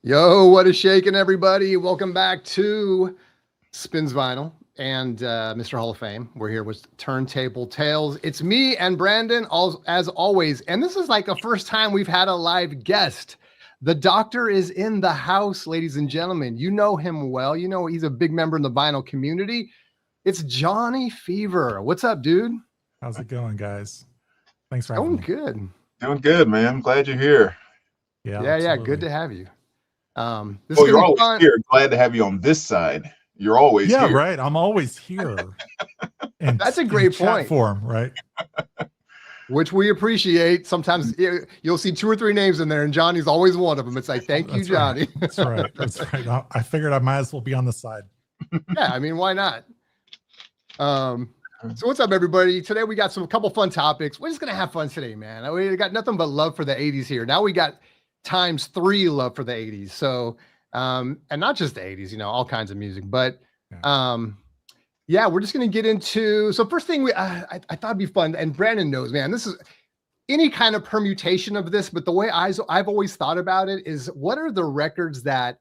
Yo, what is shaking, everybody? Welcome back to Spins Vinyl and Mr. Hall of Fame. We're here with Turntable Tales. It's me and Brandon, as always. And this is like the first time we've had a live guest. The doctor is in the house, ladies and gentlemen. You know him well. You know he's a big member in the vinyl community. It's Johnny Fever. What's up, dude? How's it going, guys? Thanks for having me. Good. Doing good, man. I'm glad you're here. Yeah. Good to have you. You're always fun. Here. Glad to have you on this side. You're always here. Yeah, right. I'm always here. That's a great point. Form, right? Which we appreciate. Sometimes you'll see 2 or 3 names in there, and Johnny's always one of them. It's like, thank you, Johnny. Right. That's right. That's right. I figured I might as well be on the side. Yeah, I mean, why not? So what's up, everybody? Today we got a couple fun topics. We're just gonna have fun today, man. We got nothing but love for the 80s here. Now we got ×3 love for the 80s. So and not just the 80s, all kinds of music, but yeah, we're just gonna get into. So first thing I thought it'd be fun, and Brandon knows, man, this is any kind of permutation of this, but the way I've always thought about it is, what are the records that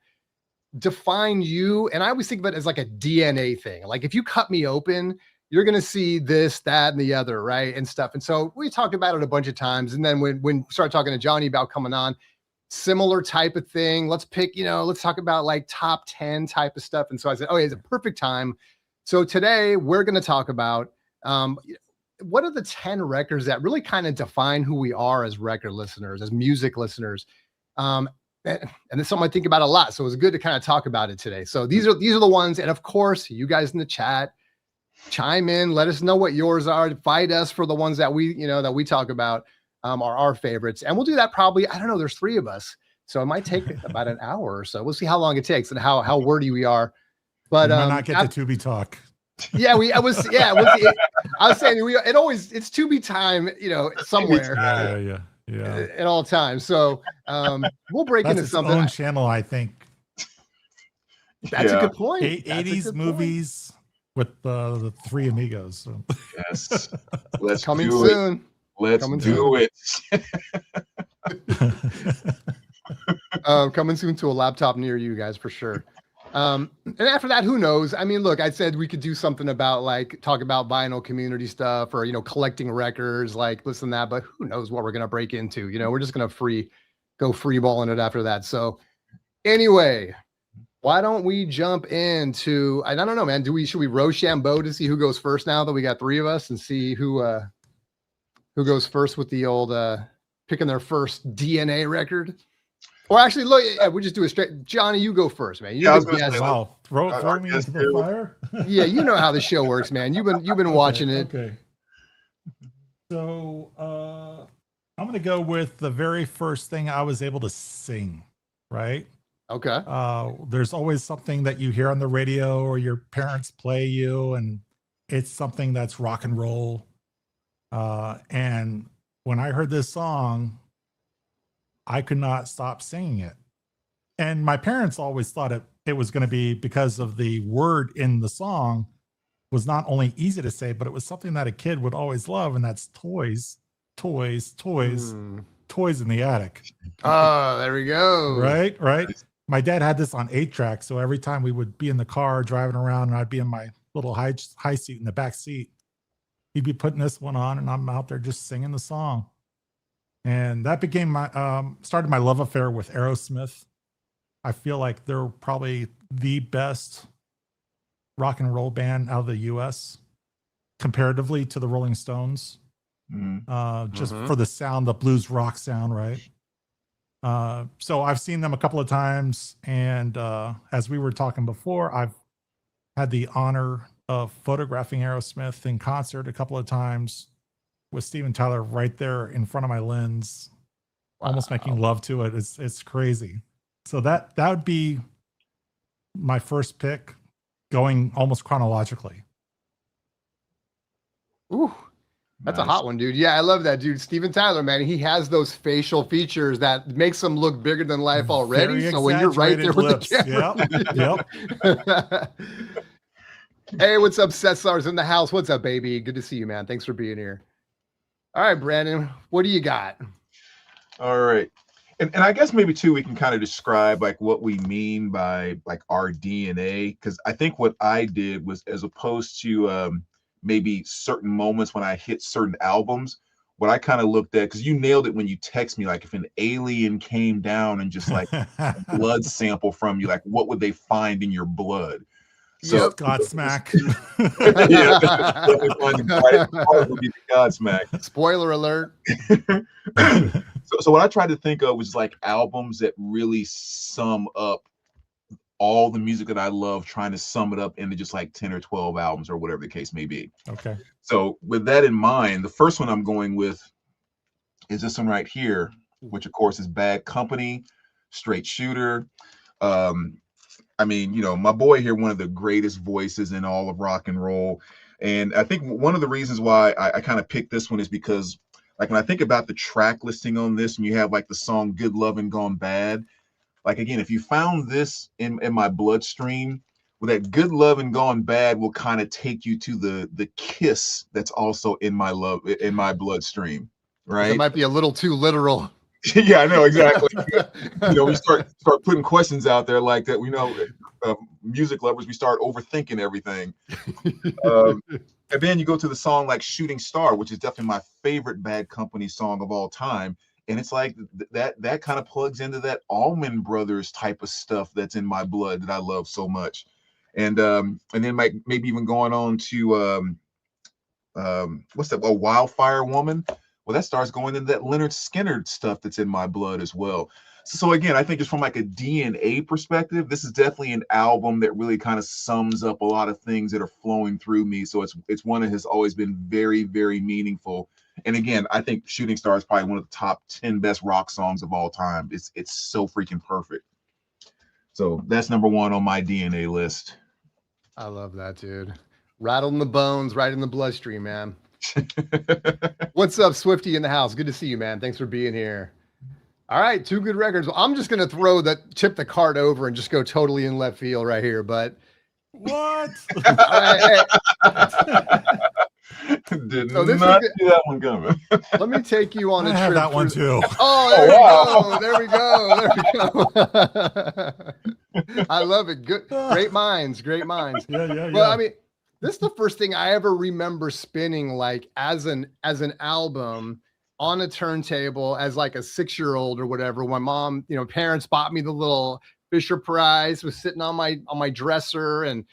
define you? And I always think of it as like a DNA thing. Like if you cut me open, you're going to see this, that, and the other, right? And stuff. And so we talked about it a bunch of times. And then when we started talking to Johnny about coming on, similar type of thing. Let's pick, let's talk about like top 10 type of stuff. And so I said, oh, yeah, it's a perfect time. So today we're going to talk about what are the 10 records that really kind of define who we are as record listeners, as music listeners. And it's something I think about a lot. So it was good to kind of talk about it today. So these are the ones. And of course, you guys in the chat, chime in, let us know what yours are, fight us for the ones that we talk about are our favorites. And we'll do that probably, I don't know, there's 3 of us. So it might take about an hour or so. We'll see how long it takes and how wordy we are. But we might not get to be talk. Yeah, I was saying it's to be time, somewhere. Yeah. At all times. So we'll break into something. Own channel, I think. That's a good point. 80s movies. With the 3 amigos. So. Yes. Let's coming do soon. It. Let's do it. Coming soon to a laptop near you guys for sure. And after that, who knows? I mean, look, I said we could do something about talk about vinyl community stuff or, collecting records, listen to that, but who knows what we're going to break into, we're just going to go free balling it after that. So anyway, why don't we jump into, I don't know, man, should we Rochambeau to see who goes first now that we got 3 of us and see who goes first with the old, picking their first DNA record? Or actually, look, we just do it straight. Johnny, you go first, man. Wow, throw me into the fire. Yeah, you know how the show works, man. You've been watching it. Okay. So I'm gonna go with the very first thing I was able to sing. Right. Okay. There's always something that you hear on the radio or your parents play you, and it's something that's rock and roll. And when I heard this song, I could not stop singing it. And my parents always thought it was going to be because of the word in the song was not only easy to say, but it was something that a kid would always love, and that's toys, toys, toys, toys in the attic. Oh, there we go. Right. My dad had this on 8-track, so every time we would be in the car driving around and I'd be in my little high seat in the back seat, he'd be putting this one on and I'm out there just singing the song. And that became started my love affair with Aerosmith. I feel like they're probably the best rock and roll band out of the US comparatively to the Rolling Stones. Just for the sound, the blues rock sound, right? So I've seen them a couple of times, and as we were talking before, I've had the honor of photographing Aerosmith in concert a couple of times with Steven Tyler right there in front of my lens, almost making love to it. It's crazy. So that would be my first pick, going almost chronologically. Ooh. That's nice. A hot one, dude. Yeah, I love that, dude. Steven Tyler, man, he has those facial features that makes him look bigger than life already. Very so when you're right there lips. with the camera. Yep. Hey, what's up, Cesar's in the house? What's up, baby? Good to see you, man. Thanks for being here. All right, Brandon, what do you got? All right. And I guess maybe too, we can kind of describe like what we mean by like our DNA. Because I think what I did was, as opposed to maybe certain moments when I hit certain albums, what I kind of looked at, because you nailed it when you text me, like if an alien came down and just like a blood sample from you, like what would they find in your blood? So Godsmack. yeah, definitely find the brightest part would be the Godsmack. Spoiler alert. So what I tried to think of was like albums that really sum up all the music that I love, trying to sum it up into just like 10 or 12 albums or whatever the case may be. Okay. So with that in mind, the first one I'm going with is this one right here, which of course is Bad Company, Straight Shooter. I mean, you know, my boy here, one of the greatest voices in all of rock and roll. And I think one of the reasons why I kind of picked this one is because, like, when I think about the track listing on this, and you have like the song Good Lovin' Gone Bad, like, again, if you found this in my bloodstream, well, that Good Lovin' Gone Bad will kind of take you to the Kiss that's also in my bloodstream, right? It might be a little too literal. Yeah, I know, exactly. You know, we start putting questions out there like that. We know, music lovers, we start overthinking everything. And then you go to the song like Shooting Star, which is definitely my favorite Bad Company song of all time. And it's like that kind of plugs into that Allman Brothers type of stuff that's in my blood that I love so much. And then maybe even going on to what's that? Wildfire Woman. Well, that starts going into that Leonard Skinner stuff that's in my blood as well. So again, I think just from like a DNA perspective, this is definitely an album that really kind of sums up a lot of things that are flowing through me. So it's one that has always been very, very meaningful. And again, I think Shooting Star is probably one of the top 10 best rock songs of all time. It's so freaking perfect. So that's number one on my DNA list. I love that, dude. Rattle in the bones, right in the bloodstream, man. What's up, Swifty in the house? Good to see you, man. Thanks for being here. All right, two good records. Well, I'm just gonna tip the card over and just go totally in left field right here. But what? All right, Did not see that one coming. Let me take you on a I had trip. that one too. Oh, there we go. I love it. Good, great minds, great minds. Yeah. Well, I mean, this is the first thing I ever remember spinning like as an album on a turntable as like a 6-year-old or whatever. My mom, parents bought me the little Fisher Price, was sitting on my dresser, and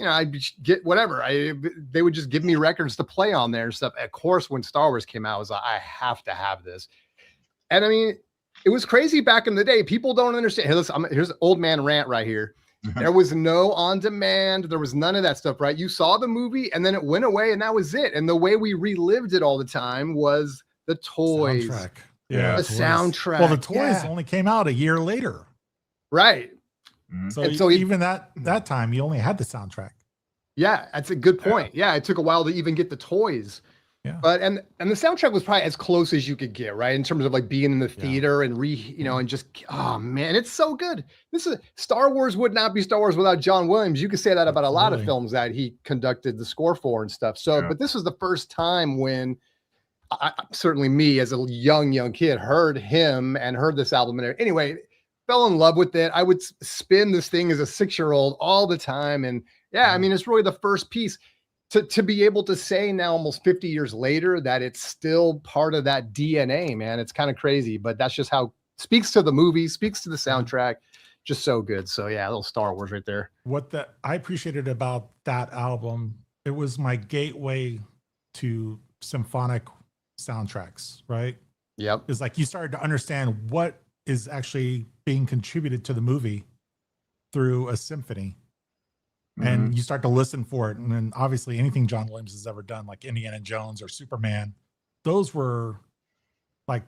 I'd get whatever. They would just give me records to play on there and stuff. Of course, when Star Wars came out, I was like, I have to have this. And I mean, it was crazy back in the day. People don't understand. Hey, listen, here's an old man rant right here. There was no on demand. There was none of that stuff, right? You saw the movie and then it went away and that was it. And the way we relived it all the time was the toys. Soundtrack. Yeah. The soundtrack. Well, the toys only came out a year later. Right. So even that time, you only had the soundtrack. Yeah, that's a good point. Yeah, it took a while to even get the toys. Yeah. But and the soundtrack was probably as close as you could get, right? In terms of like being in the theater and and just, oh man, it's so good. Star Wars would not be Star Wars without John Williams. You could say that about a lot of films that he conducted the score for and stuff. So, but this was the first time when certainly me as a young kid heard him and heard this album. And anyway, fell in love with it. I would spin this thing as a 6-year-old all the time. And I mean, it's really the first piece. To be able to say now almost 50 years later that it's still part of that DNA, man, it's kind of crazy, but that's just how speaks to the movie, speaks to the soundtrack, just so good. So yeah, a little Star Wars right there. What I appreciated about that album, it was my gateway to symphonic soundtracks, right? Yep. It's like you started to understand what is actually being contributed to the movie through a symphony. And you start to listen for it. And then obviously anything John Williams has ever done, like Indiana Jones or Superman, those were like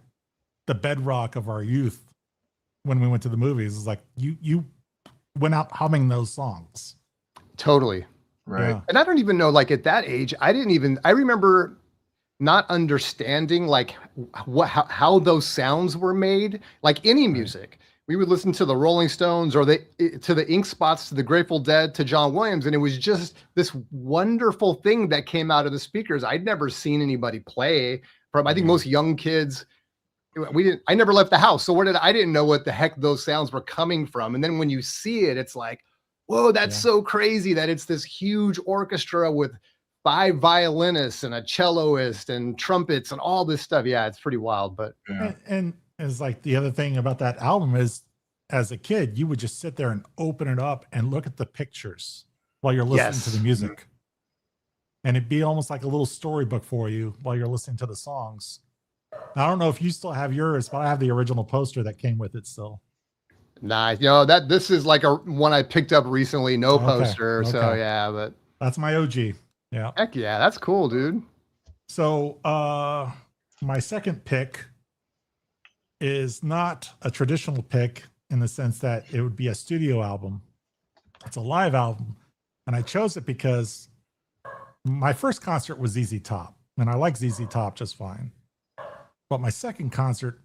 the bedrock of our youth when we went to the movies. It's like you went out humming those songs. Totally. Right. Yeah. And I don't even know, like at that age, I remember not understanding like how those sounds were made, like any music. We would listen to the Rolling Stones or to the Ink Spots, to the Grateful Dead, to John Williams. And it was just this wonderful thing that came out of the speakers. I'd never seen anybody play from. I think most young kids I never left the house. So I didn't know what the heck those sounds were coming from. And then when you see it, it's like, whoa, that's so crazy that it's this huge orchestra with 5 violinists and a celloist and trumpets and all this stuff. Yeah, it's pretty wild. But and it's like the other thing about that album is, as a kid, you would just sit there and open it up and look at the pictures while you're listening to the music. And it'd be almost like a little storybook for you while you're listening to the songs. I don't know if you still have yours, but I have the original poster that came with it still. Nice. This is like one I picked up recently, poster. Okay. So yeah, but that's my OG. Yeah. Heck yeah, that's cool, dude. So my second pick is not a traditional pick in the sense that it would be a studio album. It's a live album. And I chose it because my first concert was ZZ Top, and I like ZZ Top just fine. But my second concert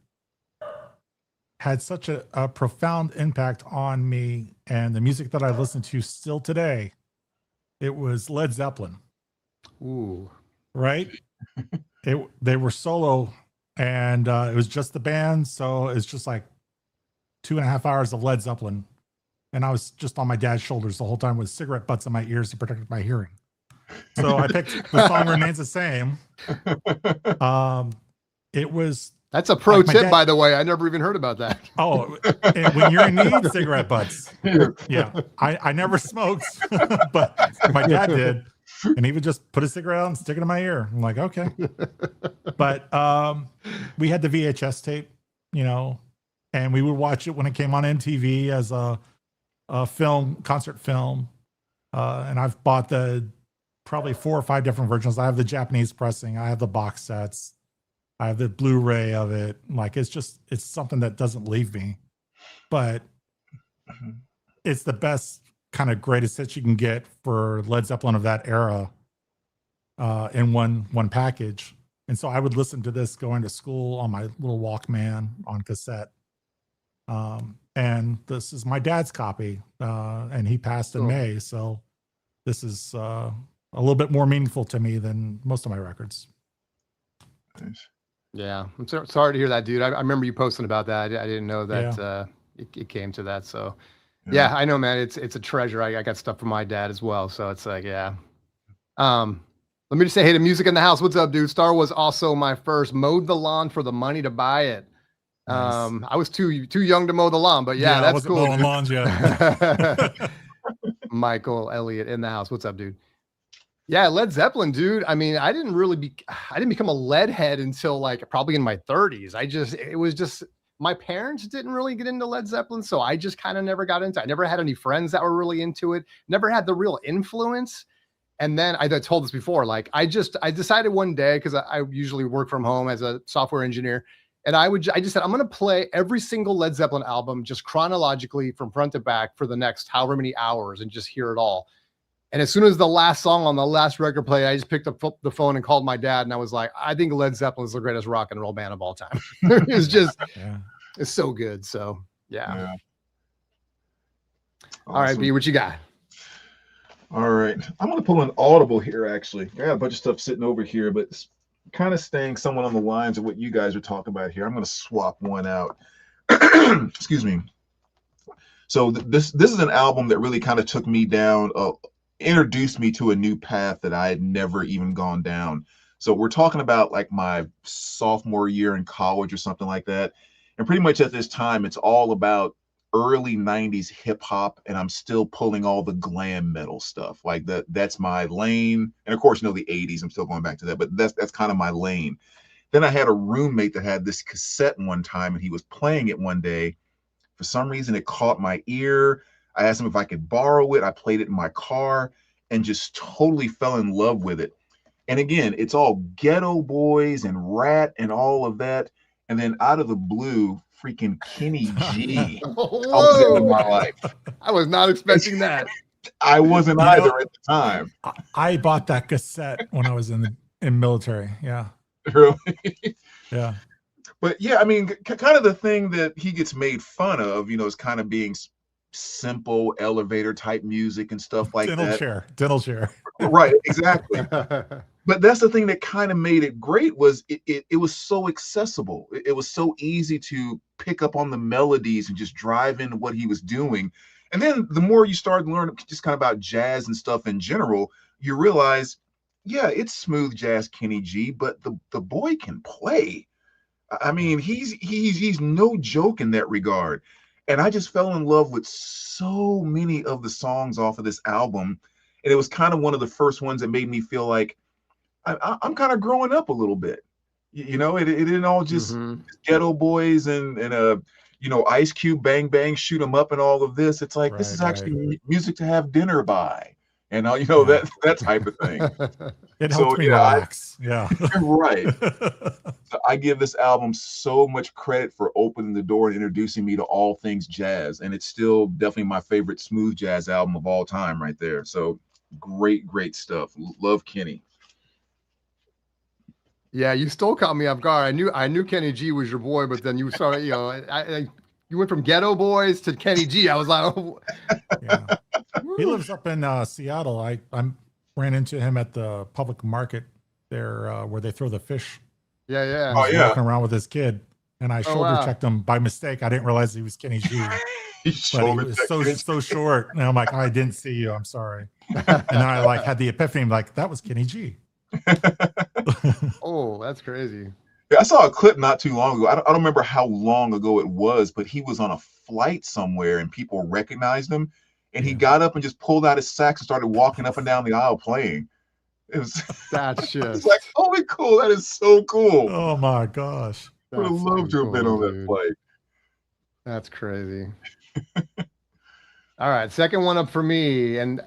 had such a profound impact on me and the music that I listen to still today. It was Led Zeppelin. Ooh. Right? They were solo, and it was just the band. So it's just like 2.5 hours of Led Zeppelin. And I was just on my dad's shoulders the whole time with cigarette butts in my ears to protect my hearing. So I picked The Song Remains the Same. It was... That's a pro tip, by the way. I never even heard about that. Oh, when you're in need, cigarette butts. Yeah. I never smoked, but my dad did. And he would just put a cigarette out and stick it in my ear. I'm like, okay. But we had the VHS tape, and we would watch it when it came on MTV as a concert film. And I've bought probably 4 or 5 different versions. I have the Japanese pressing. I have the box sets. I have the Blu-ray of it. Like, it's something that doesn't leave me, but it's the best kind of greatest hits you can get for Led Zeppelin of that era in one package. And so I would listen to this going to school on my little Walkman on cassette. And this is my dad's copy, and he passed in May. So this is a little bit more meaningful to me than most of my records. Nice. Yeah, I'm sorry to hear that, dude. I remember you posting about that. I didn't know that it came to that. So, yeah, I know, man. It's a treasure. I got stuff from my dad as well. So it's like, yeah. Let me just say hey to Music in the House. What's up, dude? Star was also my first. Mowed the lawn for the money to buy it. Nice. I was too young to mow the lawn, but yeah, that's cool. Mowing lawns yet. Michael Elliott in the house. What's up, dude? Yeah, Led Zeppelin, dude. I mean, I didn't become a lead head until like probably in my 30s. It was just my parents didn't really get into Led Zeppelin, so I just kind of never got into it. I never had any friends that were really into it. Never had the real influence. And then I told this before, like I decided one day, because I usually work from home as a software engineer, and I just said I'm going to play every single Led Zeppelin album just chronologically from front to back for the next however many hours and just hear it all. And as soon as the last song on the last record played, I just picked up the phone and called my dad. And I was like, I think Led Zeppelin is the greatest rock and roll band of all time. It's just, it's so good. So, yeah. Awesome. All right, B, what you got? All right. I'm going to pull an audible here, actually. I got a bunch of stuff sitting over here, but it's kind of staying somewhat on the lines of what you guys are talking about here. I'm going to swap one out. Excuse me. So this is an album that really kind of took me down, introduced me to a new path that I had never even gone down. So we're talking about like my sophomore year in college or something like that. And pretty much at this time, it's all about early 90s hip hop. And I'm still pulling all the glam metal stuff. Like that's my lane. And of course, the 80s, I'm still going back to that, but that's kind of my lane. Then I had a roommate that had this cassette one time, and he was playing it one day. For some reason, it caught my ear. I asked him if I could borrow it. I played it in my car and just totally fell in love with it. And again, it's all Ghetto Boys and Rat and all of that. And then out of the blue, freaking Kenny G comes into my life. I was not expecting that. I wasn't either at the time. I bought that cassette when I was in military. Yeah. Really? Yeah. But yeah, I mean, kind of the thing that he gets made fun of, is kind of being simple elevator type music and stuff like that. Dental chair. Right, exactly. But that's the thing that kind of made it great was it was so accessible. It was so easy to pick up on the melodies and just drive into what he was doing. And then the more you start learning just kind of about jazz and stuff in general, you realize, yeah, it's smooth jazz Kenny G, but the boy can play. I mean, he's no joke in that regard. And I just fell in love with so many of the songs off of this album. And it was kind of one of the first ones that made me feel like I'm kind of growing up a little bit. You know, it didn't all just Ghetto Boys and Ice Cube, Bang Bang, Shoot 'em Up, and all of this. It's like this is actually music to have dinner by, and that type of thing. It helps me relax. Right. So I give this album so much credit for opening the door and introducing me to all things jazz, and it's still definitely my favorite smooth jazz album of all time, right there. So great stuff. Love Kenny. Yeah, you still caught me off guard. I knew Kenny G was your boy, but then you started, you went from Ghetto Boys to Kenny G. I was like, oh. Yeah. He lives up in Seattle. I ran into him at the public market there where they throw the fish. Yeah. Oh, yeah. Walking around with his kid, and I shoulder checked him by mistake. I didn't realize he was Kenny G. But he was so short, and I'm like, I didn't see you. I'm sorry. And then I had the epiphany, like that was Kenny G. Oh, that's crazy. Yeah, I saw a clip not too long ago. I don't remember how long ago it was, but he was on a flight somewhere and people recognized him, and he got up and just pulled out his sax and started walking up and down the aisle playing. It was that's just it's like, holy cool, that is so cool. Oh my gosh. Would have loved to have been on that flight. That's crazy. All right, second one up for me, and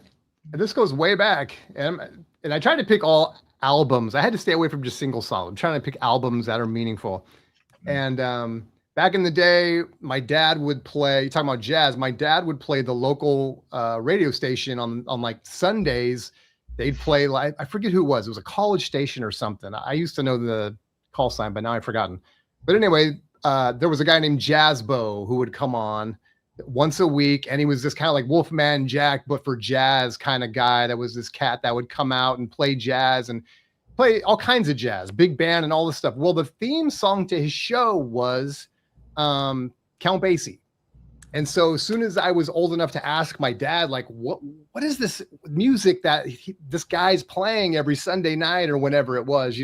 this goes way back, and I tried to pick all albums. I had to stay away from just single song. I'm trying to pick albums that are meaningful. And back in the day, my dad would play, talking about jazz, my dad would play the local radio station on like Sundays. They'd play, like, I forget who it was. It was a college station or something. I used to know the call sign, but now I've forgotten. But anyway, there was a guy named Jazzbo who would come on once a week, and he was this kind of like Wolfman Jack, but for jazz kind of guy. That was this cat that would come out and play jazz and play all kinds of jazz, big band and all this stuff. Well, the theme song to his show was Count Basie. And so as soon as I was old enough to ask my dad, like, what is this music that this guy's playing every Sunday night or whenever it was,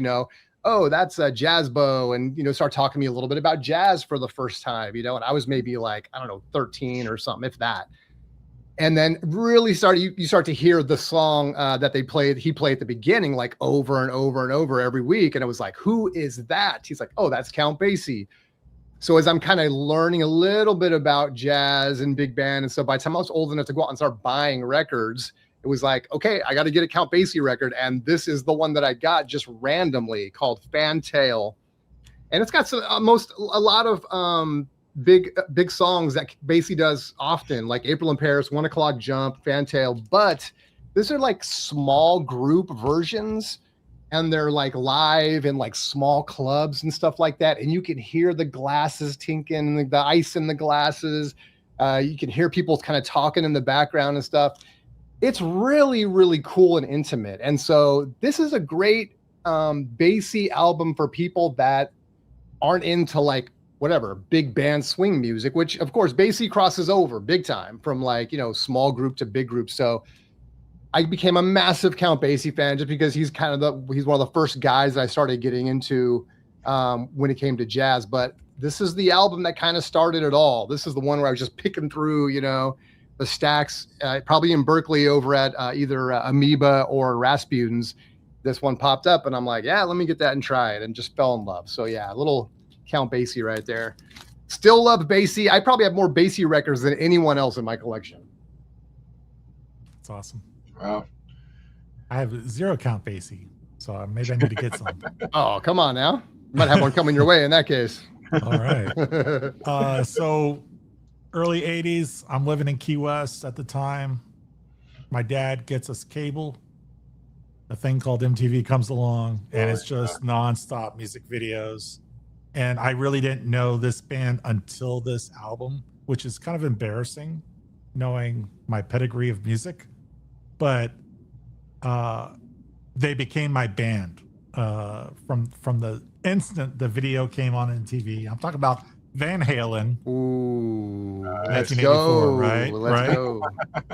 oh, that's a Jazzbo, and, start talking to me a little bit about jazz for the first time, and I was maybe like, I don't know, 13 or something, if that. And then really you start to hear the song that he played at the beginning, like over and over and over every week. And I was like, who is that? He's like, oh, that's Count Basie. So as I'm kind of learning a little bit about jazz and big band and stuff, by the time I was old enough to go out and start buying records, it was like, okay, I got to get a Count Basie record. And this is the one that I got just randomly, called Fantail. And it's got a lot of big songs that Basie does often, like April in Paris, 1 O'Clock Jump, Fantail. But these are like small group versions, and they're like live in like small clubs and stuff like that. And you can hear the glasses tinking, the ice in the glasses. You can hear people kind of talking in the background and stuff. It's really, really cool and intimate. And so this is a great Basie album for people that aren't into like whatever big band swing music, which of course Basie crosses over big time from like, small group to big group. So I became a massive Count Basie fan just because he's one of the first guys that I started getting into when it came to jazz. But this is the album that kind of started it all. This is the one where I was just picking through, the stacks, probably in Berkeley over at either Amoeba or Rasputin's. This one popped up and I'm like, yeah, let me get that and try it, and just fell in love. So yeah, a little Count Basie right there. Still love Basie. I probably have more Basie records than anyone else in my collection. That's awesome. Wow. I have 0 Count Basie, so maybe I need to get some. Oh, come on now. You might have one coming your way in that case. All right. So early 80s, I'm living in Key West at the time. My dad gets us cable. A thing called MTV comes along, and it's just nonstop music videos. And I really didn't know this band until this album, which is kind of embarrassing knowing my pedigree of music, but they became my band from the instant the video came on TV. I'm talking about Van Halen. Ooh, let's 1984, go. right? Let's Right? go.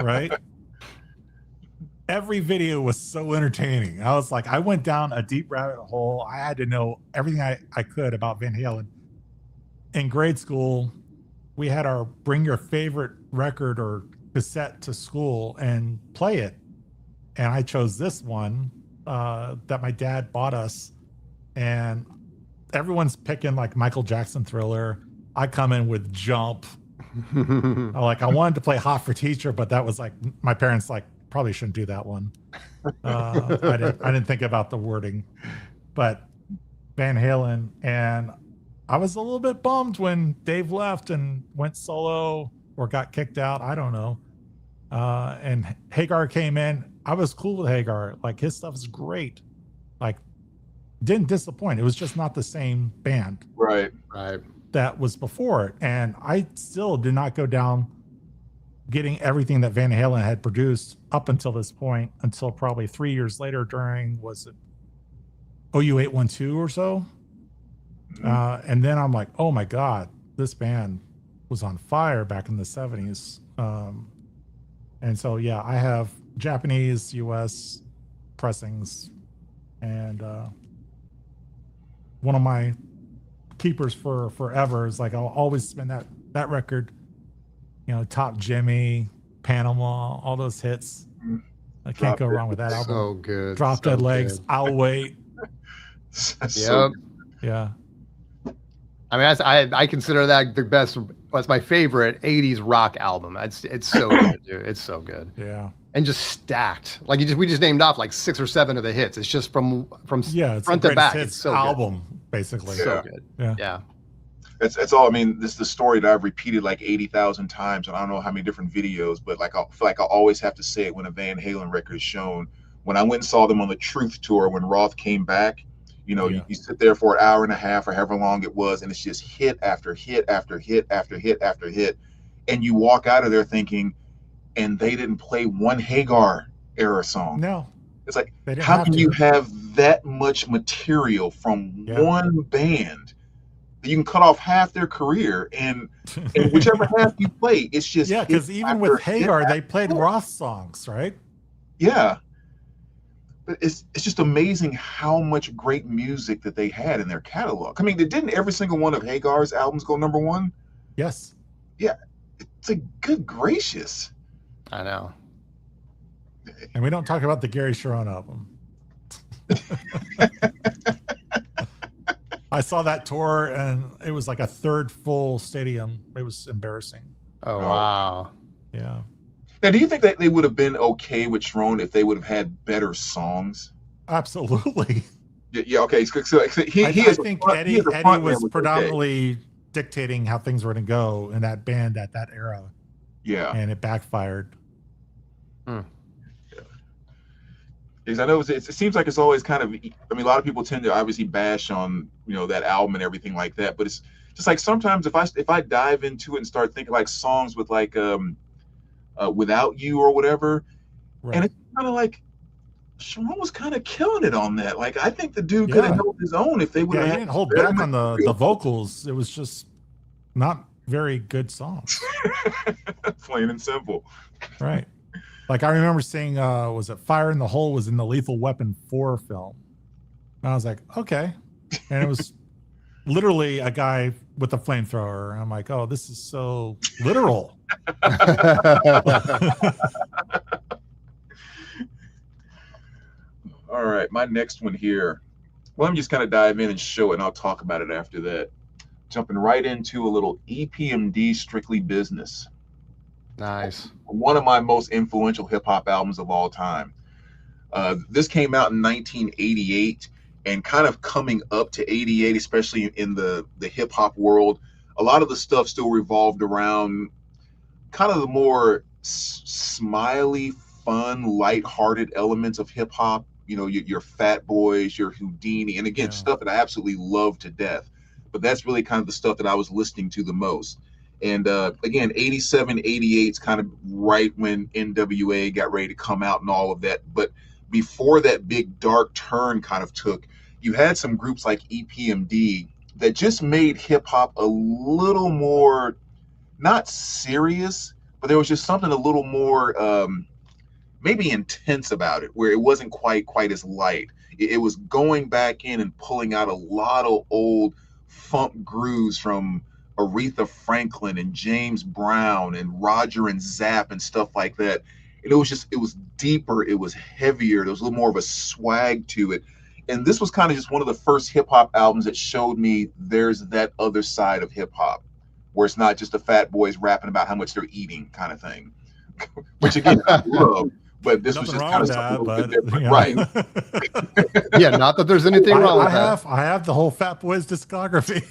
Right? Every video was so entertaining. I was like, I went down a deep rabbit hole. I had to know everything I could about Van Halen. In grade school, we had our bring your favorite record or cassette to school and play it. And I chose this one that my dad bought us. And everyone's picking like Michael Jackson Thriller. I come in with Jump. I wanted to play Hot for Teacher, but that was like, my parents like, probably shouldn't do that one. I didn't think about the wording. But Van Halen, and I was a little bit bummed when Dave left and went solo or got kicked out. I don't know. And Hagar came in. I was cool with Hagar. Like, his stuff is great. Like, didn't disappoint. It was just not the same band. Right. That was before it. And I still did not go down getting everything that Van Halen had produced up until this point, until probably 3 years later during, was it OU 812 or so? And then I'm like, oh my God, this band was on fire back in the 70s. And so, yeah, I have Japanese, US pressings, and one of my keepers for forever is like, I'll always spin that record, Top Jimmy, Panama, all those hits. I can't go wrong with that album. So good. Drop Dead Legs, I'll Wait. Yep. Yeah. I mean, I consider that the best. That's my favorite 80s rock album. It's so good, dude. It's so good. Yeah. And just stacked. Like we just named off like 6 or 7 of the hits. It's just from it's front the to back. hits It's so album, basically. So good. Yeah. It's all. I mean, this is the story that I've repeated like 80,000 times, and I don't know how many different videos, but like I feel like I always have to say it when a Van Halen record is shown. When I went and saw them on the Truth tour when Roth came back, you sit there for an hour and a half or however long it was, and it's just hit after hit after hit after hit after hit, and you walk out of there thinking, and they didn't play one Hagar era song. No, it's like, how can you have that much material from one band that you can cut off half their career, and whichever half you play, it's just because even with Hagar, they played Roth songs, right? Yeah. But it's just amazing how much great music that they had in their catalog. I mean, didn't every single one of Hagar's albums go #1? Yes. Yeah. It's like, good gracious. I know. And we don't talk about the Gary Sharon album. I saw that tour and it was like a third full stadium. It was embarrassing. Oh, wow. Yeah. Now, do you think that they would have been okay with Sharon if they would have had better songs? Absolutely. Yeah. Okay. So I think Eddie was predominantly dictating how things were going to go in that band at that era. Yeah. And it backfired. Yeah. Because I know it seems like it's always kind of, I mean, a lot of people tend to obviously bash on, that album and everything like that. But it's just like sometimes if I dive into it and start thinking like songs with like, Without You or whatever, right. And it's kind of like Sharon was kind of killing it on that. Like, I think the dude could have held his own if they would have. He didn't hold back on the vocals. It was just not very good songs. Plain and simple. Right. Like, I remember seeing, was it Fire in the Hole was in the Lethal Weapon 4 film. And I was like, okay. And it was literally a guy with a flamethrower. And I'm like, oh, this is so literal. All right, my next one here. Well, let me just kind of dive in and show it, and I'll talk about it after that. Jumping right into a little EPMD Strictly Business. Nice. One of my most influential hip hop albums of all time. This came out in 1988, and kind of coming up to 88, especially in the hip hop world, a lot of the stuff still revolved around kind of the more smiley, fun, lighthearted elements of hip hop. Your Fat Boys, your Houdini, and again, stuff that I absolutely love to death. But that's really kind of the stuff that I was listening to the most. And again, 87, 88 is kind of right when NWA got ready to come out and all of that. But before that big dark turn kind of took, you had some groups like EPMD that just made hip hop a little more, not serious, but there was just something a little more maybe intense about it, where it wasn't quite as light. It was going back in and pulling out a lot of old funk grooves from Aretha Franklin and James Brown and Roger and Zapp and stuff like that. And it was deeper, it was heavier, there was a little more of a swag to it. And this was kind of just one of the first hip hop albums that showed me there's that other side of hip hop, where it's not just the fat boys rapping about how much they're eating kind of thing, which again, I love. But this was just kind of something a little bit different, right? Yeah, not that there's anything wrong with that. I have the whole Fat Boys discography.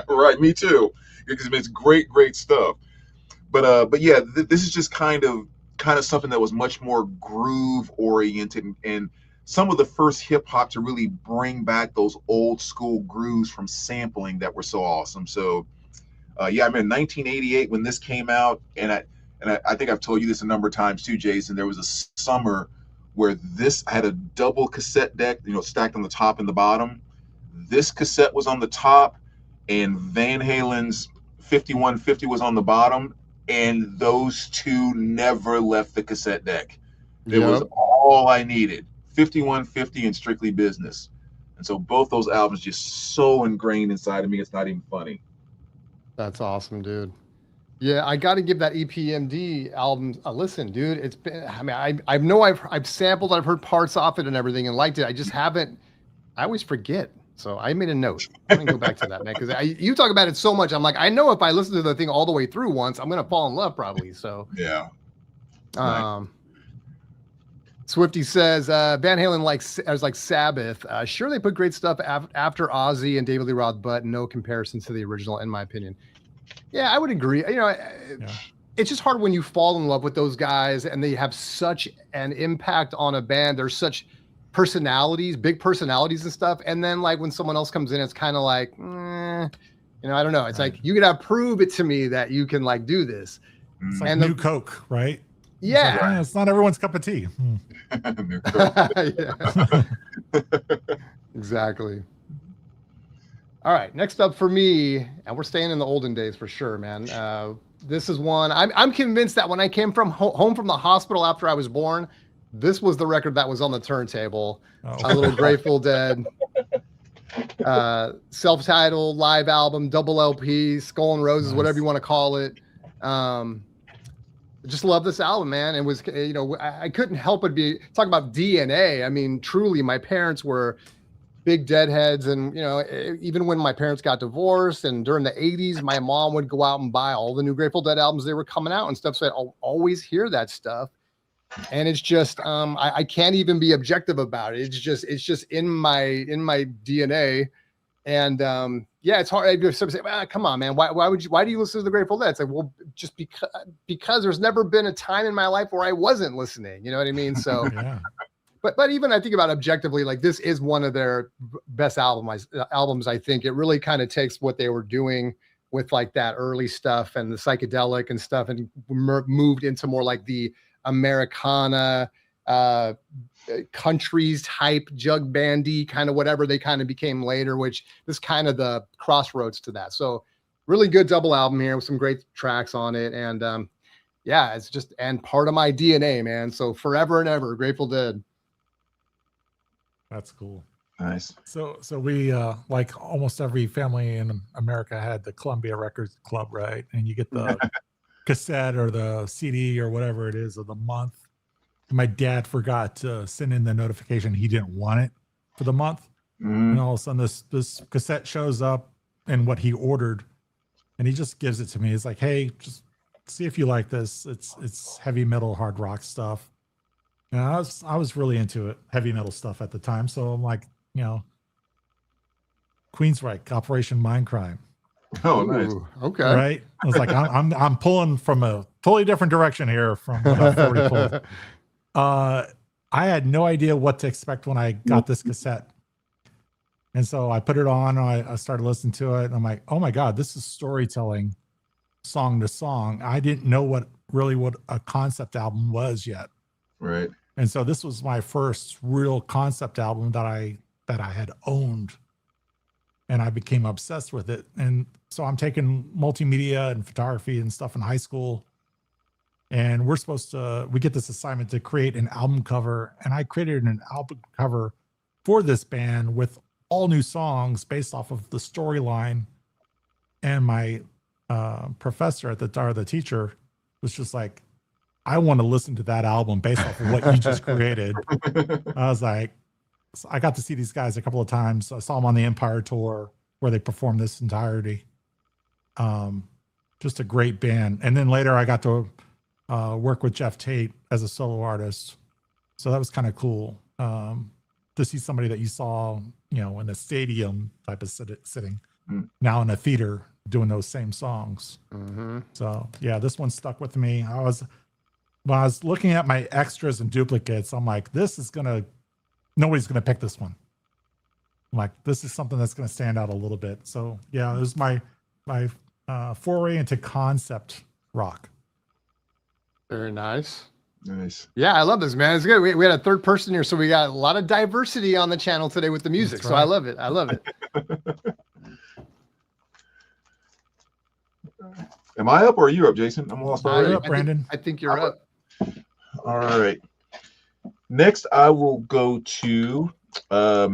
Right, me too, because it's great stuff. But yeah, this is just kind of something that was much more groove oriented, and some of the first hip hop to really bring back those old school grooves from sampling that were so awesome. So yeah, I mean, 1988 when this came out, and I think I've told you this a number of times too, Jason. There was a summer where this had a double cassette deck, stacked on the top and the bottom. This cassette was on the top, and Van Halen's 5150 was on the bottom, and those two never left the cassette deck. It was all I needed. 5150 and Strictly Business. And so both those albums just so ingrained inside of me, it's not even funny. That's awesome, dude. Yeah, I got to give that EPMD album a listen, dude. It's been, I mean, I know I've sampled, I've heard parts off it and everything and liked it. I just haven't, I always forget. So I made a note. I'm going to go back to that, man, because you talk about it so much. I'm like, I know if I listen to the thing all the way through once, I'm going to fall in love probably. So, yeah. Swifty says, Van Halen like Sabbath. Sure, they put great stuff after Ozzy and David Lee Roth, but no comparison to the original, in my opinion. Yeah, I would agree. It's just hard when you fall in love with those guys and they have such an impact on a band. There's such personalities, big personalities and stuff. And then like when someone else comes in, it's kind of like, I don't know. It's like, you gotta prove it to me that you can like do this. It's like New Coke, right? Yeah. It's not everyone's cup of tea. Exactly. All right, next up for me, and we're staying in the olden days for sure, man. This is one I'm convinced that when I came from home from the hospital after I was born, this was the record that was on the turntable. A little Grateful Dead, self-titled live album, double LP, Skull and Roses, whatever you want to call it. Just love this album, man. It was, I couldn't help but talk about DNA. I mean, truly, my parents were big Deadheads, and even when my parents got divorced and during the 80s, my mom would go out and buy all the new Grateful Dead albums they were coming out and stuff. So I'll always hear that stuff, and it's just I can't even be objective about it. It's just in my DNA, and yeah, it's hard. Some say, come on, man, why do you listen to the Grateful Dead? It's like, well, just because there's never been a time in my life where I wasn't listening. You know what I mean? So. Yeah. But even I think about objectively, like this is one of their best albums. I think it really kind of takes what they were doing with like that early stuff and the psychedelic and stuff, and moved into more like the Americana countries type jug bandy kind of whatever they kind of became later, which is kind of the crossroads to that. So really good double album here with some great tracks on it, and yeah, it's just and part of my DNA, man. So forever and ever, Grateful Dead. That's cool. Nice. So we like almost every family in America had the Columbia Records Club, right? And you get the cassette or the CD or whatever it is of the month. My dad forgot to send in the notification he didn't want it for the month. And all of a sudden this cassette shows up and what he ordered, and he just gives it to me. It's like, hey, just see if you like this. It's heavy metal, hard rock stuff. And I was really into it, heavy metal stuff at the time. So I'm like, Queensryche, Operation Mindcrime. Oh, nice. Ooh, okay. Right. I was like, I'm pulling from a totally different direction here from what I've already pulled. I had no idea what to expect when I got this cassette. And so I put it on, I started listening to it, and I'm like, oh my God, this is storytelling song to song. I didn't know what a concept album was yet. Right. And so this was my first real concept album that I had owned, and I became obsessed with it. And so I'm taking multimedia and photography and stuff in high school, and we get this assignment to create an album cover, and I created an album cover for this band with all new songs based off of the storyline. And my professor at the teacher was just like, I want to listen to that album based off of what you just created. I was like, I got to see these guys a couple of times. I saw them on the Empire tour where they performed this entirety. Just a great band. And then later I got to work with Jeff Tate as a solo artist. So that was kind of cool to see somebody that you saw, in a stadium type of sitting, now in a theater doing those same songs. Mm-hmm. So yeah, this one stuck with me. When I was looking at my extras and duplicates, I'm like, nobody's going to pick this one. I'm like, this is something that's going to stand out a little bit. So yeah, it was my foray into concept rock. Very nice. Nice. Yeah, I love this, man. It's good. We had a third person here, so we got a lot of diversity on the channel today with the music. That's So right. I love it. I love it. Am I up or are you up, Jason? I'm lost You're already. up, Brandon. I think you're up. All right. Next, I will go to, I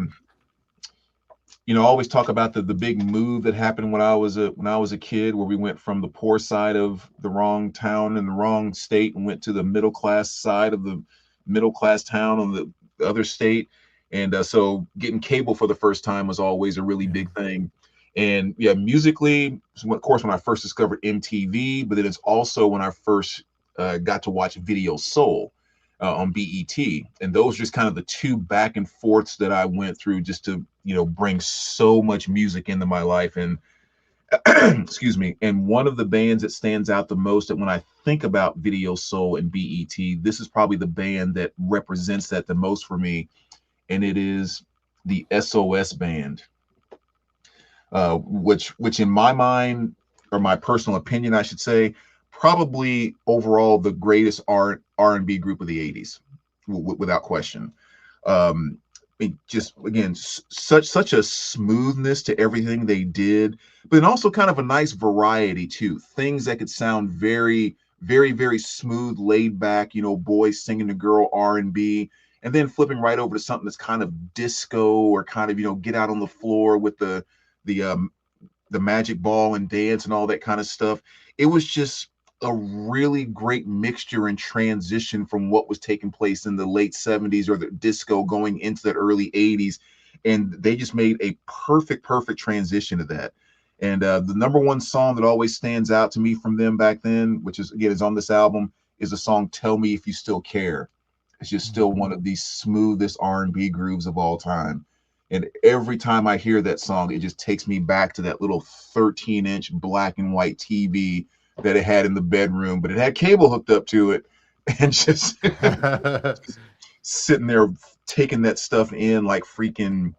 always talk about the big move that happened when I was a kid, where we went from the poor side of the wrong town and the wrong state and went to the middle class side of the middle class town on the other state. And so getting cable for the first time was always a really big thing. And yeah, musically, of course, when I first discovered MTV, but then it's also when I first got to watch Video Soul on BET. And those are just kind of the two back and forths that I went through just to, bring so much music into my life. And excuse me. And one of the bands that stands out the most, that when I think about Video Soul and BET, this is probably the band that represents that the most for me. And it is the SOS Band. Which in my mind, or my personal opinion, I should say, probably overall the greatest R&B group of the 80s, without question. Just again, such a smoothness to everything they did, but then also kind of a nice variety too. Things that could sound very, very, very smooth, laid back, boys singing to girl R&B, and then flipping right over to something that's kind of disco, or kind of, get out on the floor with the magic ball and dance and all that kind of stuff. It was just a really great mixture and transition from what was taking place in the late 70s or the disco going into the early 80s. And they just made a perfect transition to that. And the number one song that always stands out to me from them back then, which is on this album, is the song Tell Me If You Still Care. It's just still one of the smoothest R&B grooves of all time. And every time I hear that song, it just takes me back to that little 13-inch black and white TV that it had in the bedroom, but it had cable hooked up to it, and just sitting there taking that stuff in, like freaking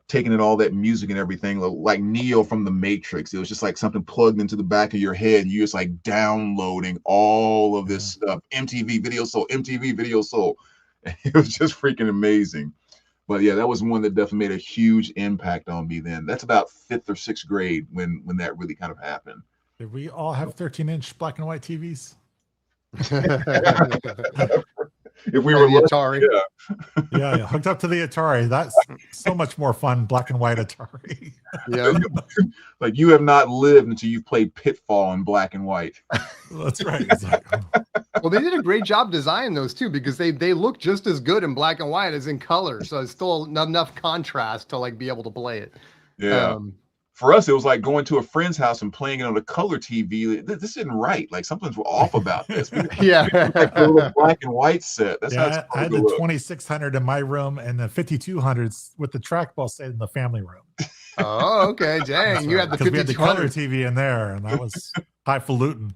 taking in all that music and everything, like Neo from the Matrix. It was just like something plugged into the back of your head, and you're just like downloading all of this stuff. MTV Video Soul, MTV Video Soul. It was just freaking amazing. But yeah, that was one that definitely made a huge impact on me then. That's about 5th or 6th grade when that really kind of happened. Did we all have 13-inch black and white TVs? If we were the Atari. Yeah, hooked up to the Atari. That's so much more fun, black and white Atari. Yeah. Like, you have not lived until you've played Pitfall in black and white. That's right. Exactly. Well, they did a great job designing those too, because they look just as good in black and white as in color. So it's still enough contrast to like be able to play it. Yeah. For us, it was like going to a friend's house and playing it on a color TV. This isn't right. Like, something's off about this. Yeah. Like a little black and white set. That's how it's I had the 2600 in my room, and the 5200s with the trackball stayed in the family room. Oh, okay. Dang. You had the 5200. We had the color 5200. TV in there, and that was highfalutin.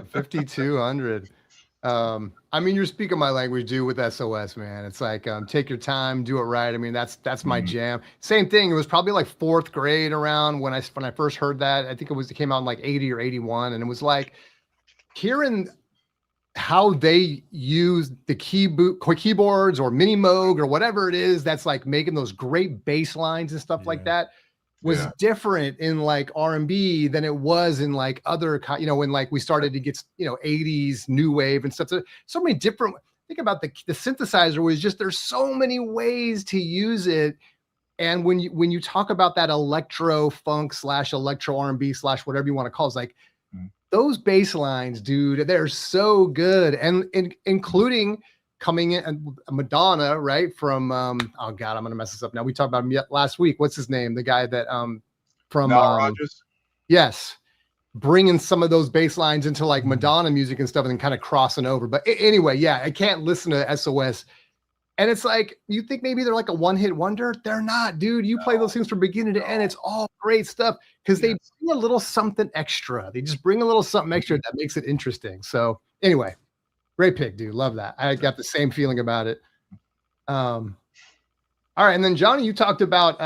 5200. I mean, you're speaking my language, dude, with SOS, man. It's like, take your time, do it right. I mean, that's my jam. Same thing. It was probably like fourth grade around when I first heard that. I think it came out in like 80 or 81. And it was like hearing how they use the keyboards or mini Moog or whatever it is that's like making those great bass lines and stuff like that was different in like R&B than it was in like other, when like we started to get, 80s new wave and stuff. So many different, think about the synthesizer was just, there's so many ways to use it. And when you talk about that electro funk / electro R&B / whatever you want to call it, it's like those bass lines, dude, they're so good. And including coming in Madonna, right? From oh god, I'm gonna mess this up now. We talked about him last week. What's his name? The guy that from Nile Rodgers. Yes, bringing some of those bass lines into like Madonna music and stuff, and then kind of crossing over. But anyway, yeah, I can't listen to SOS. And it's like, you think maybe they're like a one-hit wonder? They're not, dude. You play those things from beginning to end. It's all great stuff because they bring a little something extra. They just bring a little something extra that makes it interesting. So anyway, great pick, dude. Love that. I got the same feeling about it. All right. And then Johnny, you talked about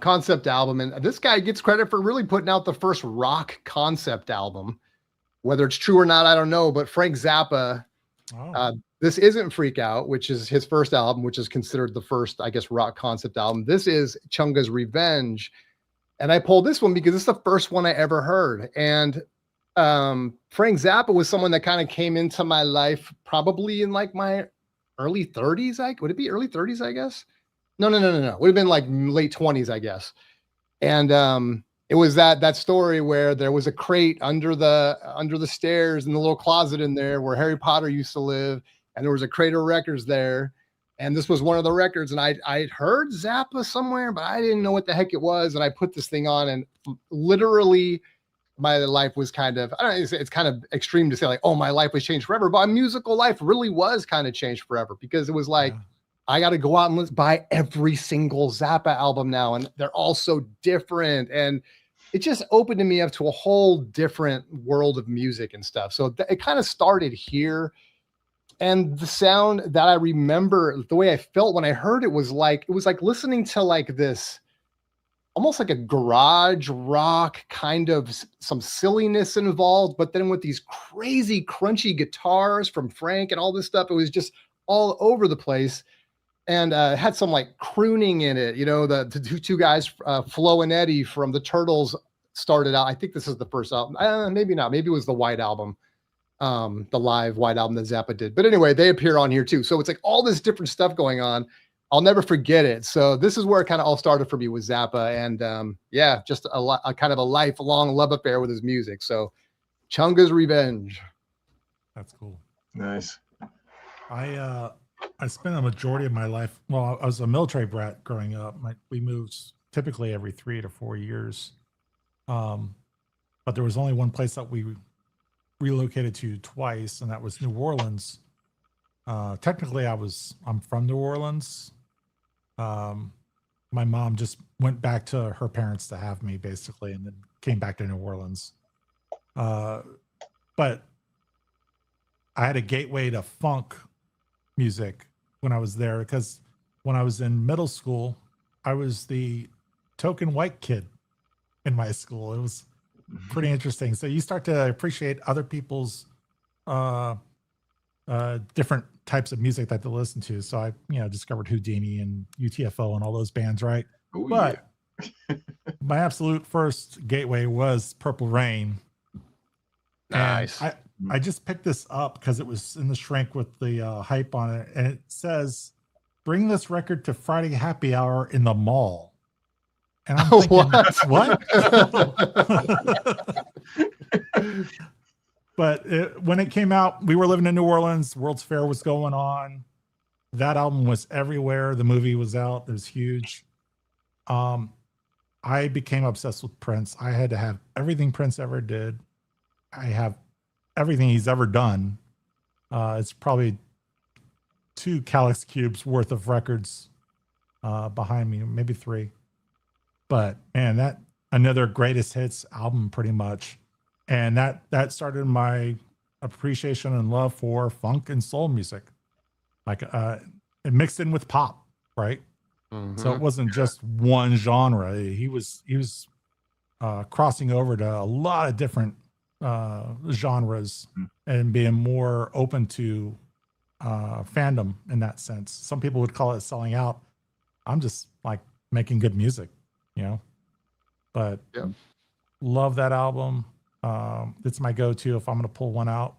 concept album, and this guy gets credit for really putting out the first rock concept album. Whether it's true or not, I don't know. But Frank Zappa, this isn't Freak Out, which is his first album, which is considered the first, I guess, rock concept album. This is Chunga's Revenge. And I pulled this one because it's the first one I ever heard. And Frank Zappa was someone that kind of came into my life probably in like my early 30s. Would it be early 30s, I guess? No. Would have been like late 20s, I guess. And it was that story where there was a crate under the stairs in the little closet in there where Harry Potter used to live. And there was a crate of records there. And this was one of the records. And I heard Zappa somewhere, but I didn't know what the heck it was. And I put this thing on, and literally my life was kind of, I don't know, it's kind of extreme to say like, oh, my life was changed forever. But my musical life really was kind of changed forever, because it was like, I got to go out and buy every single Zappa album now. And they're all so different. And it just opened me up to a whole different world of music and stuff. So it kind of started here. And the sound that I remember, the way I felt when I heard it was like listening to like this, almost like a garage rock, kind of some silliness involved, but then with these crazy crunchy guitars from Frank and all this stuff, it was just all over the place. And it had some like crooning in it. The two guys, Flo and Eddie from the Turtles, started out. I think this is the first album. Maybe not. Maybe it was the White Album. The live White Album that Zappa did. But anyway, they appear on here too. So it's like all this different stuff going on. I'll never forget it. So this is where it kind of all started for me with Zappa. And just a kind of a lifelong love affair with his music. So Chunga's Revenge. That's cool. Nice. I spent a majority of my life, well, I was a military brat growing up. We moved typically every 3 to 4 years. But there was only one place that we relocated to twice, and that was New Orleans. Technically I'm from New Orleans. My mom just went back to her parents to have me, basically, and then came back to New Orleans. But I had a gateway to funk music when I was there, because when I was in middle school, I was the token white kid in my school. It was pretty interesting. So you start to appreciate other people's different types of music that they listen to. So I, discovered Houdini and UTFO and all those bands, right? Ooh, but my absolute first gateway was Purple Rain. Nice. And I just picked this up because it was in the shrink with the hype on it, and it says, "Bring this record to Friday happy hour in the mall." And I'm thinking, what? But when it came out, we were living in New Orleans. World's Fair was going on. That album was everywhere. The movie was out. It was huge. I became obsessed with Prince. I had to have everything Prince ever did. I have everything he's ever done. It's probably 2 Calyx Cubes worth of records behind me, maybe 3. But man, that another greatest hits album pretty much. And that started my appreciation and love for funk and soul music, like it mixed in with pop, right? So it wasn't just one genre. He was crossing over to a lot of different genres and being more open to fandom in that sense. Some people would call it selling out. I'm just like making good music, you know. But love that album. It's my go-to if I'm going to pull one out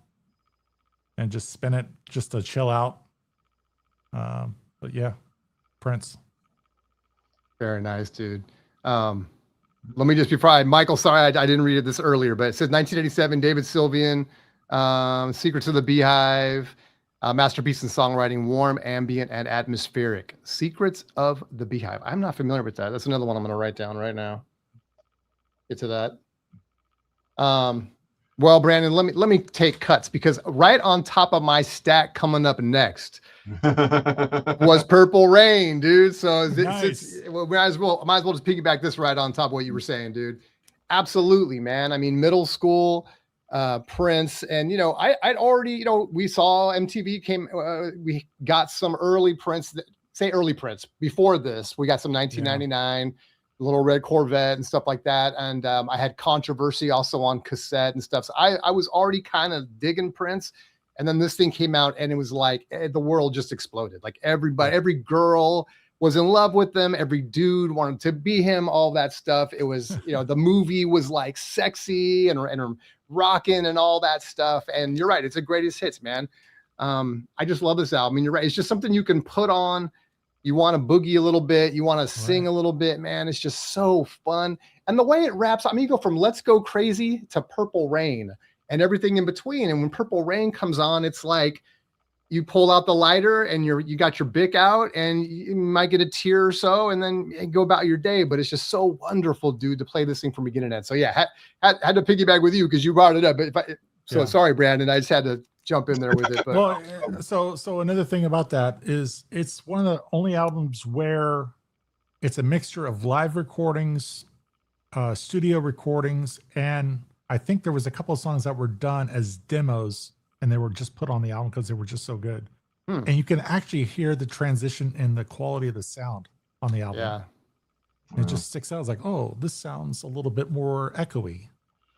and just spin it just to chill out. But yeah, Prince. Very nice, dude. Let me just be pride. Michael, sorry, I didn't read this earlier, but it says 1987, David Sylvian, Secrets of the Beehive, masterpiece in songwriting, warm, ambient, and atmospheric. Secrets of the Beehive. I'm not familiar with that. That's another one I'm going to write down right now. Get to that. Well, Brandon, let me take cuts because right on top of my stack coming up next was Purple Rain, dude. So Nice. we might as well just piggyback this right on top of what you were saying, dude. Absolutely, man. I mean, middle school, Prince, and I'd already, we saw MTV came, we got some early Prince, early Prince. Before this, we got some 1999. Little Red Corvette and stuff like that. And I had Controversy also on cassette and stuff. So I was already kind of digging Prince. And then this thing came out and it was like the world just exploded. Like every girl was in love with him. Every dude wanted to be him, all that stuff. It was, the movie was like sexy and rocking and all that stuff. And you're right. It's a greatest hits, man. I just love this album. And you're right. It's just something you can put on. You want to boogie a little bit. You want to sing a little bit, man. It's just so fun. And the way it wraps, I mean, you go from Let's Go Crazy to Purple Rain and everything in between. And when Purple Rain comes on, it's like you pull out the lighter and you got your Bic out and you might get a tear or so and then go about your day. But it's just so wonderful, dude, to play this thing from beginning to end. So yeah, had to piggyback with you because you brought it up. But sorry, Brandon, I just had to jump in there with it. But well, so another thing about that is it's one of the only albums where it's a mixture of live recordings, studio recordings, and I think there was a couple of songs that were done as demos and they were just put on the album because they were just so good. And you can actually hear the transition in the quality of the sound on the album. Yeah. And it just sticks out. It's like, oh, this sounds a little bit more echoey.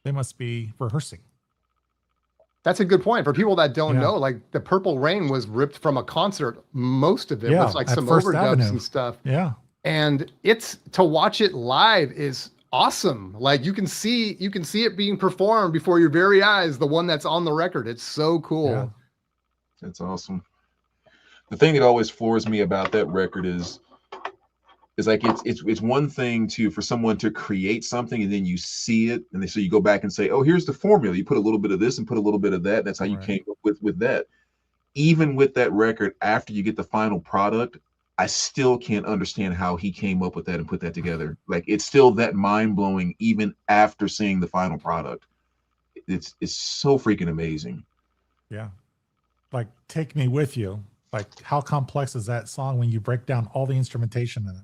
They must be rehearsing. That's a good point for people that don't know. Like the Purple Rain was ripped from a concert. Most of it was like some overdubs and stuff. Yeah. And it's to watch it live is awesome. Like you can see it being performed before your very eyes. The one that's on the record. It's so cool. Yeah. That's awesome. The thing that always floors me about that record is like it's one thing for someone to create something and then you see it and so you go back and say, oh, here's the formula. You put a little bit of this and put a little bit of that. That's how you came up with that. Even with that record, after you get the final product, I still can't understand how he came up with that and put that together. Like it's still that mind blowing even after seeing the final product. It's so freaking amazing. Yeah. Like Take Me With You. Like how complex is that song when you break down all the instrumentation in it?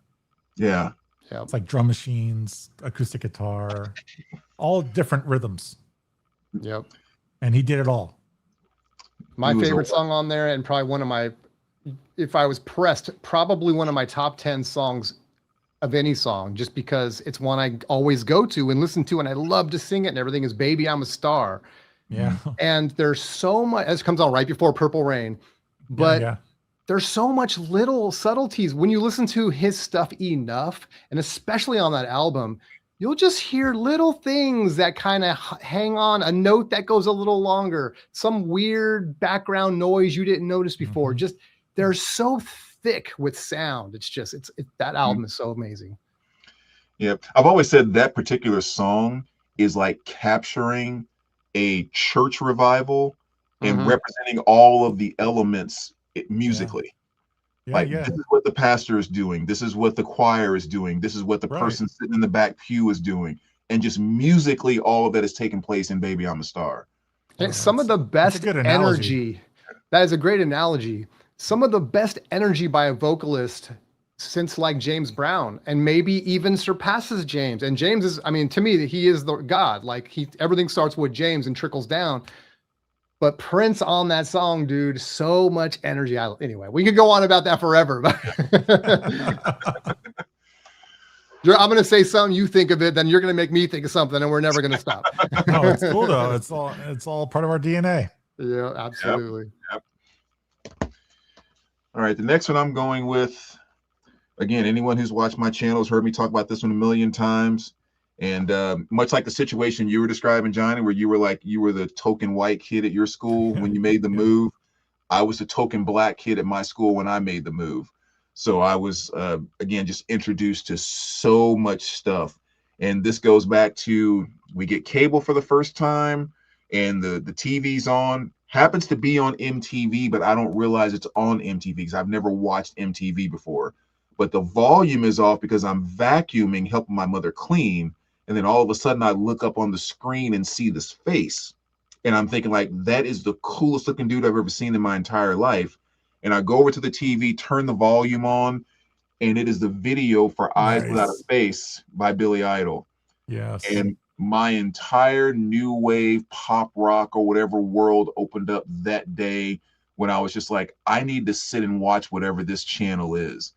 Yeah. It's like drum machines, acoustic guitar, all different rhythms. Yep. And he did it all. My favorite song on there, and probably one of my, if I was pressed, probably one of my top 10 songs of any song, just because it's one I always go to and listen to, and I love to sing it and everything, is Baby I'm a Star. Yeah. And there's so much, as comes on right before Purple Rain, but there's so much little subtleties when you listen to his stuff enough, and especially on that album, you'll just hear little things that kind of hang on, a note that goes a little longer, some weird background noise you didn't notice before. Just they're so thick with sound. It's just that album is so amazing. Yeah, I've always said that particular song is like capturing a church revival and representing all of the elements musically. This is what the pastor is doing, this is what the choir is doing, this is what the person sitting in the back pew is doing, and just musically all of that is taking place in Baby I'm a Star. And some of the best energy, that is a great analogy, some of the best energy by a vocalist since like James Brown, and maybe even surpasses James. And James is, I mean, to me, he is the God. Like everything starts with James and trickles down. But Prince on that song, dude, so much energy. Anyway, we could go on about that forever. I'm going to say something, you think of it, then you're going to make me think of something, and we're never going to stop. No, it's cool though. It's all part of our DNA. Yeah, absolutely. Yep. All right, the next one I'm going with, again, anyone who's watched my channel has heard me talk about this one a million times. And much like the situation you were describing, Johnny, where you were the token white kid at your school when you made the move. I was the token black kid at my school when I made the move. So I was, again, just introduced to so much stuff. And this goes back to, we get cable for the first time and the TV's on, happens to be on MTV, but I don't realize it's on MTV because I've never watched MTV before. But the volume is off because I'm vacuuming, helping my mother clean. And then all of a sudden I look up on the screen and see this face. And I'm thinking, like, that is the coolest looking dude I've ever seen in my entire life. And I go over to the TV, turn the volume on, and it is the video for Eyes Without a Face by Billy Idol. Yes. And my entire new wave pop rock or whatever world opened up that day when I was just like, I need to sit and watch whatever this channel is.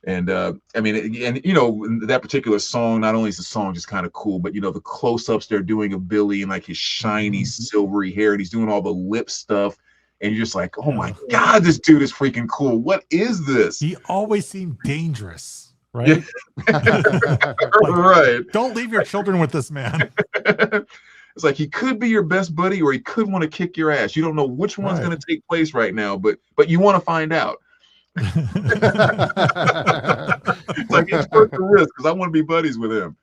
And I mean, and you know, that particular song, not only is the song just kind of cool, but you know, the close-ups they're doing of Billy and like his shiny silvery hair, and he's doing all the lip stuff. And you're just like, oh my God, this dude is freaking cool. What is this? He always seemed dangerous, right? Right. Don't leave your children with this man. It's like he could be your best buddy or he could want to kick your ass. You don't know which one's going to take place right now, but you want to find out. It's like it's worth the risk because I want to be buddies with him.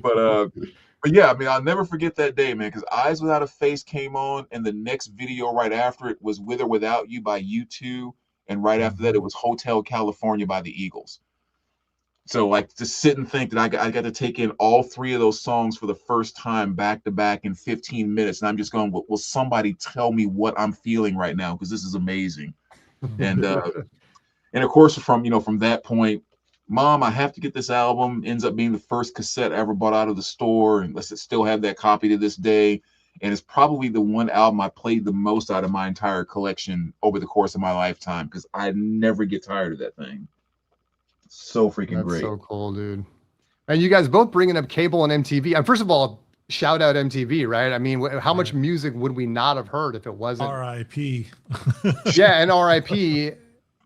But yeah, I mean, I'll never forget that day, man, because Eyes Without a Face came on, and the next video right after it was With or Without You by U2, and right after that, it was Hotel California by the Eagles. So, like, to sit and think that I got to take in all three of those songs for the first time back to back in 15 minutes, and I'm just going, will somebody tell me what I'm feeling right now? Because this is amazing. And of course, from that point, Mom, I have to get this album. Ends up being the first cassette I ever bought out of the store, and let's still have that copy to this day. And it's probably the one album I played the most out of my entire collection over the course of my lifetime because I never get tired of that thing. So freaking great. So cool, dude. And you guys both bringing up cable and MTV. And first of all, shout out MTV, right? I mean, how much music would we not have heard if it wasn't R.I.P. Yeah, and R.I.P.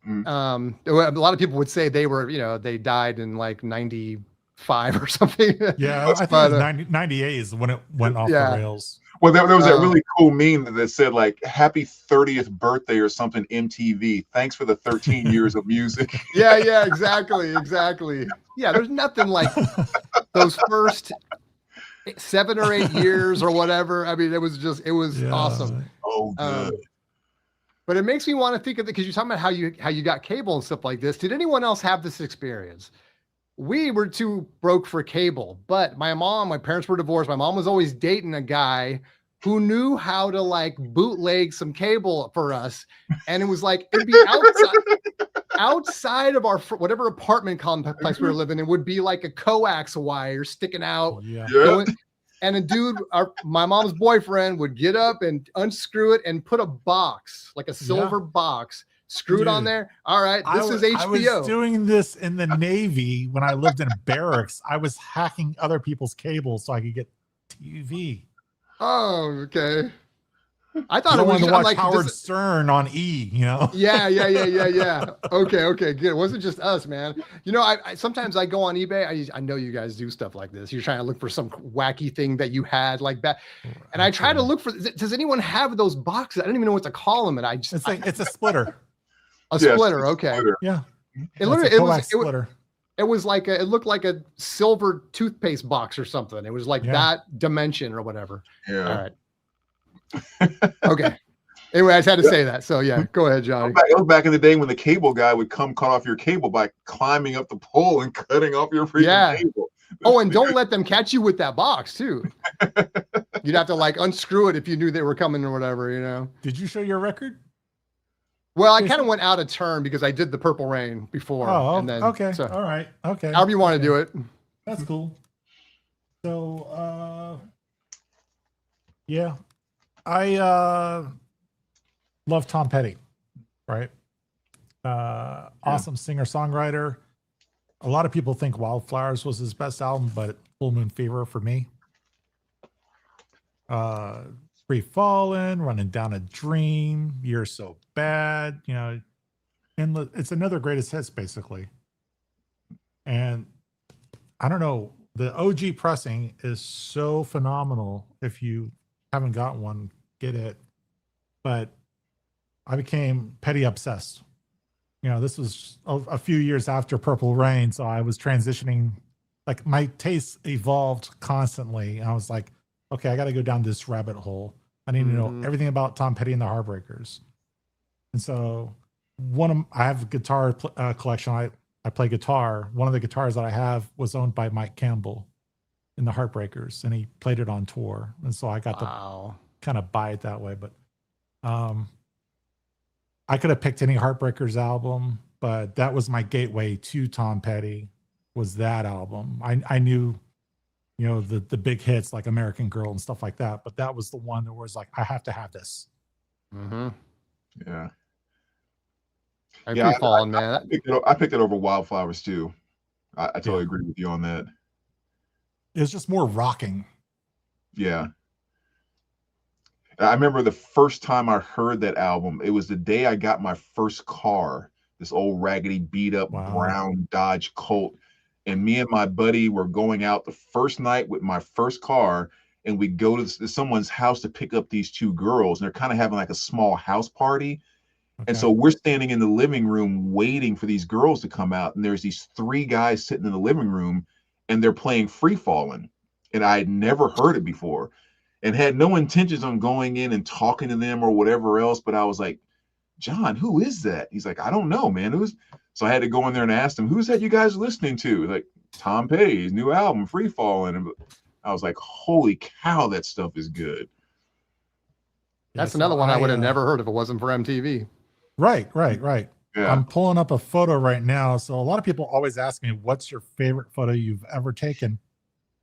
A lot of people would say they were, they died in like 95 or something. Yeah, I think it was 98 is when it went off the rails. Well, there was that really cool meme that said like happy 30th birthday or something, MTV. Thanks for the 13 years of music. Yeah, exactly. Yeah, there's nothing like those first 7 or 8 years or whatever. I mean, it was awesome. Oh, good. But it makes me want to think of it because you're talking about how you got cable and stuff like this. Did anyone else have this experience? We were too broke for cable, but my parents were divorced. My mom was always dating a guy who knew how to like bootleg some cable for us. And it was like, it'd be outside of our, whatever apartment complex we were living in, would be like a coax wire sticking out. And a dude, my mom's boyfriend, would get up and unscrew it and put a box, like a silver box, screw it on there. All right, this is HBO. I was doing this in the Navy when I lived in barracks. I was hacking other people's cables so I could get TV. Oh, okay. I thought I it was wanted to watch like Howard Stern on E, Yeah. Okay, good. It wasn't just us, man. I sometimes I go on eBay. I know you guys do stuff like this. You're trying to look for some wacky thing that you had like that, and I try to look for. Does anyone have those boxes? I don't even know what to call them. And it's a splitter. Splitter. Okay. Splitter. Yeah. It was like it looked like a silver toothpaste box or something. It was like that dimension or whatever. Yeah. All right. Okay. Anyway, I just had to say that. So yeah, go ahead, Johnny. It was back in the day when the cable guy would come cut off your cable by climbing up the pole and cutting off your freaking cable. Oh, and don't let them catch you with that box too. You'd have to like unscrew it if you knew they were coming or whatever, Did you show your record? Well, I kind of went out of turn because I did the Purple Rain before. Oh, and then, okay. So, all right. Okay. However you want to do it. That's cool. So, yeah. I love Tom Petty, right? Awesome singer-songwriter. A lot of people think Wildflowers was his best album, but Full Moon Fever for me. Free Fallin', Running Down a Dream, You're So Bad, you know, and it's another greatest hits basically. And I don't know, the OG pressing is so phenomenal. If you haven't got one, get it. But I became Petty obsessed. You know, this was a few years after Purple Rain, so I was transitioning. Like my tastes evolved constantly. And I was like, okay, I got to go down this rabbit hole. I need to know everything about Tom Petty and the Heartbreakers. And so I have a guitar collection. I play guitar. One of the guitars that I have was owned by Mike Campbell in the Heartbreakers, and he played it on tour. And so I got to kind of buy it that way. But I could have picked any Heartbreakers album, but that was my gateway to Tom Petty, was that album. I knew, you know, the big hits like American Girl and stuff like that, but that was the one that was like, I have to have this. Yeah. Free Falling, man. I picked it over Wildflowers too. I totally agree with you on that. It's just more rocking. Yeah. I remember the first time I heard that album, it was the day I got my first car, this old raggedy beat up brown Dodge Colt. And me and my buddy were going out the first night with my first car, and we go to someone's house to pick up these two girls, and they're kind of having like a small house party. And so we're standing in the living room waiting for these girls to come out, and there's these three guys sitting in the living room, and they're playing Free Fallin', and I had never heard it before and had no intentions on going in and talking to them or whatever else. But I was like, John, who is that? He's like, I don't know, man. So I had to go in there and ask him, who's that you guys are listening to? Like, Tom Petty's new album, Free Fallin'. And I was like, holy cow, that stuff is good. That's another one I would have never heard if it wasn't for MTV. Right. Yeah. I'm pulling up a photo right now. So a lot of people always ask me, what's your favorite photo you've ever taken?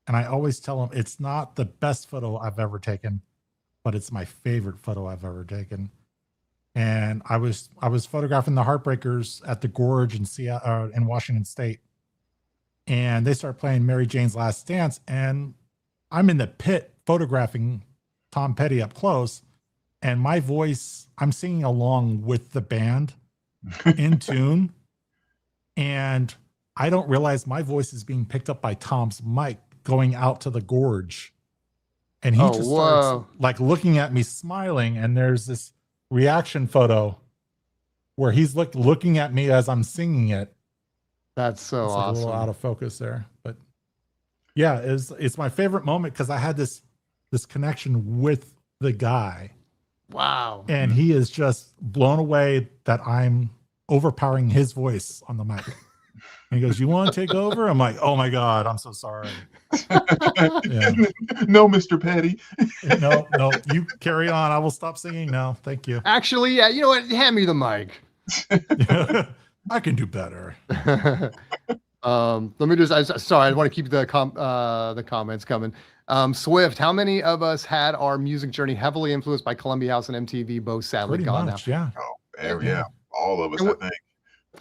And I always tell them it's not the best photo I've ever taken, but it's my favorite photo I've ever taken. And I was photographing the Heartbreakers at the Gorge in Washington State. And they start playing Mary Jane's Last Dance. And I'm in the pit photographing Tom Petty up close. And my voice, I'm singing along with the band in tune. And I don't realize my voice is being picked up by Tom's mic going out to the Gorge. And he just starts like looking at me smiling. And there's this reaction photo where he's looking at me as I'm singing it. That's so it's awesome. Like a little out of focus there. But yeah, it's my favorite moment because I had this connection with the guy. Wow. And he is just blown away that I'm overpowering his voice on the mic. And he goes, you want to take over? I'm like, oh my God, I'm so sorry. Yeah. No, Mr. Petty. No, you carry on. I will stop singing now. Thank you. Actually, yeah, you know what? Hand me the mic. I can do better. Let me sorry, I want to keep the comments coming. Swift, how many of us had our music journey heavily influenced by Columbia House and MTV, both sadly gone now? Yeah. Oh, yeah, all of us, I think.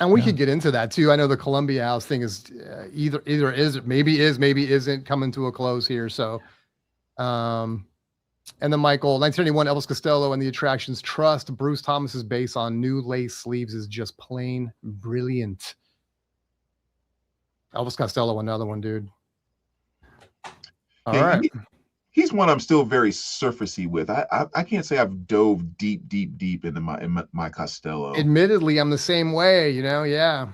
And we could get into that too. I know the Columbia House thing is either is, maybe isn't coming to a close here. So, and then Michael, 1971, Elvis Costello and the Attractions Trust. Bruce Thomas's bass on New Lace Sleeves is just plain brilliant. Elvis Costello, another one, dude. All right. He's one I'm still very surfacey with. I can't say I've dove deep into my Costello. Admittedly, I'm the same way, you know. Yeah.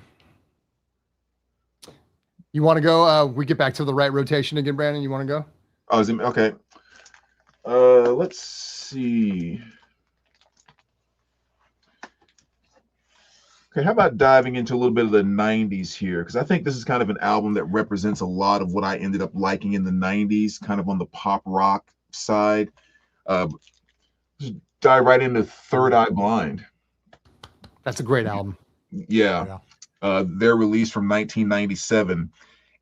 You want to go? We get back to the right rotation again, Brandon. You want to go? Oh, is it okay? Let's see. Okay, how about diving into a little bit of the 90s here? Because I think this is kind of an album that represents a lot of what I ended up liking in the 90s, kind of on the pop rock side. Just dive right into Third Eye Blind. That's a great album. Yeah. Their release from 1997.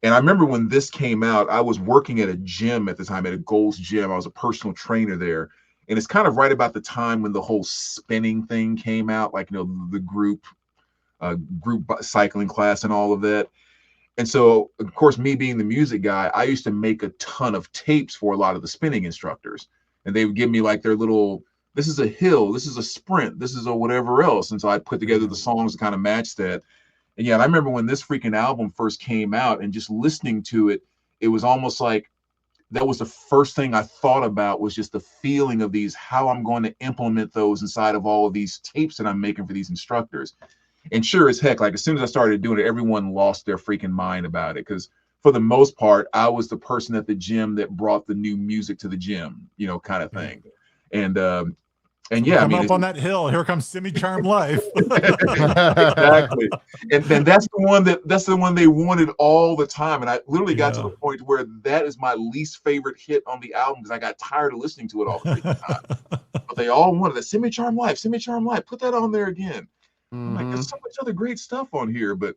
And I remember when this came out, I was working at a gym at the time, at a Gold's Gym. I was a personal trainer there. And it's kind of right about the time when the whole spinning thing came out, like, the group cycling class and all of that. And so, of course, me being the music guy, I used to make a ton of tapes for a lot of the spinning instructors. And they would give me like their little, this is a hill, this is a sprint, this is a whatever else. And so I'd put together the songs to kind of match that. And yeah, and I remember when this freaking album first came out and just listening to it, it was almost like that was the first thing I thought about, was just the feeling of these, how I'm going to implement those inside of all of these tapes that I'm making for these instructors. And sure as heck, like as soon as I started doing it, everyone lost their freaking mind about it. Because for the most part, I was the person at the gym that brought the new music to the gym, kind of thing. And yeah, come up on that hill. Here comes Semi Charm Life. Exactly. And then that's the one they wanted all the time. And I literally got to the point where that is my least favorite hit on the album, because I got tired of listening to it all the freaking time. But they all wanted the Semi Charm Life, Semi Charm Life. Put that on there again. I'm like, there's so much other great stuff on here. But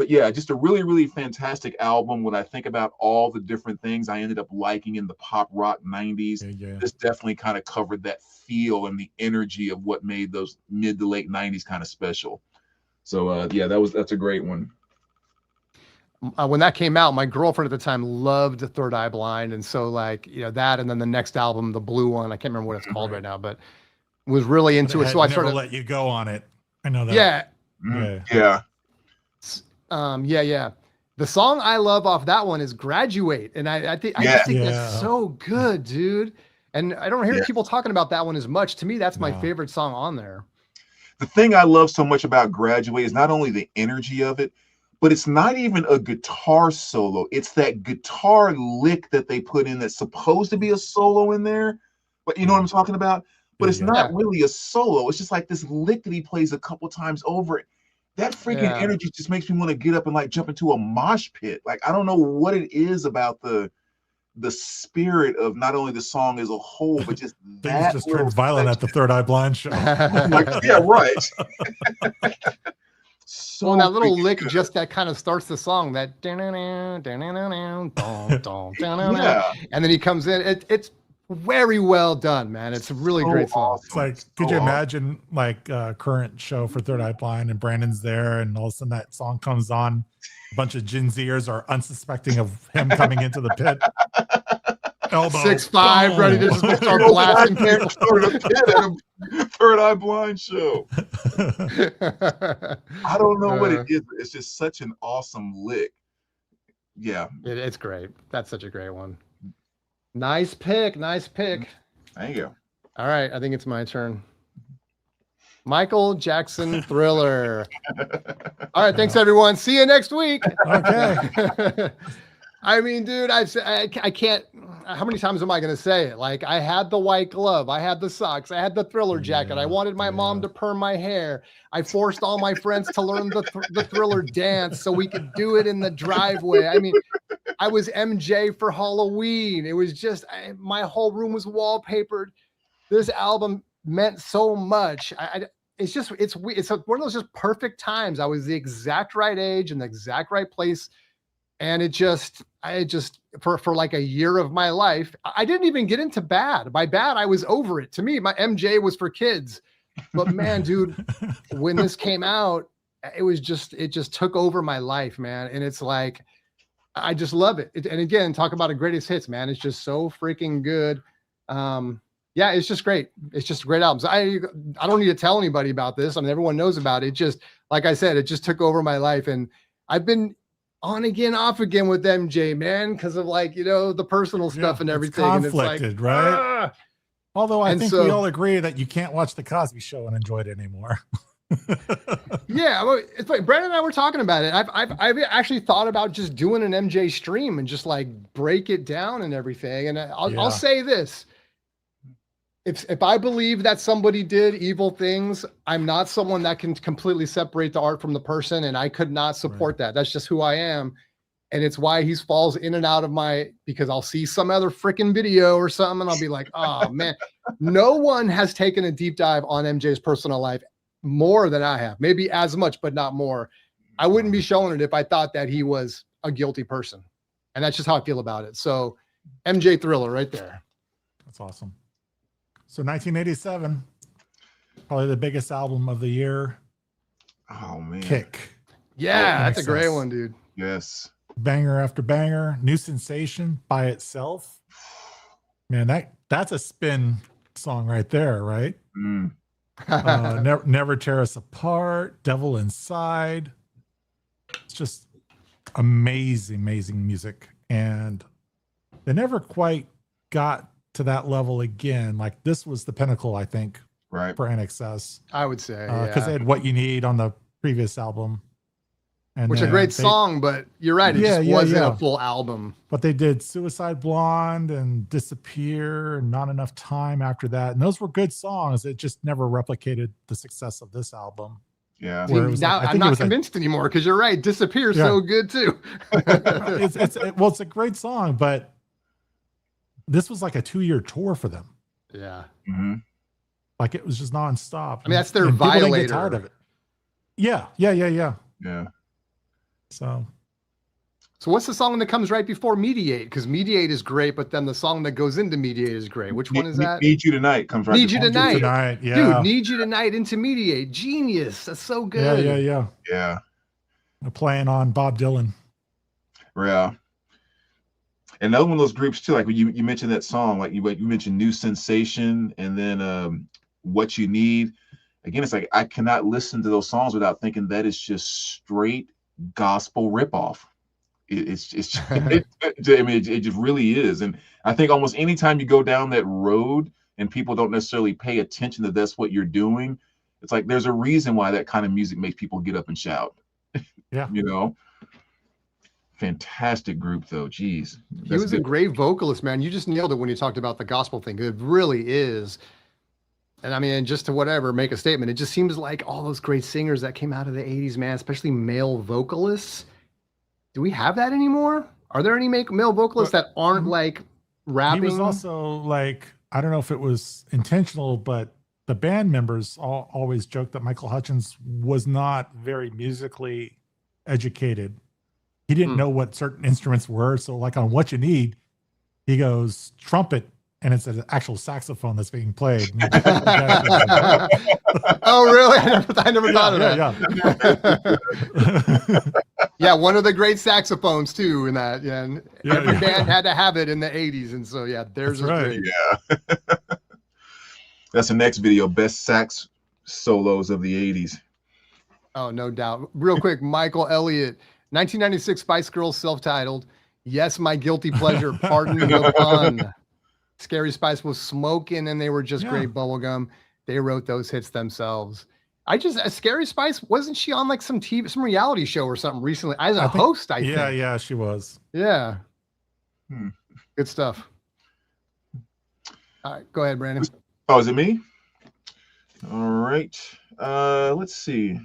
yeah, just a really, really fantastic album. When I think about all the different things I ended up liking in the pop rock 90s, this definitely kind of covered that feel and the energy of what made those mid to late 90s kind of special. So yeah, that's a great one. When that came out, my girlfriend at the time loved Third Eye Blind. And so that, and then the next album, the blue one, I can't remember what it's called right now, but was really into it. So I started Let You Go on it. I know that. Yeah. Yeah. The song I love off that one is Graduate. And I just think that's so good, dude. And I don't hear people talking about that one as much. To me, that's my favorite song on there. The thing I love so much about Graduate is not only the energy of it, but it's not even a guitar solo. It's that guitar lick that they put in that's supposed to be a solo in there. But you know what I'm talking about? But it's not really a solo. It's just like this lick that he plays a couple times over it. That freaking energy just makes me want to get up and like jump into a mosh pit. Like, I don't know what it is about the spirit of not only the song as a whole, but just things just turned violent at the Third Eye Blind show. Like, yeah, right. So that little lick just that kind of starts the song, that and then he comes in. It's very well done, man. It's a really great song. It's like, could you imagine like current show for Third Eye Blind and Brandon's there, and all of a sudden that song comes on, a bunch of Gen Zers are unsuspecting of him coming into the pit. Elbow, 6'5", ready to just start blasting people. Third Eye Blind show. I don't know what it is, but it's just such an awesome lick. Yeah, it's great. That's such a great one. Nice pick. Thank you. All right, I think it's my turn. Michael Jackson, Thriller. All right, thanks everyone. See you next week. Okay. I mean, dude, I can't. How many times am I going to say it? Like, I had the white glove, I had the socks, I had the Thriller jacket. I wanted my mom to perm my hair. I forced all my friends to learn the Thriller dance so we could do it in the driveway. I mean, I was MJ for Halloween. It was just my whole room was wallpapered. This album meant so much. It's one of those just perfect times. I was the exact right age in the exact right place. And I just for like a year of my life, I didn't even get into bad. By bad, I was over it. To me, my MJ was for kids. But man, dude, when this came out, it just took over my life, man. And it's like, I just love it. And again, talk about a greatest hits, man. It's just so freaking good. Yeah, it's just great. It's just a great album. So I don't need to tell anybody about this. I mean, everyone knows about it. Just like I said, it just took over my life. And I've been on again, off again with MJ, man, because of like, the personal stuff and everything. Conflicted, and it's like, right? Although I think we all agree that you can't watch the Cosby Show and enjoy it anymore. Yeah, well, it's like Brandon and I were talking about it. I've actually thought about just doing an MJ stream and just like break it down and everything. And I'll say this. If I believe that somebody did evil things, I'm not someone that can completely separate the art from the person, and I could not support that. That's just who I am. And it's why he falls in and out of because I'll see some other freaking video or something and I'll be like, oh man, no one has taken a deep dive on MJ's personal life more than I have. Maybe as much, but not more. I wouldn't be showing it if I thought that he was a guilty person. And that's just how I feel about it. So MJ Thriller right there. That's awesome. So 1987, probably the biggest album of the year. Oh man. Kick. Yeah, that's a great Excess. one, dude. Yes. Banger after banger. New Sensation by itself. Man, that's a spin song right there, right? Mm. Never Tear Us Apart, Devil Inside. It's just amazing music. And they never quite got to that level again. Like this was the pinnacle, I think, Right. for NXS. I would say, Because they had What You Need on the previous album. And which is a great song, but you're right. It just wasn't a full album. But they did Suicide Blonde and Disappear and Not Enough Time after that. And those were good songs. It just never replicated the success of this album. Yeah. See, now I'm not convinced anymore because you're right. Disappear so good too. It's a great song, but this was like a 2-year tour for them. Yeah. Mm-hmm. Like it was just nonstop. I mean, that's their and Violator. People didn't get tired of it. Yeah. Yeah. So what's the song that comes right before Mediate? Because Mediate is great, but then the song that goes into Mediate is great. Which one is that? Need You Tonight comes right Need You Tonight. Yeah. Dude, Need You Tonight into Mediate. Genius. That's so good. Yeah. Playing on Bob Dylan. Yeah. And another one of those groups too, like when you mentioned that song, like you mentioned New Sensation and then What You Need. Again, it's like I cannot listen to those songs without thinking that is just straight gospel ripoff. It just really is. And I think almost anytime you go down that road and people don't necessarily pay attention that that's what you're doing, it's like there's a reason why that kind of music makes people get up and shout. Yeah. You know? Fantastic group though. Jeez. He was a great vocalist, man. You just nailed it when you talked about the gospel thing. It really is. And I mean, just to make a statement, it just seems like all those great singers that came out of the 80s, man, especially male vocalists. Do we have that anymore? Are there any male vocalists that aren't like rapping? He was also like, I don't know if it was intentional, but the band members always joked that Michael Hutchence was not very musically educated. He didn't know what certain instruments were. So like on What You Need, he goes trumpet, and it's an actual saxophone that's being played. Oh, really? I never thought of that. Yeah, one of the great saxophones too in that. Yeah, and every band had to have it in the 80s. And so, theirs is great. Yeah. That's the next video, best sax solos of the 80s. Oh, no doubt. Real quick, Michael Elliott, 1996 Spice Girls self-titled. Yes, my guilty pleasure. Pardon the pun. Scary Spice was smoking and they were just great bubblegum. They wrote those hits themselves. Scary Spice, wasn't she on like some reality show or something recently? As a host, I think. Yeah, she was. Yeah. Good stuff. All right, go ahead, Brandon. Oh, is it me? All right. Let's see.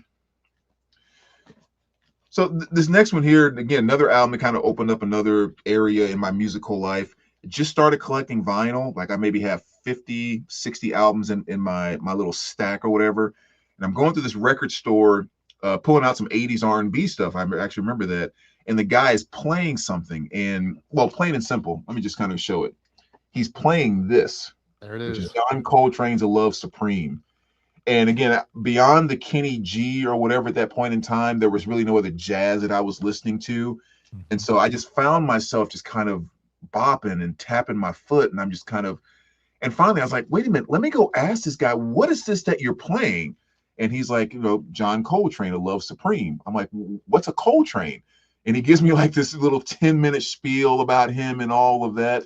So this next one here, again, another album that kind of opened up another area in my musical life. Just started collecting vinyl. Like I maybe have 50, 60 albums in my little stack or whatever. And I'm going through this record store, pulling out some 80s R&B stuff. I actually remember that. And the guy is playing something plain and simple. Let me just kind of show it. He's playing this. There it is. Which is John Coltrane's A Love Supreme. And again, beyond the Kenny G or whatever at that point in time, there was really no other jazz that I was listening to. And so I just found myself just kind of bopping and tapping my foot. And I'm just and finally I was like, wait a minute, let me go ask this guy, what is this that you're playing? And he's like, John Coltrane, A Love Supreme. I'm like, what's a Coltrane? And he gives me like this little 10-minute spiel about him and all of that.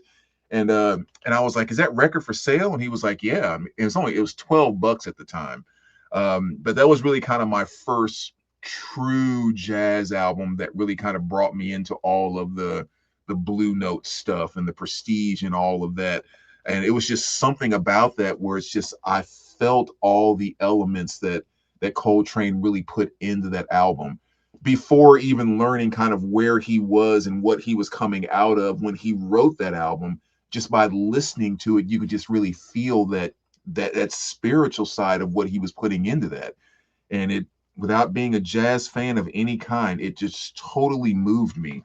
And I was like, is that record for sale? And he was like, yeah. I mean, it was $12 at the time. But that was really kind of my first true jazz album that really kind of brought me into all of the Blue Note stuff and the Prestige and all of that. And it was just something about that where it's just, I felt all the elements that Coltrane really put into that album before even learning kind of where he was and what he was coming out of when he wrote that album. Just by listening to it, you could just really feel that spiritual side of what he was putting into that. And it, without being a jazz fan of any kind, it just totally moved me.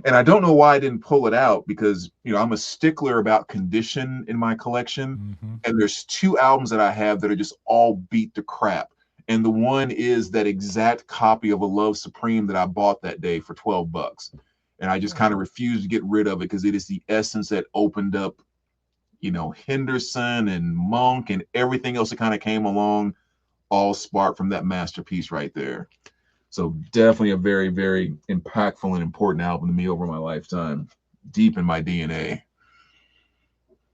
And I don't know why I didn't pull it out, because I'm a stickler about condition in my collection. And there's 2 albums that I have that are just all beat to crap. And the one is that exact copy of A Love Supreme that I bought that day for $12. And I just kind of refused to get rid of it, because it is the essence that opened up, Henderson and Monk and everything else that kind of came along, all sparked from that masterpiece right there. So definitely a very, very impactful and important album to me over my lifetime, deep in my DNA.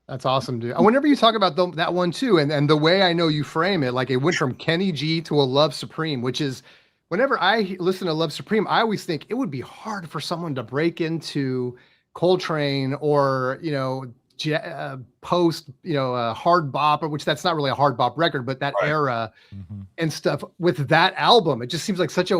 That's awesome, dude. Whenever you talk about that one too, and the way I know you frame it, like it went from Kenny G to A Love Supreme, which is, whenever I listen to Love Supreme, I always think it would be hard for someone to break into Coltrane or, post, hard bop, which that's not really a hard bop record, but that era and stuff with that album. It just seems like such a,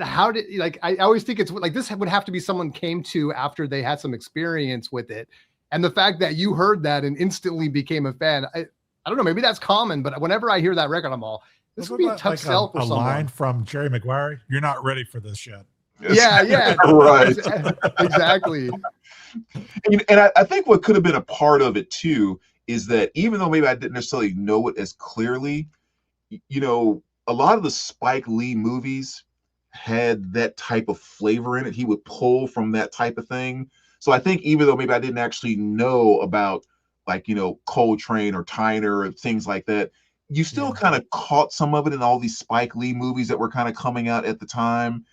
how did, like, I always think it's like, this would have to be someone came to after they had some experience with it. And the fact that you heard that and instantly became a fan, I don't know, maybe that's common, but whenever I hear that record, I'm all, this would be a tough sell for someone. A line from Jerry Maguire, "You're not ready for this yet." Yeah. Right. Exactly. And I think what could have been a part of it too is that, even though maybe I didn't necessarily know it as clearly, a lot of the Spike Lee movies had that type of flavor in it. He would pull from that type of thing. So I think even though maybe I didn't actually know about, like, Coltrane or Tyner or things like that, you still kind of caught some of it in all these Spike Lee movies that were kind of coming out at the time.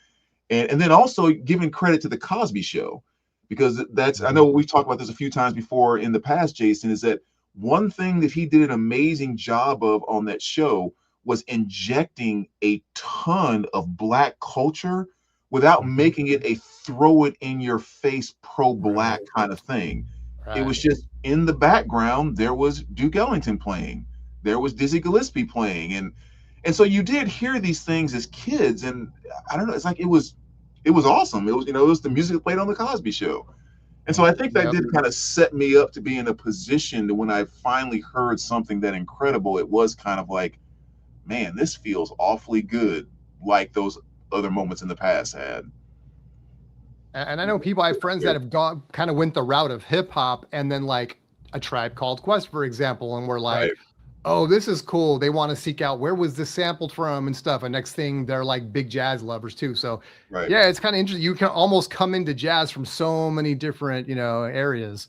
And then also giving credit to the Cosby Show, because I know we've talked about this a few times before in the past, Jason, is that one thing that he did an amazing job of on that show was injecting a ton of Black culture without making it a throw it in your face pro-Black kind of thing. It was just in the background. There was Duke Ellington playing, there was Dizzy Gillespie playing, and so you did hear these things as kids, and I don't know, it's like it was awesome. It was, it was the music that played on the Cosby Show. And so I think that did kind of set me up to be in a position to, when I finally heard something that incredible, it was kind of like, man, this feels awfully good, like those other moments in the past had. And I know I have friends that have kind of went the route of hip hop, and then like A Tribe Called Quest, for example, and we're like, oh, this is cool. They want to seek out, where was this sampled from and stuff. And next thing, they're like big jazz lovers too. So yeah, it's kind of interesting. You can almost come into jazz from so many different, areas.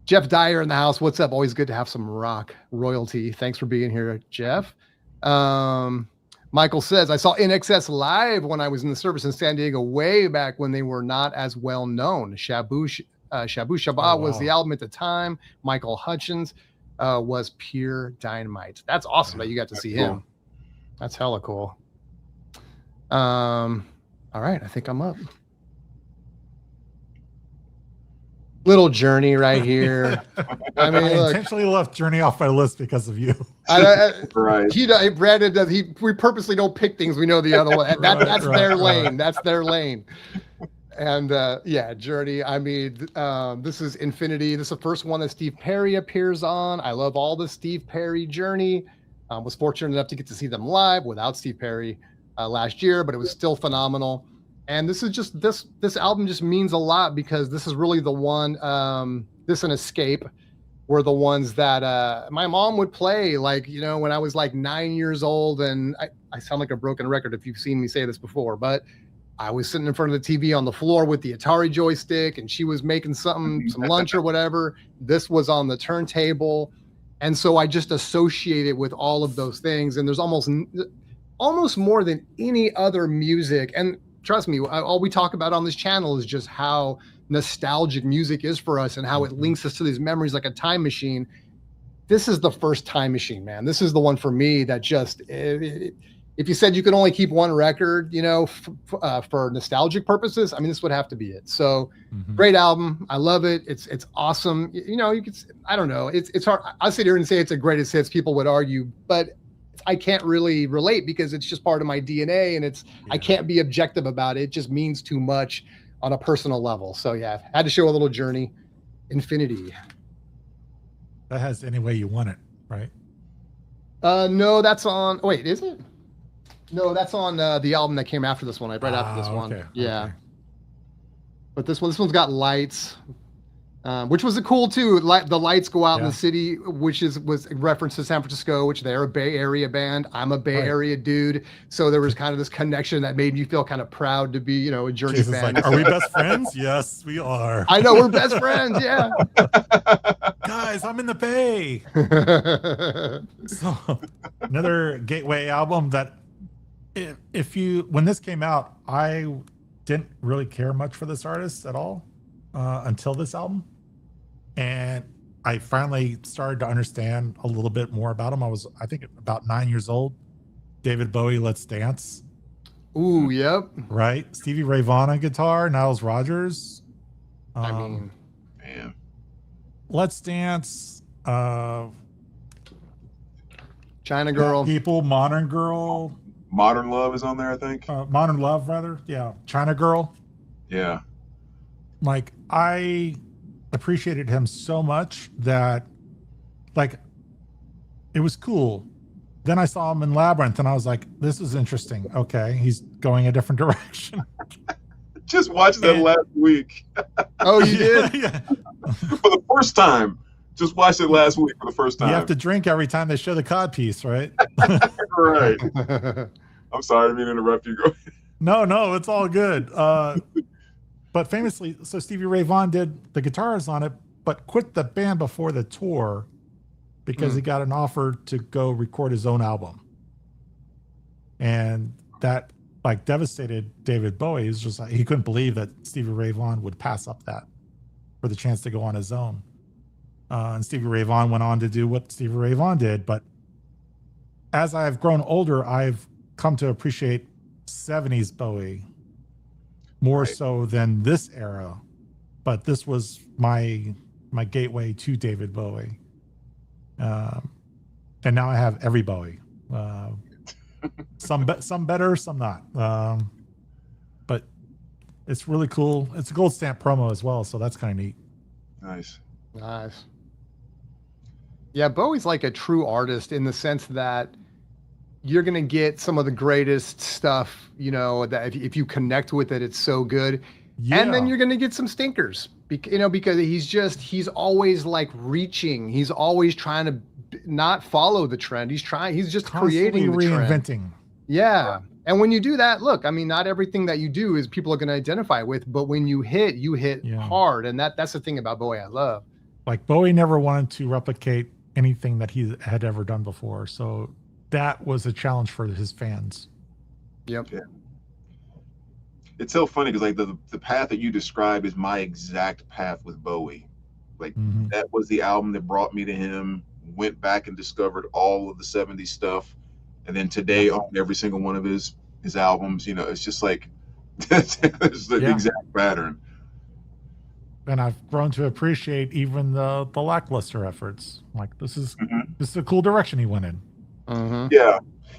Jeff Dyer in the house. What's up? Always good to have some rock royalty. Thanks for being here, Jeff. Michael says, I saw NXS live when I was in the service in San Diego way back when they were not as well known. Shabu Shaba was the album at the time. Michael Hutchins was pure dynamite. That's awesome that you got to see him. That's hella cool. All right, I think I'm up. Little Journey right here. I mean, I intentionally left Journey off my list because of you. Brandon does. We purposely don't pick things we know the other one. That's their lane. That's their lane. And Journey. I mean, this is Infinity. This is the first one that Steve Perry appears on. I love all the Steve Perry Journey. Was fortunate enough to get to see them live without Steve Perry last year, but it was still phenomenal. And this is just this album just means a lot, because this is really the one. This and Escape were the ones that my mom would play, like, when I was like 9 years old. And I sound like a broken record if you've seen me say this before, but I was sitting in front of the TV on the floor with the Atari joystick, and she was making some lunch or whatever. This was on the turntable. And so I just associate it with all of those things. And there's almost more than any other music. And trust me, all we talk about on this channel is just how nostalgic music is for us and how it links us to these memories like a time machine. This is the first time machine, man. This is the one for me that just, if you said you could only keep one record, for nostalgic purposes, I mean, this would have to be it. So great album. I love it. It's awesome. You could, I don't know. It's hard. I'll sit here and say it's a greatest hits. People would argue, but I can't really relate because it's just part of my DNA, and I can't be objective about it. It just means too much on a personal level. So yeah, I had to show a little Journey. Infinity. That has Any Way You Want It, right? No, that's on. Wait, is it? No, that's on the album that came after this one, right after this one. Okay, Yeah. okay. But this one's got lights, which was cool too. The lights go out in Yeah. the city, which was a reference to San Francisco, which they're a Bay Area band. I'm a Bay Right. Area dude, so there was kind of this connection that made me feel kind of proud to be, a Journey Jesus, fan. like, are we best friends? Yes, we are. I know we're best friends. Yeah. Guys, I'm in the Bay. So another gateway album that when this came out, I didn't really care much for this artist at all until this album. And I finally started to understand a little bit more about him. I think about 9 years old. David Bowie, Let's Dance. Ooh, yep. Right? Stevie Ray Vaughan on guitar, Niles Rodgers. I mean, Man. Let's Dance. China Girl. People, Modern Girl. Modern Love is on there, I think. Modern Love, rather. Yeah. China Girl. Yeah. Like, I appreciated him so much that, like, it was cool. Then I saw him in Labyrinth and I was like, this is interesting. Okay. He's going a different direction. Just watched that last week Oh, you did? Yeah. for the first time. Just watched it last week for the first time. You have to drink every time they show the cod piece, right? Right. I'm sorry, I didn't mean to interrupt you. Go ahead. No, it's all good. But famously, so Stevie Ray Vaughan did the guitars on it, but quit the band before the tour because he got an offer to go record his own album. And that like devastated David Bowie. He's just like, he couldn't believe that Stevie Ray Vaughan would pass up that for the chance to go on his own. And Stevie Ray Vaughan went on to do what Stevie Ray Vaughan did. But as I've grown older, I've come to appreciate 70s Bowie more so than this era. But this was my gateway to David Bowie. And now I have every Bowie. Some better, some not. But it's really cool. It's a gold stamp promo as well, so that's kind of neat. Nice. Nice. Yeah, Bowie's like a true artist in the sense that you're going to get some of the greatest stuff, that if you connect with it, it's so good. Yeah. And then you're going to get some stinkers, because he's always like reaching. He's always trying to not follow the trend. He's just creating the trend. Reinventing. Yeah. And when you do that, look, I mean, not everything that you do is people are going to identify with, but when you hit hard. And that's the thing about Bowie I love. Like Bowie never wanted to replicate anything that he had ever done before. So that was a challenge for his fans. Yep. Yeah. It's so funny because like the path that you describe is my exact path with Bowie. Like that was the album that brought me to him, went back and discovered all of the 70s stuff. And then today on every single one of his albums, it's just like it's the exact pattern. And I've grown to appreciate even the lackluster efforts. Like this is a cool direction he went in.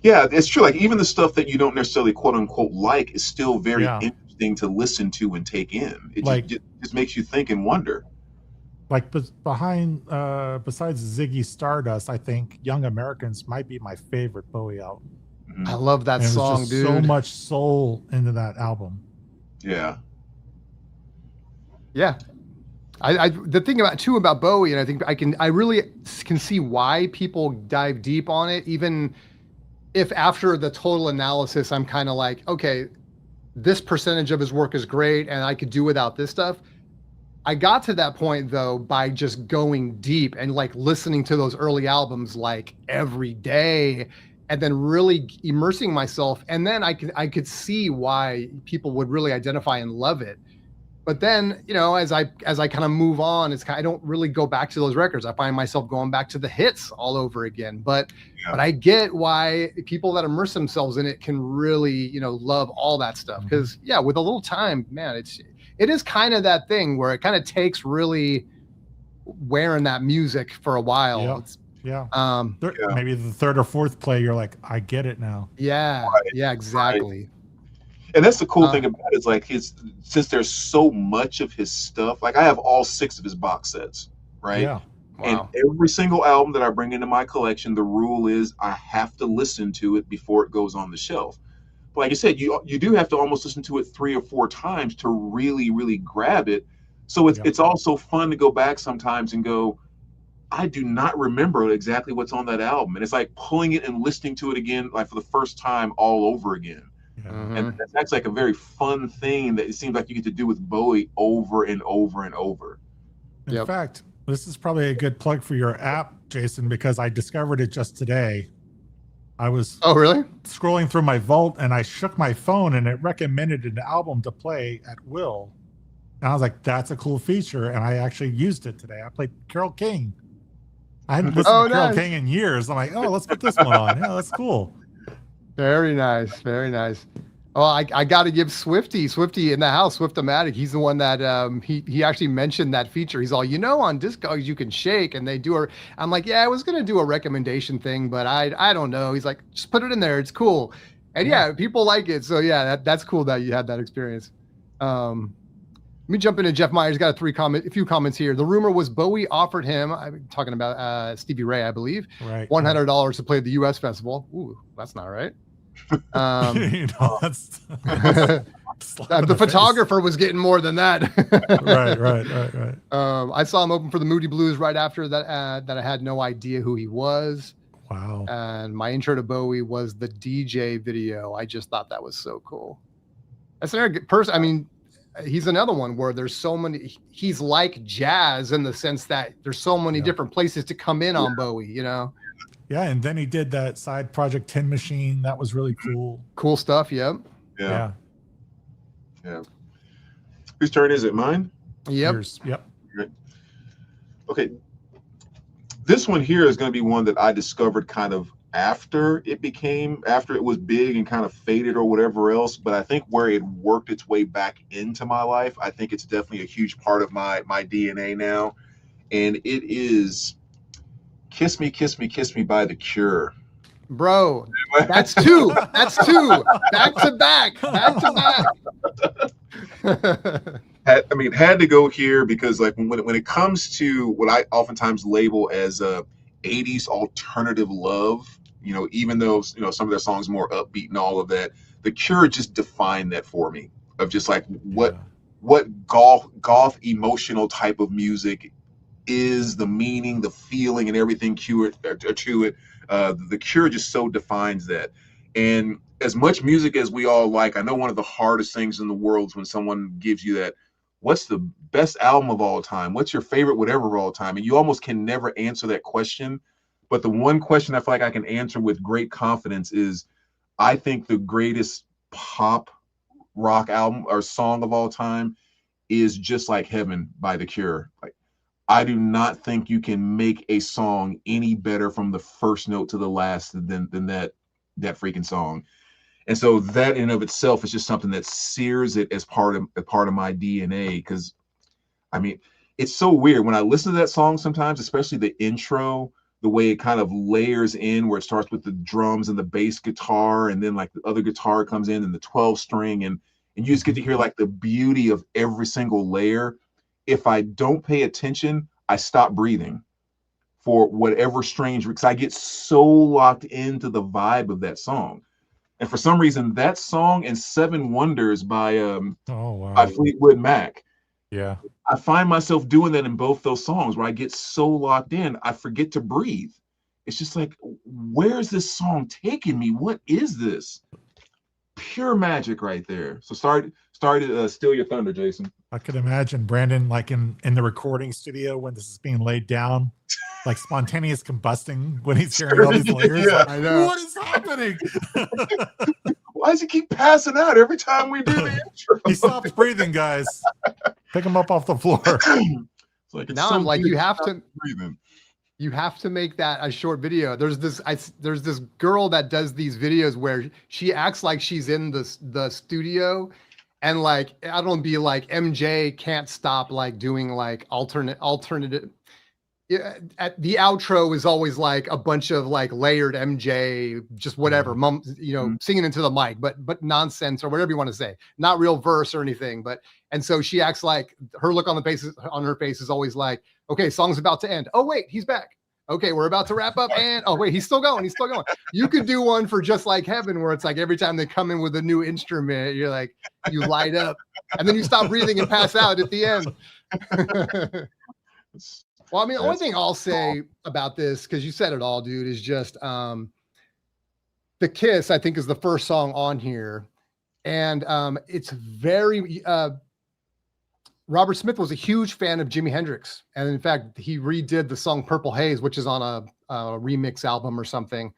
Yeah, it's true. Like even the stuff that you don't necessarily quote unquote like is still very interesting to listen to and take in. It just makes you think and wonder. Like besides Ziggy Stardust, I think Young Americans might be my favorite Bowie album. I love that song, dude. So much soul into that album. Yeah. Yeah. The thing about Bowie, and I think I really can see why people dive deep on it, even if after the total analysis, I'm kind of like, okay, this percentage of his work is great and I could do without this stuff. I got to that point though by just going deep and like listening to those early albums like every day and then really immersing myself. And then I could see why people would really identify and love it. But then, as I kind of move on, I don't really go back to those records. I find myself going back to the hits all over again. But I get why people that immerse themselves in it can really, love all that stuff. Because with a little time, man, it is kind of that thing where it kind of takes really wearing that music for a while. Maybe the third or fourth play, you're like, I get it now. Yeah, exactly. Right. And that's the cool thing about it is like since there's so much of his stuff, like I have all 6 of his box sets, right? Yeah. Wow. And every single album that I bring into my collection, the rule is I have to listen to it before it goes on the shelf. But like I said, you do have to almost listen to it 3 or 4 times to really, really grab it. So it's also fun to go back sometimes and go, I do not remember exactly what's on that album. And it's like pulling it and listening to it again, like for the first time all over again. Yeah. And that's actually like a very fun thing that it seems like you get to do with Bowie over and over and over. In fact, this is probably a good plug for your app, Jason, because I discovered it just today. I was really scrolling through my vault and I shook my phone and it recommended an album to play at will. And I was like, that's a cool feature. And I actually used it today. I played Carole King. I hadn't listened to Carole King in years. I'm like, oh, let's put this one on. Yeah, that's cool. Very nice. Very nice. Oh, I got to give Swifty in the house, Swift-O-Matic. He's the one that he actually mentioned that feature. He's all, on Discogs you can shake and they do I'm like, yeah, I was going to do a recommendation thing, but I don't know. He's like, just put it in there. It's cool. And yeah, people like it. So yeah, that's cool that you had that experience. Let me jump into Jeff Myers. Got a few comments here. The rumor was Bowie offered him, I'm talking about Stevie Ray, I believe, right, $100 to play at the U.S. festival. Ooh, that's not right. That's the photographer was getting more than that. right. I saw him open for the Moody Blues right after that. That I had no idea who he was. Wow. And my intro to Bowie was the DJ video. I just thought that was so cool. That's another person. I mean, he's another one where there's so many. He's like jazz in the sense that there's so many different places to come in on Bowie. Yeah, and then he did that side project Tin Machine. That was really cool. Cool stuff. Yep. Yeah. Whose turn is it? Mine? Yep. Yours. Yep. Okay. This one here is going to be one that I discovered kind of after it was big and kind of faded or whatever else. But I think where it worked its way back into my life, I think it's definitely a huge part of my DNA now. And it is Kiss Me, Kiss Me, Kiss Me by The Cure. Bro, that's two. That's two. Back to back. Had to go here because like when it comes to what I oftentimes label as 80s alternative love, even though some of their songs are more upbeat and all of that, The Cure just defined that for me of just like what goth emotional type of music is, the meaning, the feeling, and everything to it. The Cure just so defines that. And as much music as we all like, I know one of the hardest things in the world is when someone gives you that, what's the best album of all time? What's your favorite whatever of all time? And you almost can never answer that question. But the one question I feel like I can answer with great confidence is, I think the greatest pop rock album or song of all time is Just Like Heaven by The Cure. Like, I do not think you can make a song any better from the first note to the last than that freaking song. And so that in of itself is just something that sears it as part of my DNA. Because I mean, it's so weird when I listen to that song sometimes, especially the intro, the way it kind of layers in, where it starts with the drums and the bass guitar, and then like the other guitar comes in and the 12 string, and you just get to hear like the beauty of every single layer. If I don't pay attention, I stop breathing for whatever strange, because I get so locked into the vibe of that song. And for some reason, that song and Seven Wonders by Fleetwood Mac, I find myself doing that in both those songs, where I get so locked in, I forget to breathe. It's just like, where is this song taking me? What is this? Pure magic right there. So sorry to steal your thunder, Jason. I could imagine Brandon like in the recording studio when this is being laid down, like spontaneous combusting when he's hearing all these layers. Yeah, like, I know. What is happening? Why does he keep passing out every time we do the intro? He stops breathing, guys. Pick him up off the floor. It's like, it's Now so I'm like, good you have stop to breathing. You have to make that a short video. There's this girl that does these videos where she acts like she's in the studio, and like, I don't be like, MJ can't stop like doing like alternative. Yeah, at the outro is always like a bunch of like layered MJ, just whatever, singing into the mic, but nonsense or whatever you want to say, not real verse or anything. And so she acts like her look on her face is always like, okay, song's about to end. Oh wait, he's back. Okay, we're about to wrap up. And oh, wait, he's still going. He's still going. You could do one for Just Like Heaven, where it's like every time they come in with a new instrument, you're like, you light up and then you stop breathing and pass out at the end. Well, I mean, the only thing I'll say about this, because you said it all, dude, is just The Kiss, I think, is the first song on here. And it's very Robert Smith was a huge fan of Jimi Hendrix. And in fact, he redid the song Purple Haze, which is on a remix album or something.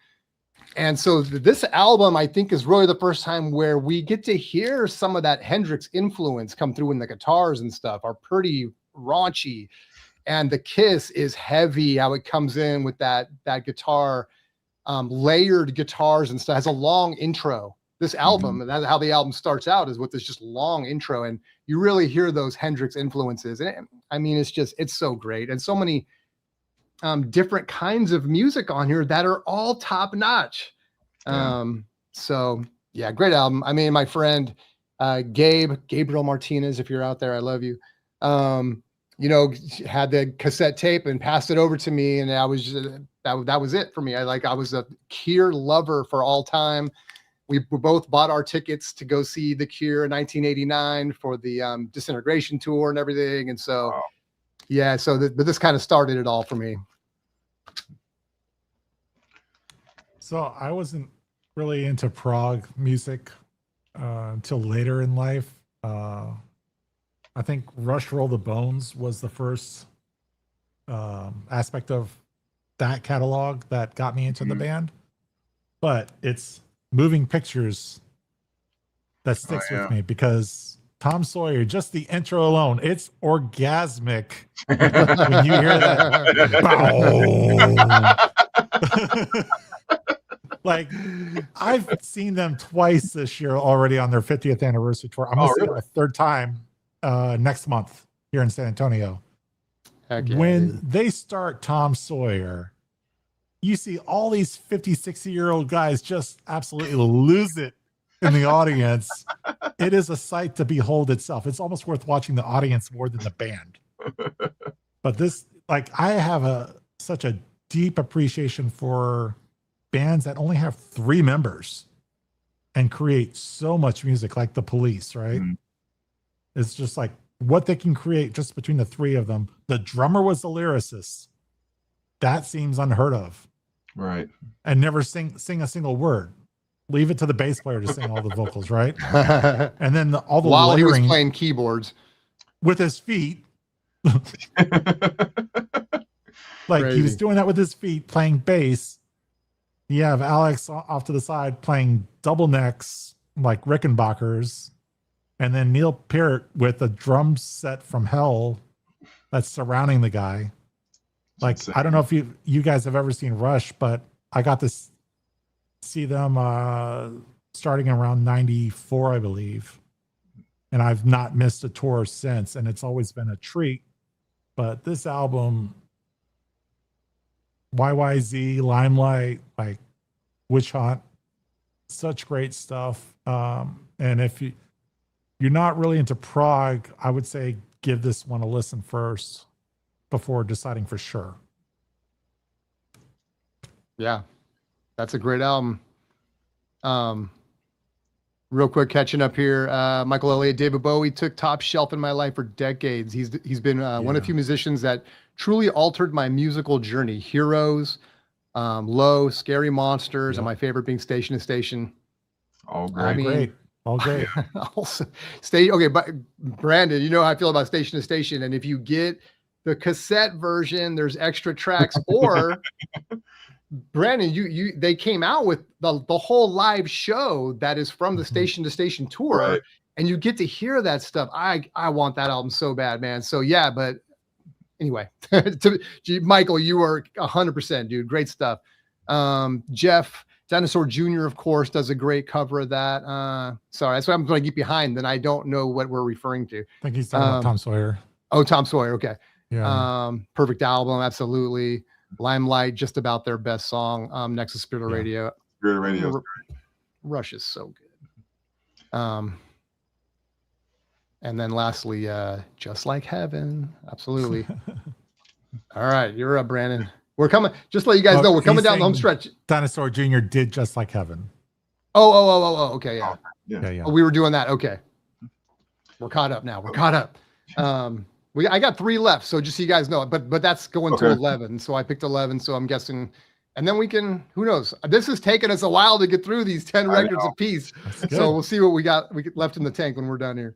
And so this album, I think, is really the first time where we get to hear some of that Hendrix influence come through in the guitars and stuff, are pretty raunchy. And The Kiss is heavy, how it comes in with that guitar, layered guitars and stuff. It has a long intro. This album, and that's how the album starts out, is with this just long intro, and you really hear those Hendrix influences. And I mean, it's so great, and so many different kinds of music on here that are all top notch. So yeah, great album. I mean, my friend Gabriel Martinez, if you're out there, I love you. You know, had the cassette tape and passed it over to me, and I was just, that was it for me. I was a Cure lover for all time. We both bought our tickets to go see The Cure in 1989 for the Disintegration tour and everything. And so, yeah, so but this kind of started it all for me. So I wasn't really into prog music until later in life. I think Rush Roll the Bones was the first aspect of that catalog that got me into the band. But it's Moving Pictures that sticks with me, because Tom Sawyer, just the intro alone, it's orgasmic when you hear that. Like, I've seen them twice this year already on their 50th anniversary tour. I'm going to see them a third time next month here in San Antonio. When they start Tom Sawyer, you see all these 50, 60-year-old guys just absolutely lose it in the audience. It is a sight to behold itself. It's almost worth watching the audience more than the band. But this, like, I have such a deep appreciation for bands that only have 3 members and create so much music, like the Police, right? It's just like what they can create just between the 3 of them. The drummer was the lyricist. That seems unheard of. Right. And never sing a single word. Leave it to the bass player to sing all the vocals, right? And then all the while layering, he was playing keyboards with his feet. Like, Crazy. he was doing that with his feet, playing bass. You have Alex off to the side playing double necks like Rickenbackers. And then Neil Peart with a drum set from hell that's surrounding the guy. Like, I don't know if you guys have ever seen Rush, but I got to see them starting around 94, I believe. And I've not missed a tour since, and it's always been a treat. But this album, YYZ, Limelight, like Witch Hunt, such great stuff. And if you're not really into prog, I would say give this one a listen first before deciding for sure. Yeah, that's a great album. Real quick, catching up here. Michael Elliott, David Bowie took top shelf in my life for decades. He's been one of the few musicians that truly altered my musical journey. Heroes, Low, Scary Monsters, and my favorite being Station to Station. All great. I mean, Great. All great. Also, okay, but Brandon, you know how I feel about Station to Station, and if you get the cassette version, there's extra tracks, or Brandon, they came out with the whole live show that is from the Station to Station tour, Right. and you get to hear that stuff. I want that album so bad, man. So yeah, but anyway, Michael, you are 100%, dude. Great stuff. Jeff Dinosaur Jr., of course, does a great cover of that. Sorry, that's what I'm going to get behind. Then I don't know what we're referring to. I think he's talking about Tom Sawyer. Oh, Tom Sawyer. Okay. Yeah. Perfect album. Absolutely. Limelight, just about their best song. Next to Spirit of Radio. Spirit of Radio. Rush is so good. And then lastly, Just Like Heaven. Absolutely. All right, you're up, Brandon. We're coming. Just to let you guys know, we're coming he's down the home saying stretch. Dinosaur Jr. did Just Like Heaven. Oh. Okay, yeah. Yeah. Oh, we were doing that. Okay. We're caught up now. We're caught up. I got 3 left, so just so you guys know. But that's going to 11. So I picked 11. So I'm guessing, and then we can. Who knows? This has taken us a while to get through these 10 records apiece. So we'll see what we got left in the tank when we're done here.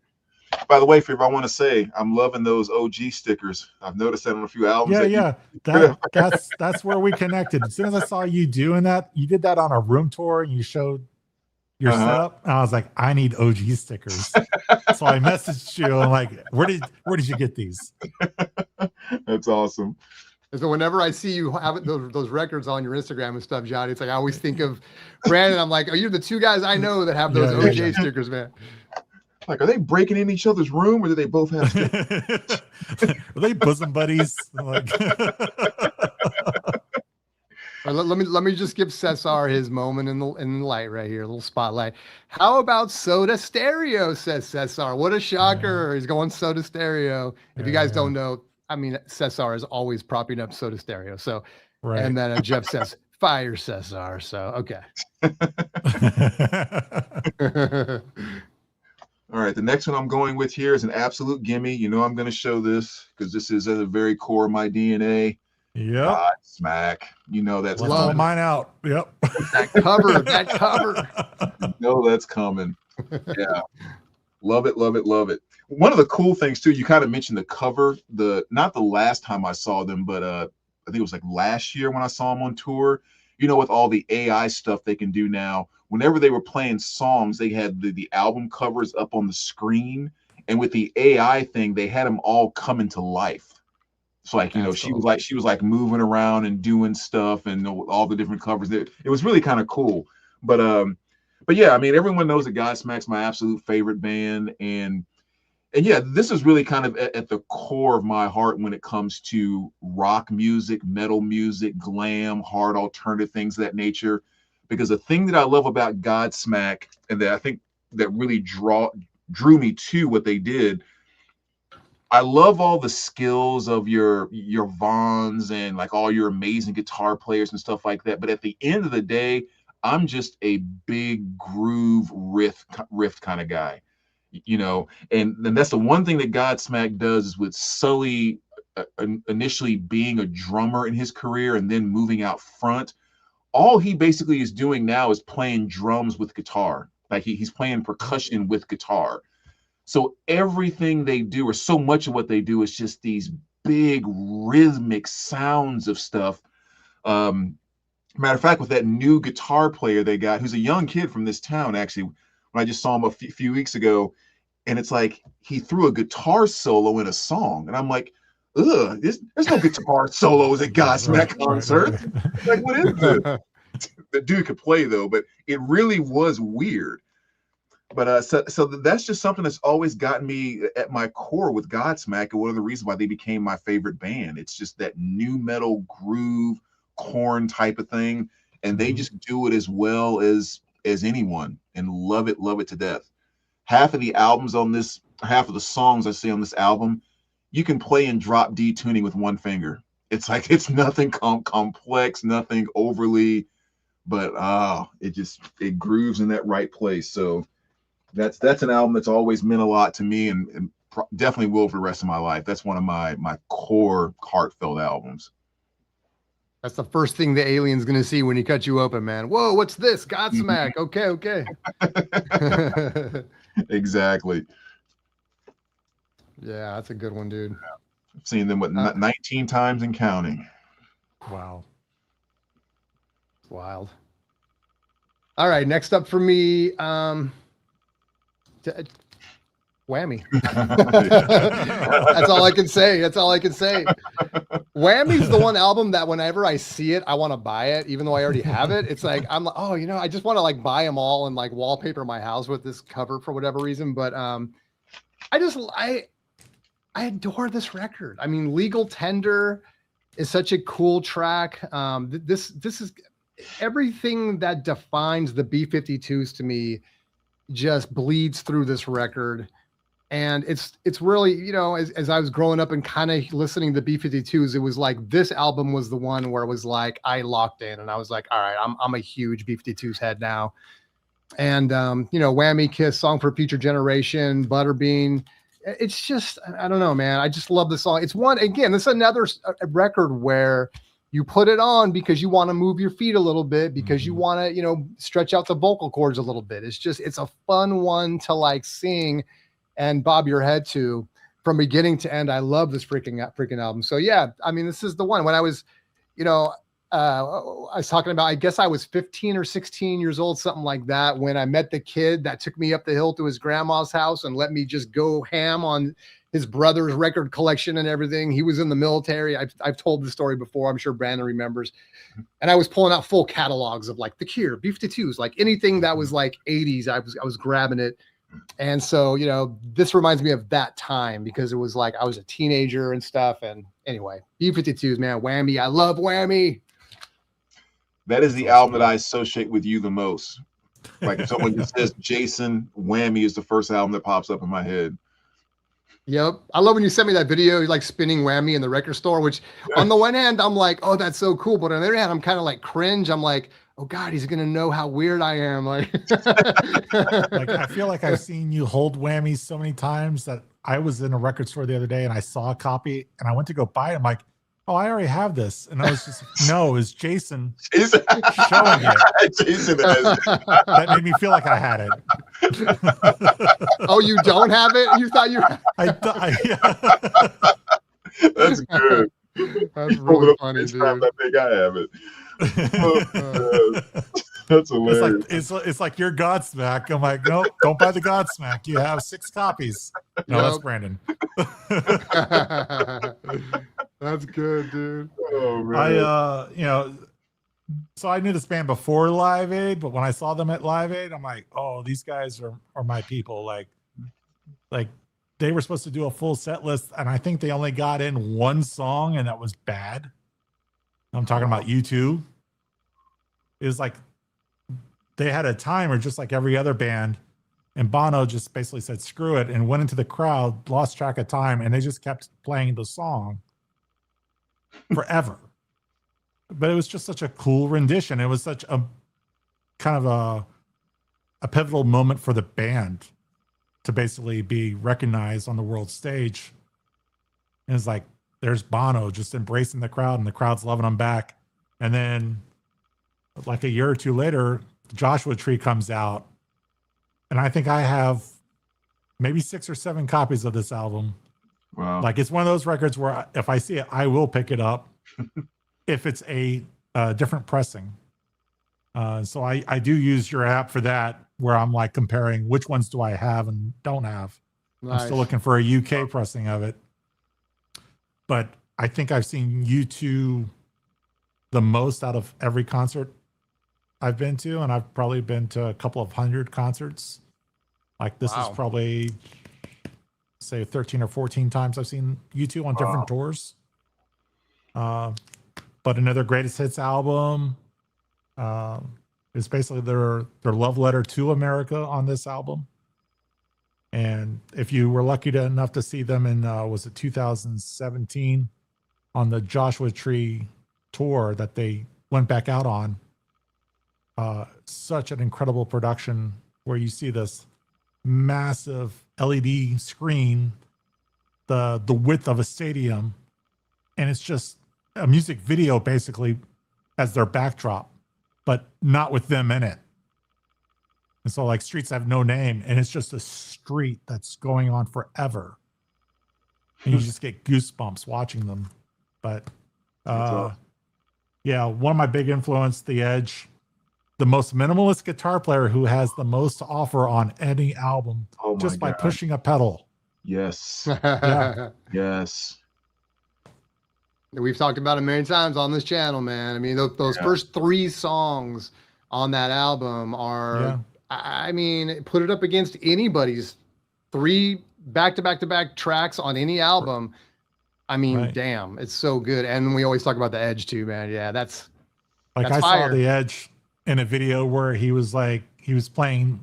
By the way, Favor, I want to say I'm loving those OG stickers. I've noticed that on a few albums. That's where we connected. As soon as I saw you doing that, you did that on a room tour and you showed your setup. And I was like, I need OG stickers. So I messaged you. I'm like, where did you get these? That's awesome. So whenever I see you have those records on your Instagram and stuff, Johnny, it's like I always think of Brandon. I'm like, are you the 2 guys I know that have those OJ stickers, man? Like, are they breaking in each other's room, or do they both have stickers? Are they bosom buddies? Like... Let me just give Cesar his moment in the light right here, a little spotlight. How about Soda Stereo? Says Cesar. What a shocker! He's going Soda Stereo. If you guys don't know, I mean, Cesar is always propping up Soda Stereo. So, and then Jeff says, "Fire Cesar." So, okay. All right, the next one I'm going with here is an absolute gimme. You know I'm going to show this because this is at the very core of my DNA. Yep. Godsmack. You know that's coming. Pull mine out. Yep. That cover. You know that's coming. Yeah. Love it. One of the cool things too, you kind of mentioned the cover. Not the last time I saw them, but I think it was like last year when I saw them on tour. You know, with all the AI stuff they can do now, whenever they were playing songs, they had the album covers up on the screen. And with the AI thing, they had them all come into life. So like, you know, she was like moving around and doing stuff and all the different covers. It was really kind of cool. But yeah, I mean, everyone knows that Godsmack's my absolute favorite band. And yeah, this is really kind of at the core of my heart when it comes to rock music, metal music, glam, hard alternative, things of that nature. Because the thing that I love about Godsmack, and that I think that really drew me to what they did, I love all the skills of your Vaughns and like all your amazing guitar players and stuff like that. But at the end of the day, I'm just a big groove riff kind of guy. You know, and that's the one thing that Godsmack does is with Sully initially being a drummer in his career and then moving out front. All he basically is doing now is playing drums with guitar. Like he's playing percussion with guitar. So everything they do, or so much of what they do, is just these big rhythmic sounds of stuff. Matter of fact, with that new guitar player they got, who's a young kid from this town, actually, when I just saw him a few weeks ago, and it's like he threw a guitar solo in a song, and I'm like, ugh, there's no guitar solos at Godsmack concerts. Like, what is this? The dude could play though, but it really was weird. But so that's just something that's always gotten me at my core with Godsmack, and one of the reasons why they became my favorite band. It's just that new metal groove, Korn type of thing, and they just do it as well as anyone, and love it to death. Half of the songs I see on this album, you can play in drop D tuning with one finger. It's like it's nothing complex, nothing overly, but it grooves in that right place. So that's an album that's always meant a lot to me, and definitely will for the rest of my life. That's one of my core heartfelt albums. That's the first thing the alien's gonna see when he cuts you open, man. Whoa, what's this? Godsmack. Okay. Exactly. Yeah, that's a good one, dude. I've seen them 19 times and counting. Wow. Wild. All right, next up for me, Whammy. That's all I can say. Whammy's the one album that whenever I see it, I want to buy it, even though I already have it. It's like, I'm like, oh, you know, I just want to like buy them all and like wallpaper my house with this cover for whatever reason. But I adore this record. I mean, Legal Tender is such a cool track. This is everything that defines the B-52s to me just bleeds through this record. And it's really, you know, as I was growing up and kind of listening to B-52s, it was like this album was the one where it was like I locked in and I was like, all right, I'm a huge B-52s head now. And you know, Whammy, Kiss, Song for a Future Generation, Butterbean. It's just, I don't know, man. I just love the song. It's one, again, this is another record where you put it on because you want to move your feet a little bit, because you want to, you know, stretch out the vocal cords a little bit. It's just, it's a fun one to like sing and bob your head to from beginning to end. I love this freaking album. So yeah, I mean, this is the one. When I was, you know, I was talking about, I guess I was 15 or 16 years old, something like that, when I met the kid that took me up the hill to his grandma's house and let me just go ham on his brother's record collection and everything. He was in the military. I've told the story before. I'm sure Brandon remembers. And I was pulling out full catalogs of like The Cure, B-52s, like anything that was like 80s. I was grabbing it. And so, you know, this reminds me of that time because it was like I was a teenager and stuff. And anyway, B-52s, man, Whammy. I love Whammy. That is the album that I associate with you the most. Like if someone just says Jason, Whammy is the first album that pops up in my head. Yep. I love when you sent me that video, like spinning Whammy in the record store, which on the one hand, I'm like, oh, that's so cool. But on the other hand, I'm kind of like cringe. I'm like, oh God, he's going to know how weird I am. Like, like, I feel like I've seen you hold Whammy so many times that I was in a record store the other day and I saw a copy and I went to go buy it. I'm like, oh, I already have this. And I was just, no, it was Jason showing it. Jason has that made me feel like I had it. Oh, you don't have it? You thought you yeah. That's good. That's really funny, dude. I think I have it. That's hilarious. It's like your Godsmack. I'm like, no, don't buy the Godsmack. You have 6 copies. No, that's Brandon. That's good, dude. Oh man. You know, so I knew this band before Live Aid, but when I saw them at Live Aid, I'm like, oh, these guys are my people. Like they were supposed to do a full set list, and I think they only got in one song, and that was Bad. I'm talking about U2. It was like they had a timer just like every other band, and Bono just basically said screw it and went into the crowd, lost track of time, and they just kept playing the song forever. But it was just such a cool rendition. It was such a kind of a pivotal moment for the band to basically be recognized on the world stage. And it's like, there's Bono just embracing the crowd and the crowd's loving him back. And then like a year or two later, Joshua Tree comes out. And I think I have maybe 6 or 7 copies of this album. Wow. Like it's one of those records where if I see it, I will pick it up if it's a different pressing. So I do use your app for that, where I'm like comparing which ones do I have and don't have. Nice. I'm still looking for a UK pressing of it. But I think I've seen U2 the most out of every concert I've been to, and I've probably been to a couple of 100 concerts. Like this is probably say 13 or 14 times I've seen U2 on different tours. But another greatest hits album. It's basically their love letter to America on this album. And if you were lucky enough to see them in, was it 2017 on the Joshua Tree tour that they went back out on, such an incredible production where you see this massive LED screen, the width of a stadium, and it's just a music video basically as their backdrop, but not with them in it. And so like Streets Have No Name, and it's just a street that's going on forever. And you just get goosebumps watching them. But yeah, one of my big influence, The Edge, the most minimalist guitar player who has the most to offer on any album just by pushing a pedal. Yes. Yeah. Yes. We've talked about it many times on this channel, man. I mean, those first 3 songs on that album are, I mean, put it up against anybody's 3 back-to-back-to-back tracks on any album. I mean, damn, it's so good. And we always talk about The Edge too, man. Yeah, that's like that's I fire. saw The Edge in a video where he was playing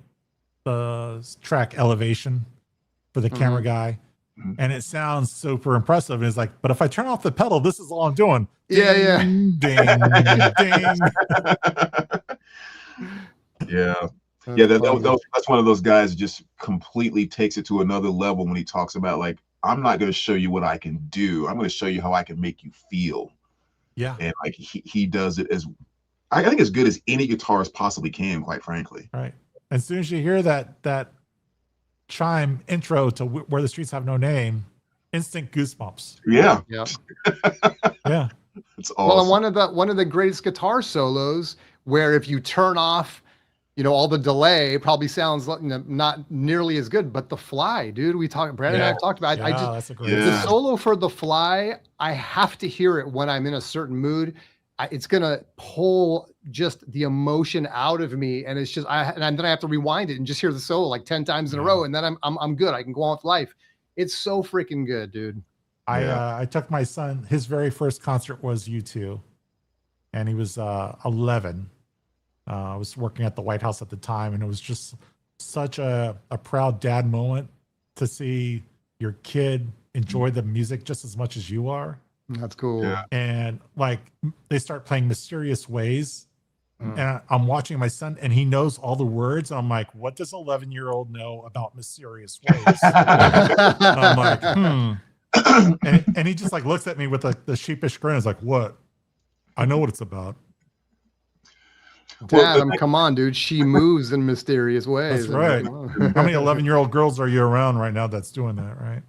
the track Elevation, for the camera guy. Mhm. And it sounds super impressive. And it's like, but if I turn off the pedal, this is all I'm doing. Yeah, yeah. Ding, ding, ding. Yeah. That's Yeah, funny. that's one of those guys that just completely takes it to another level when he talks about like, I'm not going to show you what I can do. I'm going to show you how I can make you feel. Yeah. And like he does it as I think as good as any guitarist possibly can, quite frankly. Right. As soon as you hear that chime intro to Where the Streets Have No Name, instant goosebumps. Yeah. Yeah. Yeah. It's Well, awesome. and one of the greatest guitar solos where if you turn off, all the delay, it probably sounds like, not nearly as good, but the Fly, dude, Brandon and I have talked about, Yeah, that's a great the Yeah. solo for the Fly, I have to hear it when I'm in a certain mood. It's going to pull just the emotion out of me. And it's just, and then I have to rewind it and just hear the solo like 10 times in a row. And then I'm good. I can go on with life. It's so freaking good, dude. I took my son, his very first concert was U2, and he was 11. I was working at the White House at the time, and it was just such a proud dad moment to see your kid enjoy the music just as much as you are. That's cool. Yeah. And like they start playing Mysterious Ways, and I'm watching my son, and he knows all the words. I'm like, what does 11-year-old know about Mysterious Ways? I'm like, and he just like looks at me with the sheepish grin. Is like, what? I know what it's about. Dad, come on, dude. She moves in mysterious ways. That's right. How many 11-year-old girls are you around right now that's doing that, right?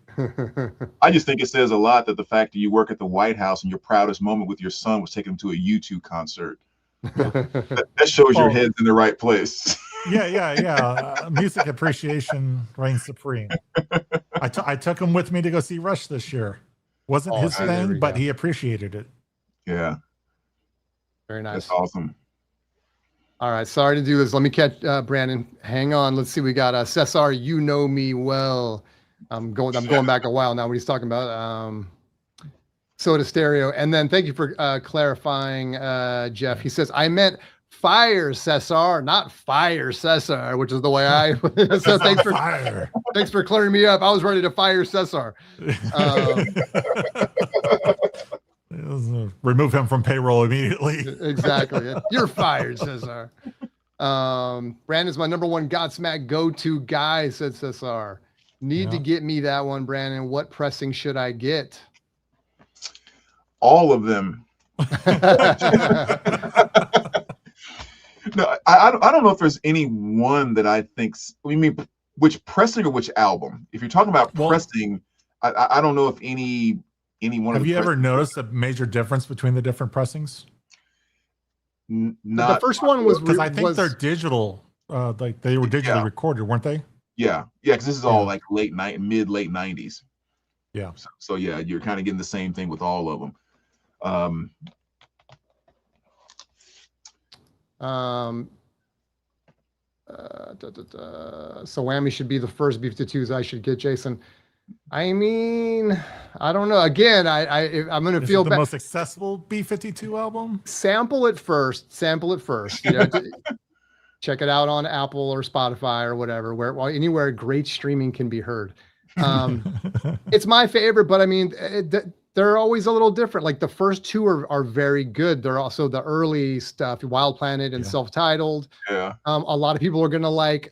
I just think it says a lot that the fact that you work at the White House and your proudest moment with your son was taking him to a U2 concert. That shows your head's in the right place. Yeah. Music appreciation reigns supreme. I took him with me to go see Rush this year. Wasn't his thing, but he appreciated it. Yeah. Very nice. That's awesome. All right, sorry to do this. Let me catch Brandon. Hang on. Let's see. We got Cesar. You know me well. I'm going back a while now. What he's talking about. Soda Stereo. And then thank you for clarifying, Jeff. He says I meant Fire Cesar, not Fire Cesar, which is the way I. So thanks for clearing me up. I was ready to fire Cesar. Remove him from payroll immediately. Exactly. You're fired, Cesar. Brandon's my number one Godsmack go-to guy, said Cesar. Need to get me that one, Brandon. What pressing should I get? All of them. No, I don't know if there's any one that I think. We mean which pressing or which album? If you're talking about pressing, I don't know if any one. Have you ever noticed a major difference between the different pressings? The first one was because I think they're digital. Like they were digitally recorded, weren't they? Yeah, because this is all like late 90s. Yeah. So yeah, you're kind of getting the same thing with all of them. So Whammy should be the first B-52s I should get, Jason. I mean, I don't know. Again, I'm going to feel the most accessible B-52 album. Sample it first. Check it out on Apple or Spotify or whatever, anywhere great streaming can be heard. It's my favorite, but I mean, they're always a little different. Like the first two are very good. They're also the early stuff, Wild Planet and Self-Titled. Yeah. A lot of people are gonna like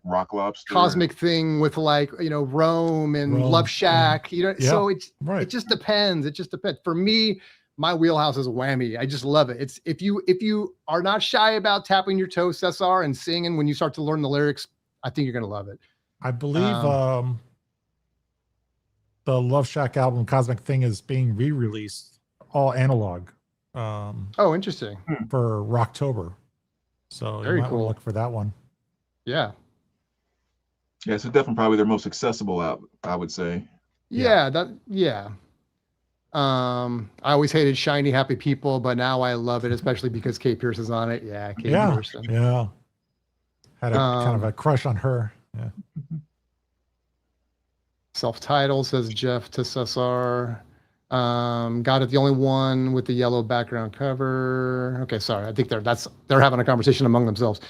Rock Lobster, Cosmic Thing with Rome and Love Shack. So it just depends. It just depends. For me, my wheelhouse is Whammy. I just love it. It's if you are not shy about tapping your toe, Cesar, and singing when you start to learn the lyrics, I think you're gonna love it. I believe the Love Shack album Cosmic Thing is being re-released all analog. Interesting. For Rocktober. So very you might cool. Look for that one. Yeah. Yeah, so definitely probably their most accessible out, I would say. I always hated Shiny Happy People, but now I love it, especially because Kate Pierce is on it. Yeah, Pierce. Yeah. Had a kind of a crush on her. Yeah. Self-Titled, says Jeff to Cesar. Got it. The only one with the yellow background cover. Okay, sorry. I think they're having a conversation among themselves.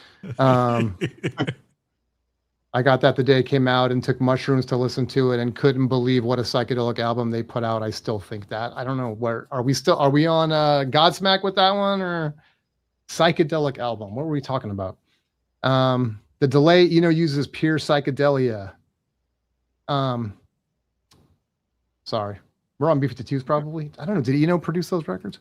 I got that the day it came out and took mushrooms to listen to it and couldn't believe what a psychedelic album they put out. I still think that. I don't know where are we on Godsmack with that one or psychedelic album? What were we talking about? The delay, uses pure psychedelia. Sorry. We're on B-52s probably. I don't know. Did produce those records?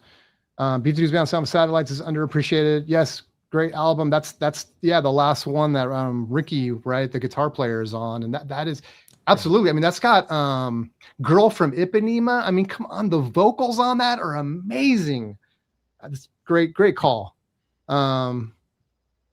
B-52s Bound Sound of Satellites is underappreciated. Yes, great album. That's the last one that Ricky, right, the guitar player, is on, and that is absolutely. I mean, that's got Girl from Ipanema. I mean, come on, the vocals on that are amazing. That's great call.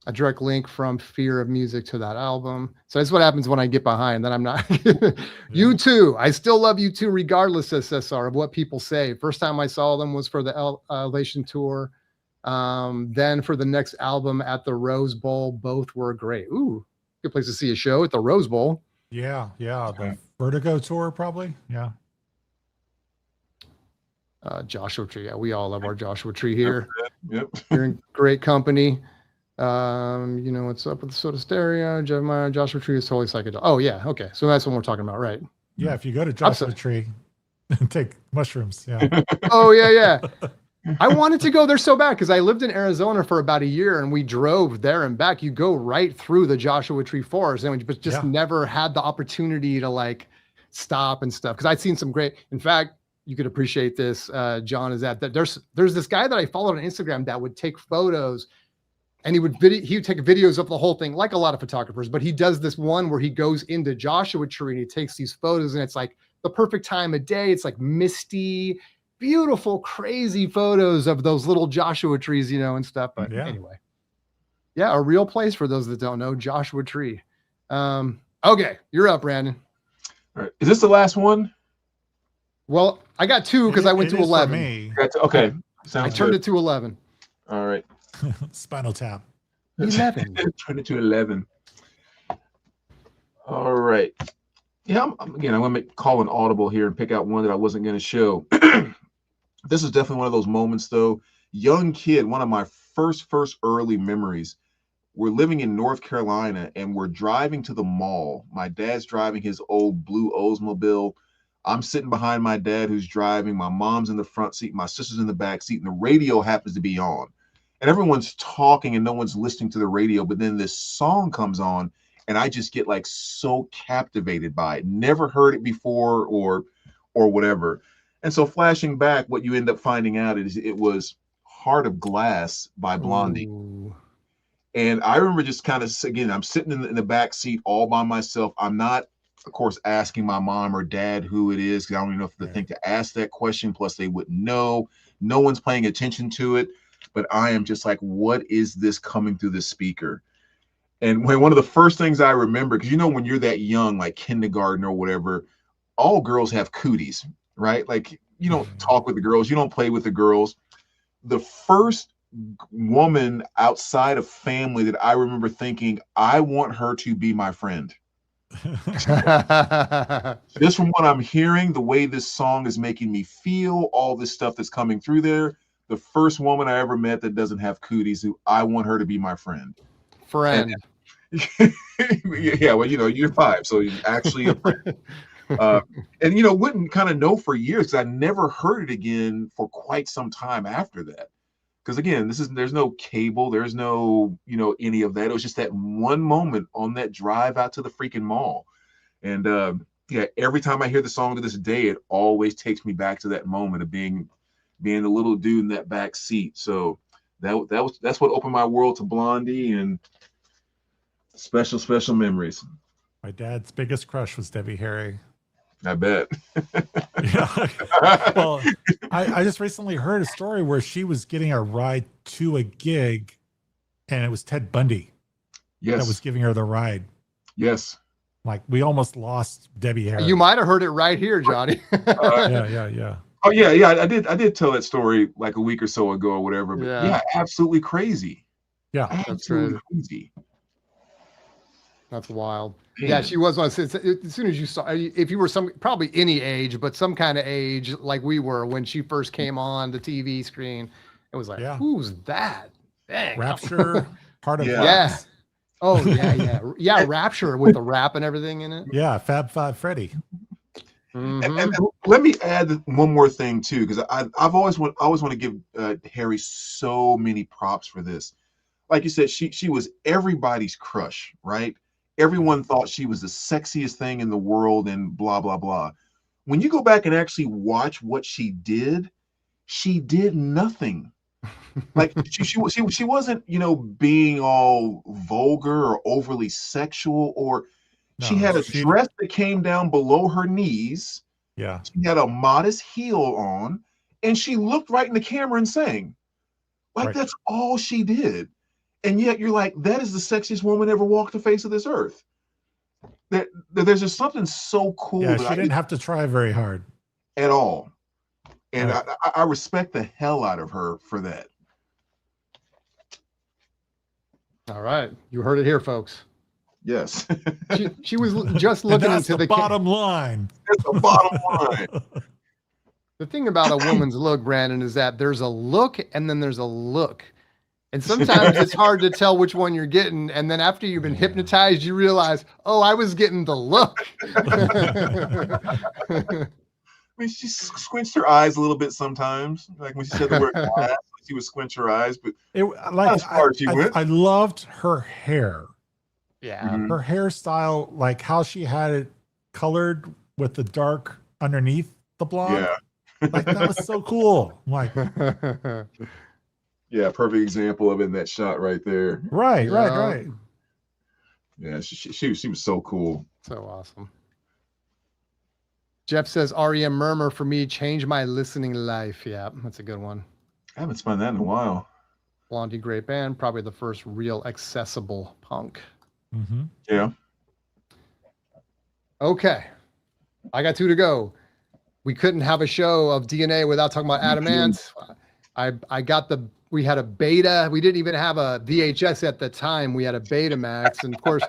A direct link from Fear of Music to that album. So that's what happens when I get behind. Then I'm not. U2. I still love U2 regardless, SSR, of what people say. First time I saw them was for the Elation tour. Then for the next album at the Rose Bowl, both were great. Ooh, good place to see a show at the Rose Bowl. Yeah. The Vertigo tour, probably. Yeah. Joshua Tree. Yeah, we all love our Joshua Tree here. Yep. You're in great company. What's up with the Soda Stereo? Jeremiah, Joshua Tree is totally psychedelic. Oh yeah, okay. So that's what we're talking about, right? Yeah, if you go to Joshua Tree and take mushrooms, yeah. Oh yeah. I wanted to go there so bad because I lived in Arizona for about a year and we drove there and back. You go right through the Joshua Tree Forest, and we just never had the opportunity to like stop and stuff. Because I'd seen some great. In fact, you could appreciate this, John. Is that there's this guy that I followed on Instagram that would take photos. And he would take videos of the whole thing, like a lot of photographers, but he does this one where he goes into Joshua Tree and he takes these photos, and it's like the perfect time of day. It's like misty, beautiful, crazy photos of those little Joshua trees, and stuff. But anyway, a real place for those that don't know, Joshua Tree. Okay, you're up, Brandon. All right. Is this the last one? Well, I got two because I went to 11. Me. Okay. I turned it to 11. All right. Spinal Tap. 11. Turn it to 11. All right. Yeah, I'm going to call an audible here and pick out one that I wasn't going to show. This is definitely one of those moments, though. Young kid, one of my first early memories. We're living in North Carolina, and we're driving to the mall. My dad's driving his old blue Oldsmobile. I'm sitting behind my dad, who's driving. My mom's in the front seat. My sister's in the back seat, and the radio happens to be on. And everyone's talking and no one's listening to the radio, but then this song comes on and I just get like so captivated by it. Never heard it before or whatever. And so flashing back, what you end up finding out is it was Heart of Glass by Blondie. Ooh. And I remember just kind of, again, I'm sitting in the back seat all by myself. I'm not, of course, asking my mom or dad who it is, because I don't even know if they think to ask that question. Plus they wouldn't know. No one's paying attention to it. But I am just like, what is this coming through the speaker? And one of the first things I remember, because when you're that young, like kindergarten or whatever, all girls have cooties, right? Like you don't talk with the girls, you don't play with the girls. The first woman outside of family that I remember thinking, I want her to be my friend. Just from what I'm hearing, the way this song is making me feel, all this stuff that's coming through there. The first woman I ever met that doesn't have cooties, who I want her to be my friend. Friend. Yeah, well, you're 5, so you're actually a friend. And wouldn't kind of know for years, because I never heard it again for quite some time after that. Because again, there's no cable, there's no any of that. It was just that one moment on that drive out to the freaking mall. And every time I hear the song to this day, it always takes me back to that moment of being the little dude in that back seat. So that's what opened my world to Blondie, and special memories. My dad's biggest crush was Debbie Harry. I bet. Yeah. Well, I just recently heard a story where she was getting a ride to a gig, and it was Ted Bundy that was giving her the ride. Yes. Like, we almost lost Debbie Harry. You might have heard it right here, Johnny. Yeah. Oh yeah. I did tell that story like a week or so ago or whatever. But yeah, absolutely crazy. Yeah, absolutely crazy. That's wild. Man. Yeah, she was. As soon as you saw, if you were probably any age, but some kind of age like we were when she first came on the TV screen, it was like, who's that? Dang. Rapture, Heart of Glass. Oh yeah, Rapture with the rap and everything in it. Yeah, Fab Five Freddy. And let me add one more thing too, because I've always want to give Harry so many props for this. Like you said, she was everybody's crush, right? Everyone thought she was the sexiest thing in the world, and blah blah blah. When you go back and actually watch what she did nothing. Like she wasn't, being all vulgar or overly sexual, or she had a dress that came down below her knees. Yeah. She had a modest heel on, and she looked right in the camera and sang. Like that's all she did. And yet you're like, that is the sexiest woman ever walked the face of this earth. There's just something so cool. Yeah, she didn't have to try very hard at all. And I respect the hell out of her for that. All right. You heard it here, folks. Yes. she was just looking into the bottom line. That's the bottom line. The thing about a woman's look, Brandon, is that there's a look and then there's a look. And sometimes it's hard to tell which one you're getting. And then after you've been hypnotized, you realize, oh, I was getting the look. I mean, she squinched her eyes a little bit sometimes. Like when she said the word glass, she would squinch her eyes. But I loved her hair. Yeah. Mm-hmm. Her hairstyle, like how she had it colored with the dark underneath the blonde. Yeah. Like that was so cool. Like, yeah, perfect example of it in that shot right there. Right. Yeah, she was so cool. So awesome. Jeff says REM Murmur for me changed my listening life. Yeah, that's a good one. I haven't spun that in a while. Blondie, great band, probably the first real accessible punk. Mm-hmm. Yeah. Okay, I got 2 to go. We couldn't have a show of DNA without talking about Adam Ant. We had a beta. We didn't even have a VHS at the time. We had a Betamax. And of course,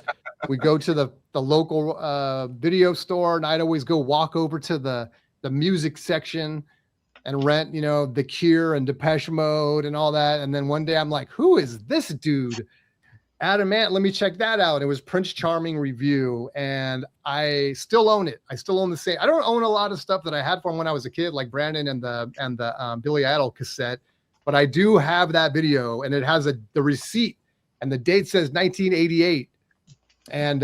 we go to the local video store, and I'd always go walk over to the music section and rent, The Cure and Depeche Mode and all that. And then one day I'm like, who is this dude? Adam Ant, let me check that out. It was Prince Charming Review, and I still own it. I still own the same. I don't own a lot of stuff that I had from when I was a kid, like Brandon and the Billy Idol cassette, but I do have that video, and it has the receipt, and the date says 1988. And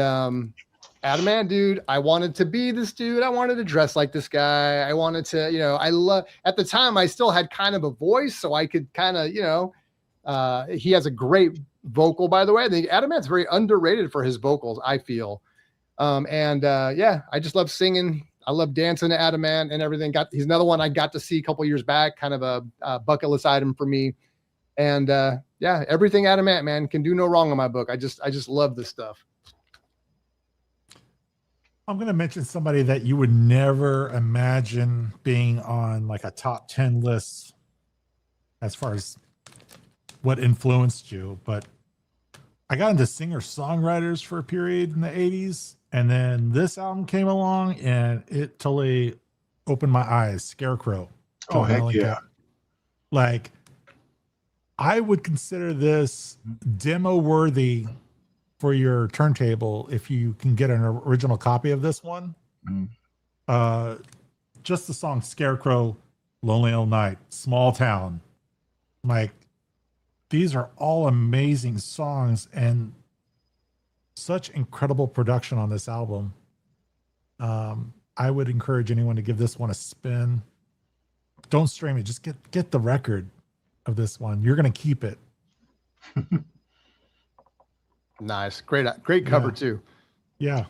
Adam Ant, dude, I wanted to be this dude. I wanted to dress like this guy. I wanted to, at the time I still had kind of a voice, so I could kind of, he has a great vocal, by the way. I think Adam Ant's very underrated for his vocals, I feel. I just love singing. I love dancing to Adam Ant and everything. He's another one I got to see a couple years back, kind of a bucket list item for me. And everything Adam Ant, man, can do no wrong in my book. I just love this stuff. I'm going to mention somebody that you would never imagine being on like a top 10 list as far as what influenced you, but I got into singer-songwriters for a period in the 80s, and then this album came along and it totally opened my eyes. Scarecrow. Oh, heck yeah. Like, I would consider this demo worthy for your turntable if you can get an original copy of this one. Just the song Scarecrow, Lonely Old Night, Small Town. Like, these are all amazing songs and such incredible production on this album. I would encourage anyone to give this one a spin. Don't stream it. Just get the record of this one. You're going to keep it. Nice. Great cover too. Yeah.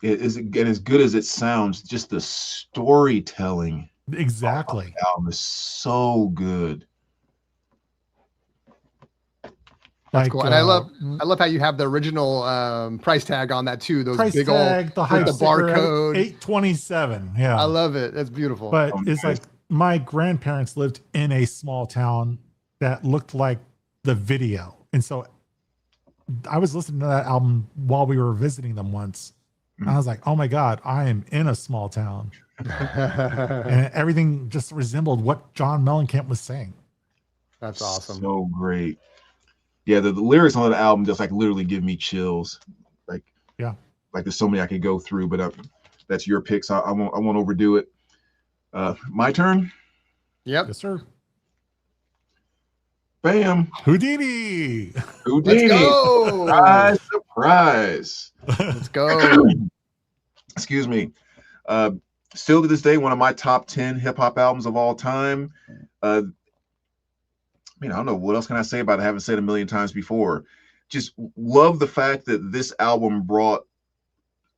It is, and as good as it sounds, just the storytelling. Exactly. The album is so good. That's cool. And I love how you have the original price tag on that too. Those big tag, old the barcode. $8.27. Yeah. I love it. That's beautiful. But it's like my grandparents lived in a small town that looked like the video. And so I was listening to that album while we were visiting them once. And I was like, oh my God, I am in a small town. And everything just resembled what John Mellencamp was saying. That's awesome. So great. yeah, the lyrics on the album just like literally give me chills. Like, Yeah. like there's so many I could go through, but that's your pick, so I won't overdo it. My turn. Yep. Yes, sir. Bam. Houdini. Houdini. Let's go. Surprise, surprise. Let's go. Excuse me. Still to this day, one of my top 10 hip hop albums of all time. I mean, I don't know what else can I say about it. I haven't said a million times before. Just love the fact that this album brought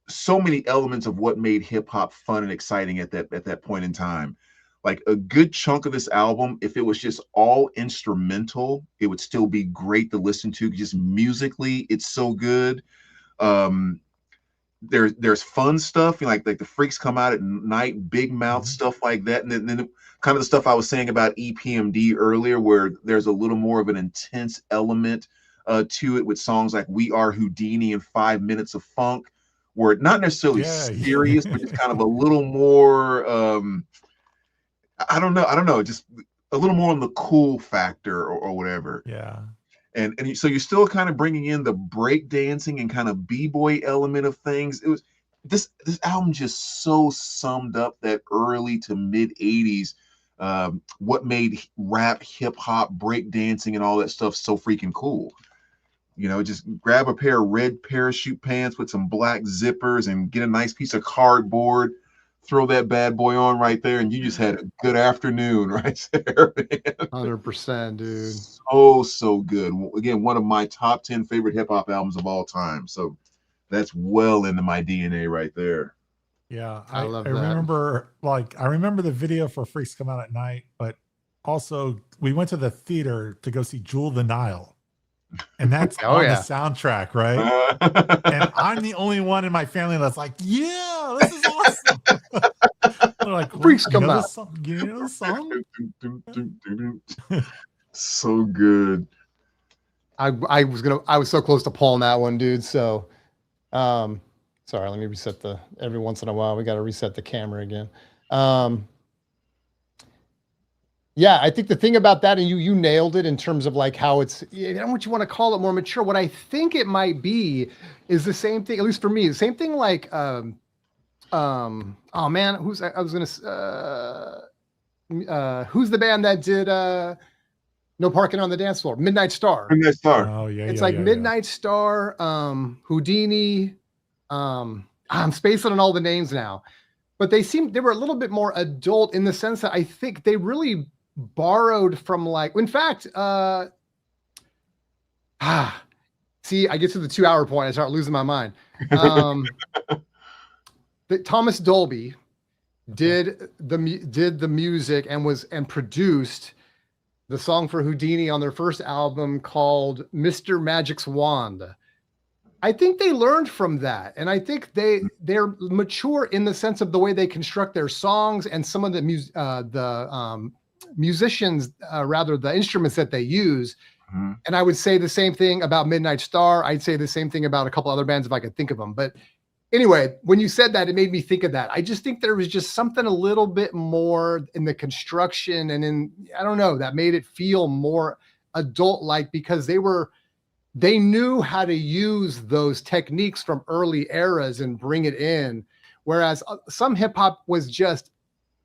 so many elements of what made hip hop fun and exciting at that point in time. Like a good chunk of this album, if it was just all instrumental, it would still be great to listen to. Just musically, it's so good. There's fun stuff, like the Freaks Come Out at Night, Big Mouth, stuff like that, and then kind of the stuff I was saying about EPMD earlier, where there's a little more of an intense element to it with songs like We Are Houdini and 5 Minutes of Funk, where not necessarily serious, but it's kind of a little more. I don't know, just a little more on the cool factor or whatever. Yeah. And so you're still kind of bringing in the break dancing and kind of b-boy element of things. It was this album just so summed up that early to mid 80s, what made rap, hip hop, break dancing, and all that stuff so freaking cool. You know, just grab a pair of red parachute pants with some black zippers and get a nice piece of cardboard. Throw that bad boy on right there, and you just had a good afternoon right there, man. 100%, dude. So good. Again, one of my top 10 favorite hip hop albums of all time. So that's well into my DNA right there. Yeah, I love that. I remember the video for Freaks Come Out at Night, but also we went to the theater to go see Jewel the Nile. And that's on the soundtrack, right? And I'm the only one in my family that's like, yeah, this is awesome. They're like, Freaks Come Out. You know the song? So good. I was so close to pulling that one, dude. So sorry, let me reset every once in a while we got to reset the camera again. Yeah, I think the thing about that, and you nailed it in terms of like how it's, I don't know what you want to call it, more mature. What I think it might be is the same thing, at least for me, the same thing like, oh man, who's the band that did No Parking on the Dance Floor? Midnight Star. Midnight Star. Oh yeah, it's Midnight Star, Houdini. I'm spacing on all the names now, but they were a little bit more adult in the sense that I think they really borrowed from like, in fact, see, I get to the 2 hour point, I start losing my mind. Thomas Dolby did the music and produced the song for Houdini on their first album called Mr. Magic's Wand. I think they learned from that, and I think they're mature in the sense of the way they construct their songs and some of the musicians, rather the instruments that they use. Mm-hmm. And I would say the same thing about Midnight Star. I'd say the same thing about a couple other bands if I could think of them. But anyway, when you said that, it made me think of that. I just think there was just something a little bit more in the construction and I don't know, that made it feel more adult-like because they knew how to use those techniques from early eras and bring it in. Whereas some hip hop was just,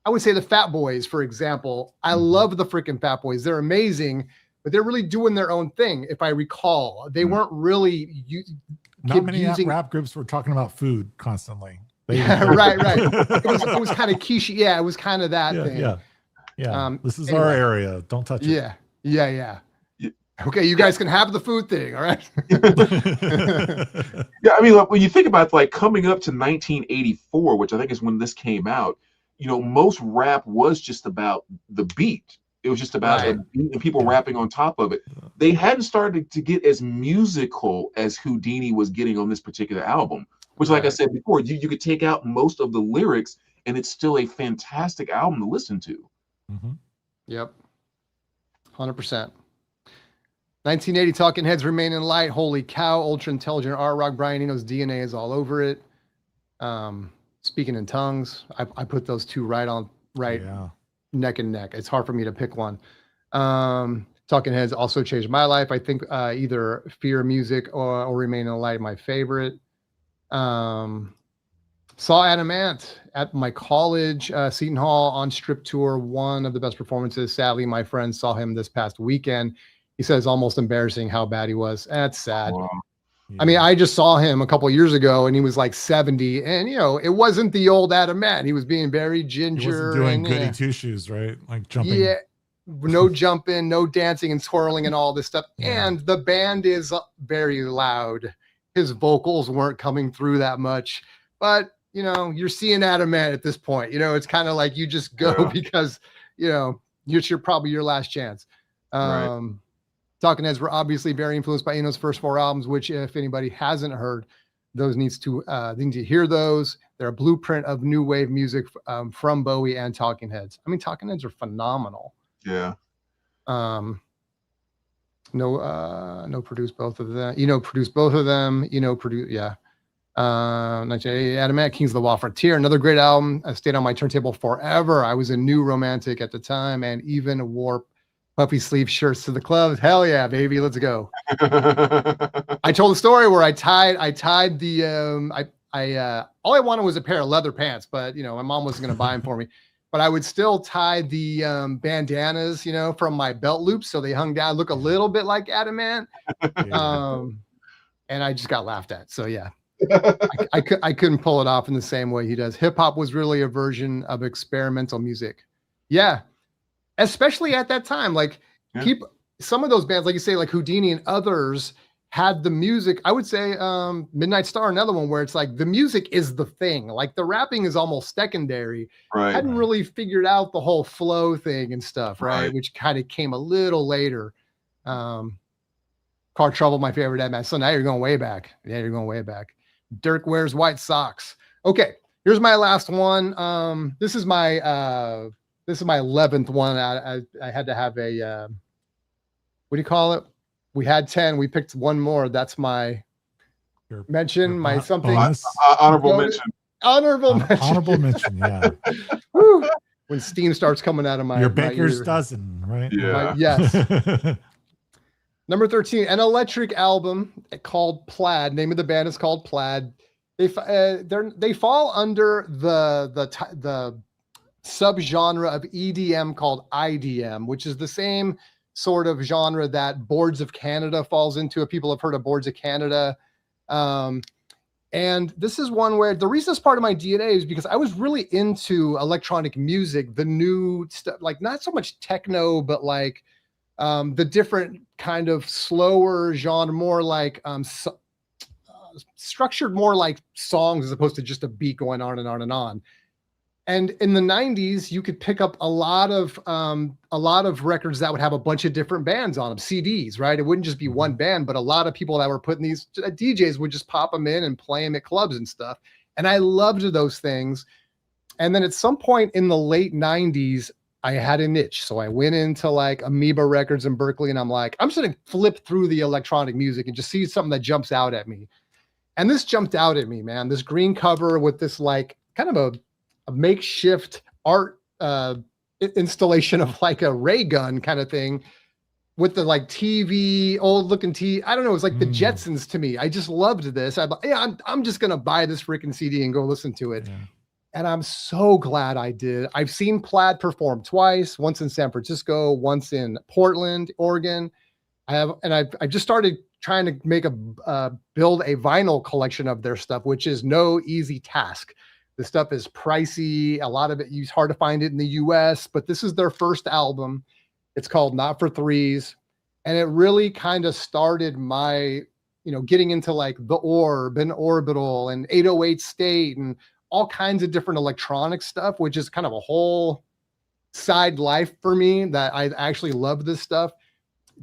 I would say the Fat Boys, for example. I love the freaking Fat Boys. They're amazing, but they're really doing their own thing. If I recall, they weren't really not many rap groups were talking about food constantly. Right. It was kind of quiche. Yeah, it was kind of that thing. Yeah. This is our area. Don't touch it. Yeah. Okay, you guys can have the food thing, all right? Yeah, I mean, look, when you think about like coming up to 1984, which I think is when this came out, you know, most rap was just about the beat. It was just about a beat and people rapping on top of it. They hadn't started to get as musical as Houdini was getting on this particular album, which, like I said before, you could take out most of the lyrics and it's still a fantastic album to listen to. Mm-hmm. Yep, 100%. 1980 Talking Heads Remain in Light. Holy cow. Ultra intelligent art rock. Brian Eno's DNA is all over it. Speaking in tongues. I put those two neck and neck. It's hard for me to pick one. Talking Heads also changed my life. I think either Fear Music or Remain in the Light, my favorite. Saw Adam Ant at my college, Seton Hall on Strip Tour, one of the best performances. Sadly, my friend saw him this past weekend. He says almost embarrassing how bad he was. That's sad. Wow. Yeah. I mean, I just saw him a couple of years ago and he was like 70, and it wasn't the old Adam Ant. He was being very He ginger. wasn't doing and, goody two shoes, right? Like jumping. Yeah, no jumping, no dancing and twirling and all this stuff. Yeah. And the band is very loud. His vocals weren't coming through that much, but you're seeing Adam Ant at this point. It's kind of like you just go because you're probably your last chance. Right. Talking Heads were obviously very influenced by Eno's first 4 albums, which if anybody hasn't heard, those need to hear those. They're a blueprint of new wave music from Bowie and Talking Heads. I mean, Talking Heads are phenomenal. Yeah. No produced both of them. Produced both of them. 1980, Adam Ant, Kings of the Wild Frontier, another great album. I stayed on my turntable forever. I was a new romantic at the time and even wore puffy sleeve shirts to the clubs. Hell yeah, baby, let's go. I told the story where I tied the all I wanted was a pair of leather pants, but my mom wasn't going to buy them for me. But I would still tie the bandanas, from my belt loops so they hung down, look a little bit like Adam Ant. And I just got laughed at. So yeah. I couldn't pull it off in the same way he does. Hip hop was really a version of experimental music. Yeah. Especially at that time. Like keep some of those bands, like you say, like Houdini and others had the music. I would say Midnight Star, another one where it's like the music is the thing. Like the rapping is almost secondary. Right. Hadn't really figured out the whole flow thing and stuff, right? Which kind of came a little later. Car Trouble, my favorite Ed Man. So now you're going way back. Yeah, you're going way back. Dirk Wears White Socks. Okay, here's my last one. This is my 11th one. I had to have a what do you call it? We had 10. We picked one more. That's my mention. My something. Honorable mention. Honorable mention. Honorable mention. Yeah. Woo. When steam starts coming out of my your baker's dozen, right? Yeah. Yes. Number 13, an electric album called Plaid. Name of the band is called Plaid. They fall under the subgenre of EDM called IDM, which is the same sort of genre that Boards of Canada falls into. If people have heard of Boards of Canada. And this is one where the reason it's part of my DNA is because I was really into electronic music, the new stuff, like not so much techno, but like the different kind of slower genre, more like structured more like songs as opposed to just a beat going on and on and on. And in the 90s, you could pick up a lot of records that would have a bunch of different bands on them, CDs, right? It wouldn't just be one band, but a lot of people that were putting these DJs would just pop them in and play them at clubs and stuff. And I loved those things. And then at some point in the late 90s, I had an itch. So I went into like Amoeba Records in Berkeley and I'm like, I'm just going to flip through the electronic music and just see something that jumps out at me. And this jumped out at me, man. This green cover with this like kind of a makeshift art installation of like a ray gun kind of thing with the like TV, old looking TV. I don't know. It was like the Jetsons to me. I just loved this. I'm just going to buy this freaking CD and go listen to it. Yeah. And I'm so glad I did. I've seen Plaid perform twice, once in San Francisco, once in Portland, Oregon. I've just started trying to build a vinyl collection of their stuff, which is no easy task. The stuff is pricey. A lot of it's hard to find it in the US, but this is their first album. It's called Not for Threes. And it really kind of started my, getting into like The Orb and Orbital and 808 State and all kinds of different electronic stuff, which is kind of a whole side life for me that I actually love this stuff.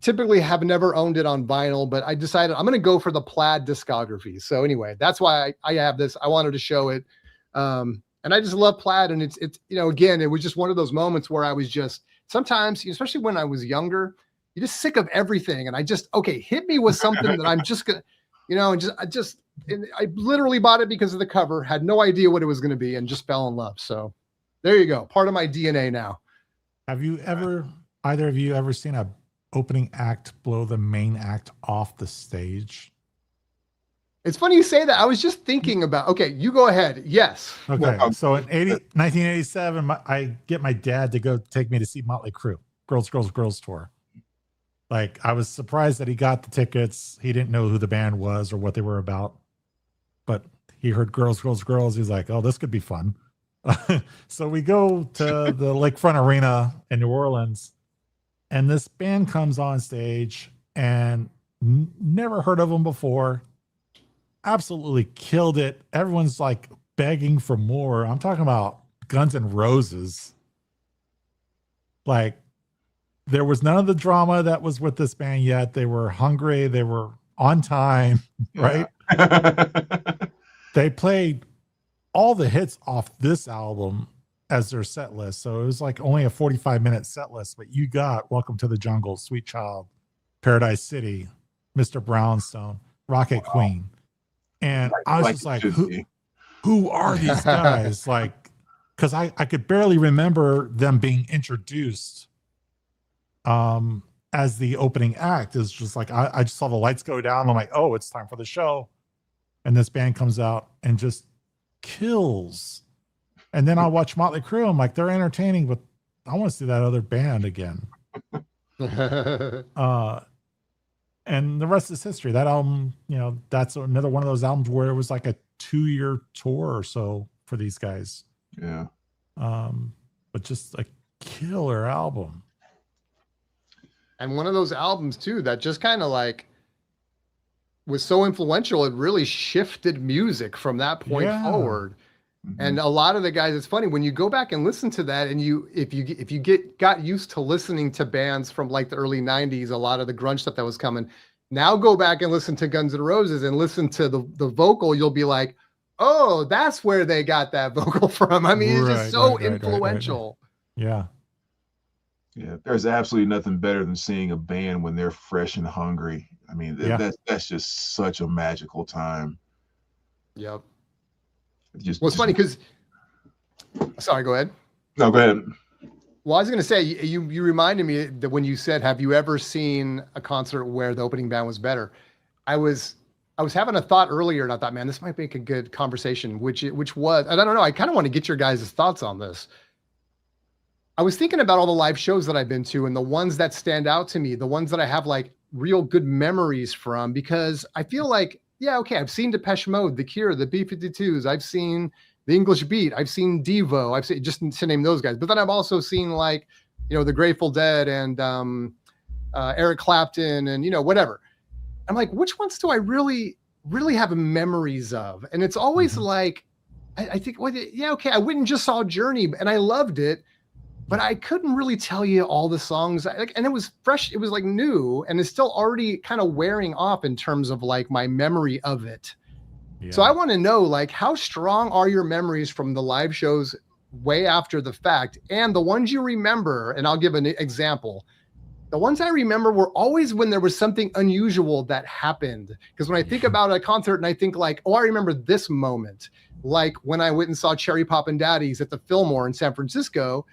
Typically have never owned it on vinyl, but I decided I'm going to go for the Plaid discography. So anyway, that's why I have this. I wanted to show it. And I just love Plaid. And it's, again, it was just one of those moments where I was just sometimes, especially when I was younger, you're just sick of everything. And hit me with something that I'm just going to, I literally bought it because of the cover, had no idea what it was going to be and just fell in love. So there you go. Part of my DNA now. Have you ever, either of you ever seen a opening act blow the main act off the stage? It's funny you say that. I was just thinking about, okay, you go ahead. Yes. Okay. So in 1987, I get my dad to go take me to see Motley Crue, Girls tour. Like, I was surprised that he got the tickets. He didn't know who the band was or what they were about, but he heard Girls. He's like, oh, this could be fun. So we go to the Lakefront Arena in New Orleans, and this band comes on stage, and never heard of them before. Absolutely killed it. Everyone's like begging for more. I'm talking about Guns N' Roses. Like, there was none of the drama that was with this band yet. They were hungry. They were on time, right? They played all the hits off this album as their set list. So it was like only a 45-minute set list, but you got Welcome to the Jungle, Sweet Child, Paradise City, Mr. Brownstone, Rocket Queen. And I was just like, who are these guys? Like, because I could barely remember them being introduced as the opening act. Is just like, I just saw the lights go down. I'm like, oh, it's time for the show. And this band comes out and just kills. And then I'll watch Motley Crue. I'm like, they're entertaining, but I want to see that other band again. And the rest is history. That album, you know, that's another one of those albums where it was like a 2-year tour or so for these guys. Yeah. But just a killer album. And one of those albums too that just kind of like was so influential, it really shifted music from that point forward. Mm-hmm. And a lot of the guys, it's funny when you go back and listen to that, and if you got used to listening to bands from like the early 90s, a lot of the grunge stuff that was coming, now go back and listen to Guns N' Roses and listen to the vocal, you'll be like, oh, that's where they got that vocal from. I mean, it's just so influential. Right. Yeah. Yeah, there's absolutely nothing better than seeing a band when they're fresh and hungry. I mean, that's just such a magical time. Yep. Well, it's funny because, sorry, go ahead. No, go ahead. Well, I was going to say, you reminded me that when you said, have you ever seen a concert where the opening band was better? I was having a thought earlier, and I thought, man, this might make a good conversation, which was, and I don't know, I kind of want to get your guys' thoughts on this. I was thinking about all the live shows that I've been to and the ones that stand out to me, the ones that I have like real good memories from, because I feel like, yeah, okay, I've seen Depeche Mode, The Cure, the B-52s, I've seen the English Beat, I've seen Devo, I've seen, just to name those guys, but then I've also seen like, you know, the Grateful Dead and Eric Clapton and, you know, whatever. I'm like, which ones do I really have memories of? And it's always like, I think, well, yeah, okay, I went and just saw Journey and I loved it, but I couldn't really tell you all the songs. And it was fresh. It was like new, and it's still already kind of wearing off in terms of like my memory of it. Yeah. So I want to know, like, how strong are your memories from the live shows way after the fact, and the ones you remember? And I'll give an example. The ones I remember were always when there was something unusual that happened. Because when I think about a concert and I think like, oh, I remember this moment, like when I went and saw Cherry Poppin' Daddies at the Fillmore in San Francisco.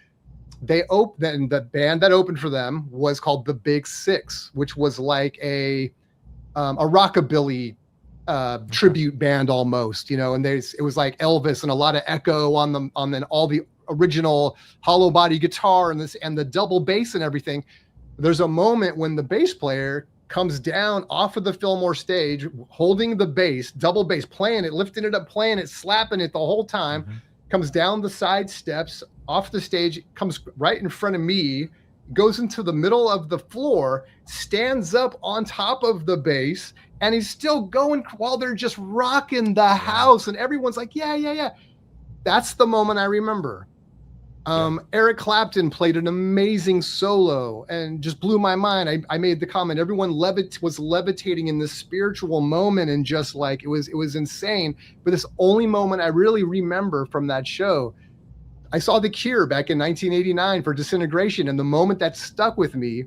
Then the band that opened for them was called the Big Six, which was like a rockabilly tribute band almost, you know, and it was like Elvis and a lot of echo on all the original hollow body guitar and the double bass and everything. There's a moment when the bass player comes down off of the Fillmore stage, holding the bass, double bass, playing it, lifting it up, playing it, slapping it the whole time, comes down the side steps, off the stage, comes right in front of me, goes into the middle of the floor, stands up on top of the bass, and he's still going while they're just rocking the house. And everyone's like, yeah. That's the moment I remember. Eric Clapton played an amazing solo and just blew my mind. I made the comment, everyone was levitating in this spiritual moment, and just like, it was insane. But this only moment I really remember from that show. I saw The Cure back in 1989 for Disintegration, and the moment that stuck with me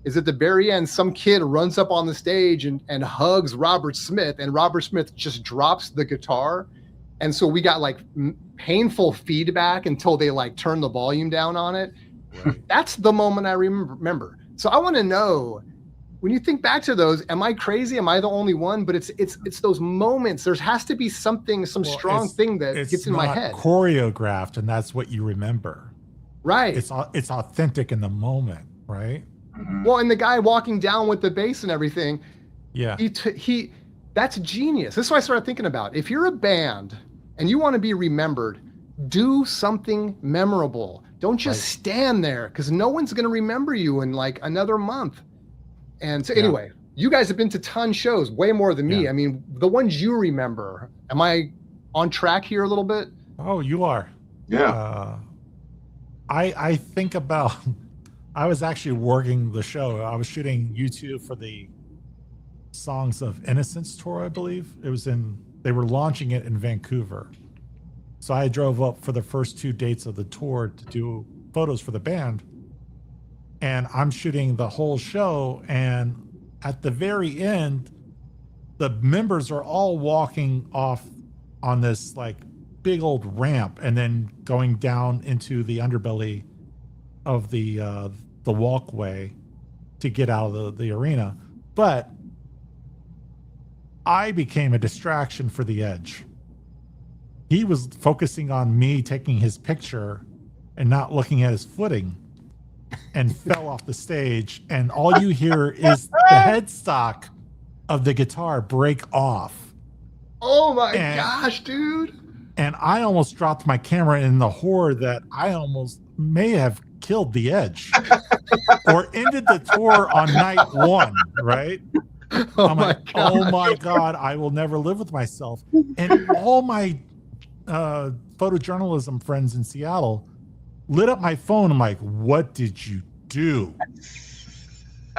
is at the very end, some kid runs up on the stage and hugs Robert Smith, and Robert Smith just drops the guitar. And so we got like painful feedback until they like turned the volume down on it. Right. That's the moment I remember. So I want to know, when you think back to those, am I crazy? Am I the only one? But it's those moments. There has to be something, some strong thing that gets in my head. It's not choreographed, and that's what you remember. Right. It's authentic in the moment, right? Well, and the guy walking down with the bass and everything. Yeah. He that's genius. This is what I started thinking about. If you're a band and you want to be remembered, do something memorable. Don't just stand there, because no one's going to remember you in like another month. And so anyway, you guys have been to ton shows, way more than me. I mean, the ones you remember, am I on track here a little bit? Oh, you are. Yeah. I think about, I was actually working the show. I was shooting U2 for the Songs of Innocence tour, I believe. They were launching it in Vancouver. So I drove up for the first 2 dates of the tour to do photos for the band. And I'm shooting the whole show. And at the very end, the members are all walking off on this like big old ramp and then going down into the underbelly of the walkway to get out of the arena. But I became a distraction for the Edge. He was focusing on me taking his picture and not looking at his footing, and fell off the stage. And all you hear is the headstock of the guitar break off. Oh my gosh, dude. And I almost dropped my camera in the horror that I almost may have killed the Edge or ended the tour on night 1, right? I'm like, oh my God, I will never live with myself. And all my photojournalism friends in Seattle lit up my phone. I'm like, what did you do?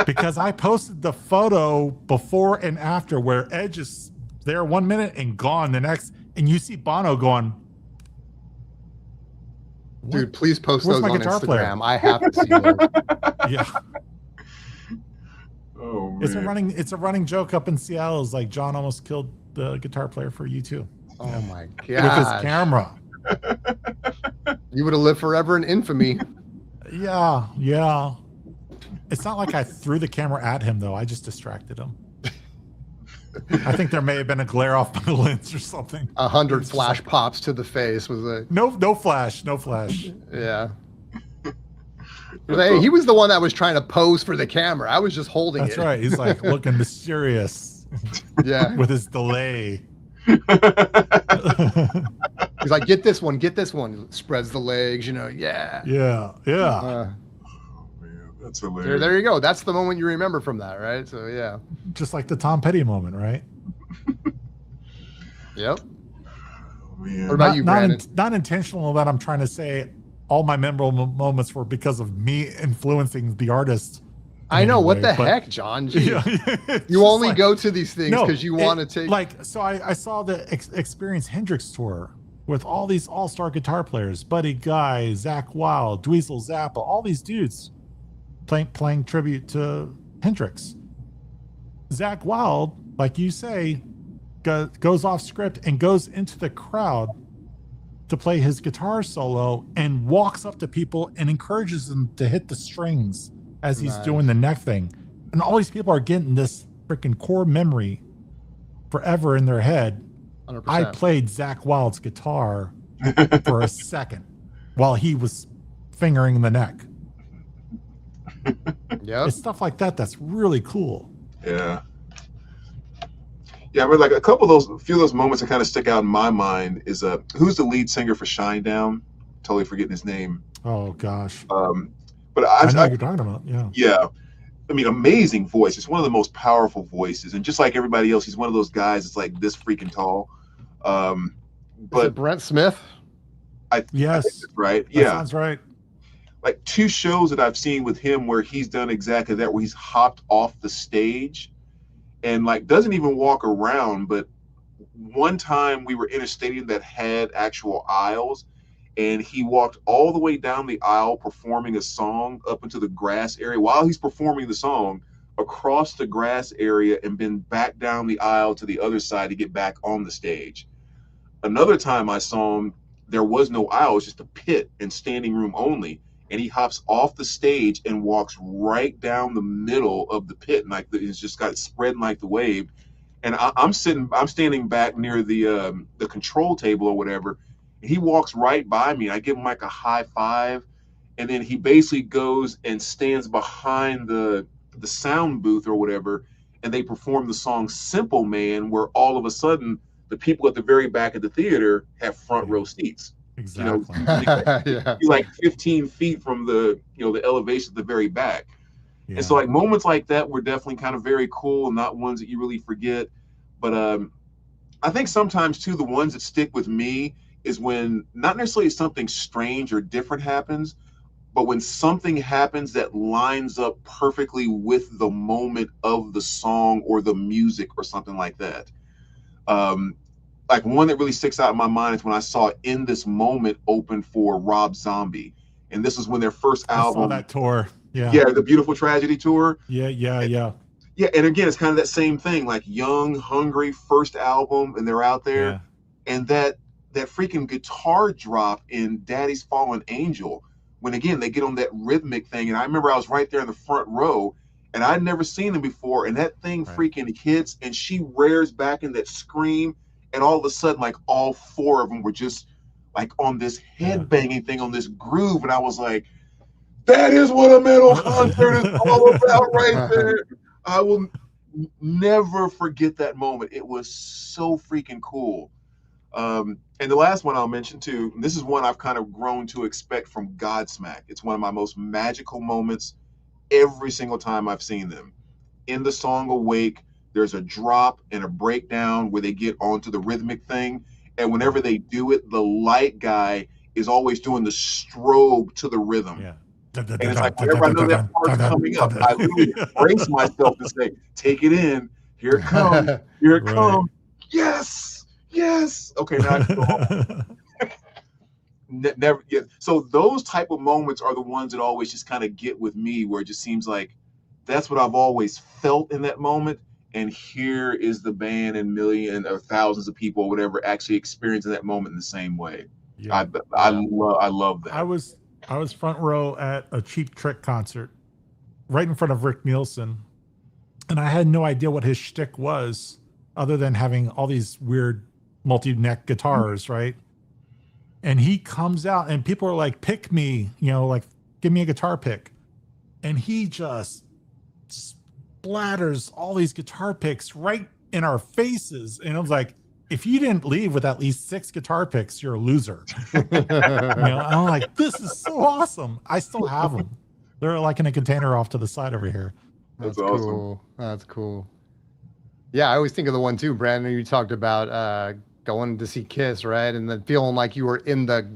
Because I posted the photo before and after where Edge is there 1 minute and gone the next. And you see Bono going, dude, please post Where's those my on guitar Instagram. player? I have to see those. Yeah. Oh, man. It's a running joke up in Seattle. It's like John almost killed the guitar player for U2. Oh my god! With his camera. You would have lived forever in infamy. Yeah. It's not like I threw the camera at him though. I just distracted him. I think there may have been a glare off my lens or something. 100 flash pops to the face was a no flash. Yeah. Hey, he was the one that was trying to pose for the camera. I was just holding it. That's right. He's like looking mysterious. Yeah. With his delay. He's like, get this one. Spreads the legs, Yeah. Yeah. Man, that's hilarious. There you go. That's the moment you remember from that, right? So yeah. Just like the Tom Petty moment, right? Yep. Oh, man. What about you, Brandon? Not intentional that I'm trying to say all my memorable moments were because of me influencing the artist. I know. What the heck, John? Yeah, you only go to these things because you want to take. So I saw the Experience Hendrix tour with all these all-star guitar players, Buddy Guy, Zach Wild, Dweezil Zappa, all these dudes playing tribute to Hendrix. Zach Wild, like you say, goes off script and goes into the crowd to play his guitar solo and walks up to people and encourages them to hit the strings as he's doing the neck thing. And all these people are getting this freaking core memory forever in their head. 100%. I played Zach Wild's guitar for a second while he was fingering the neck. Yep. It's stuff like that that's really cool. Yeah. Yeah, I mean, like a few of those moments that kind of stick out in my mind is who's the lead singer for Shinedown? Totally forgetting his name. Oh gosh. But I know what you're talking about. Yeah. Yeah. I mean, amazing voice. It's one of the most powerful voices. And just like everybody else, he's one of those guys that's like this freaking tall. Is it Brent Smith? I Yes. think that's right. That Yeah. sounds right. Like 2 shows that I've seen with him where he's done exactly that, where he's hopped off the stage and like doesn't even walk around. But one time we were in a stadium that had actual aisles, and he walked all the way down the aisle performing a song up into the grass area while he's performing the song across the grass area and then back down the aisle to the other side to get back on the stage. Another time I saw him, there was no aisle, it was just a pit and standing room only. and he hops off the stage and walks right down the middle of the pit, and like it's just got it spreading like the wave. And I'm standing back near the control table or whatever. And he walks right by me. I give him like a high five, and then he basically goes and stands behind the sound booth or whatever, and they perform the song "Simple Man," where all of a sudden the people at the very back of the theater have front row seats. Exactly. Yeah. He's like 15 feet from the the elevation at the very back. Yeah. And so like moments like that were definitely kind of very cool, and not ones that you really forget. But I think sometimes too, the ones that stick with me is when not necessarily something strange or different happens, but when something happens that lines up perfectly with the moment of the song or the music or something like that. Like one that really sticks out in my mind is when I saw In This Moment open for Rob Zombie. And this is when their first album. I saw that tour. Yeah. Yeah, the Beautiful Tragedy tour. Yeah. Yeah, and again, it's kind of that same thing, like young, hungry, first album, and they're out there. Yeah. And that freaking guitar drop in Daddy's Fallen Angel, when again they get on that rhythmic thing. And I remember I was right there in the front row, and I'd never seen them before, and that thing freaking hits, and she rears back in that scream, and all of a sudden, like all four of them were just like on this head banging thing, on this groove, and I was like, that is what a metal concert is all about right there. I will never forget that moment. It was so freaking cool. And the last one I'll mention too, and this is one I've kind of grown to expect from Godsmack. It's one of my most magical moments every single time I've seen them. In the song Awake, there's a drop and a breakdown where they get onto the rhythmic thing. And whenever they do it, the light guy is always doing the strobe to the rhythm. Yeah. And it's like whenever I know that part's coming up, I literally brace myself and say, take it in. Here it comes. Here it comes. Yes. Yes. Okay, now I can go home. Never. Yeah. So those type of moments are the ones that always just kind of get with me, where it just seems like that's what I've always felt in that moment. And here is the band and millions or thousands of people or whatever actually experiencing that moment in the same way. Yeah. I love that. I was front row at a Cheap Trick concert right in front of Rick Nielsen, and I had no idea what his shtick was other than having all these weird multi-neck guitars, right? And he comes out and people are like, pick me, like, give me a guitar pick. And he just splatters all these guitar picks right in our faces. And I was like, if you didn't leave with at least 6 guitar picks, you're a loser. I'm like, this is so awesome. I still have them. They're like in a container off to the side over here. That's awesome. Cool. That's cool. Yeah, I always think of the one too, Brandon. You talked about going to see Kiss, right? And then feeling like you were in the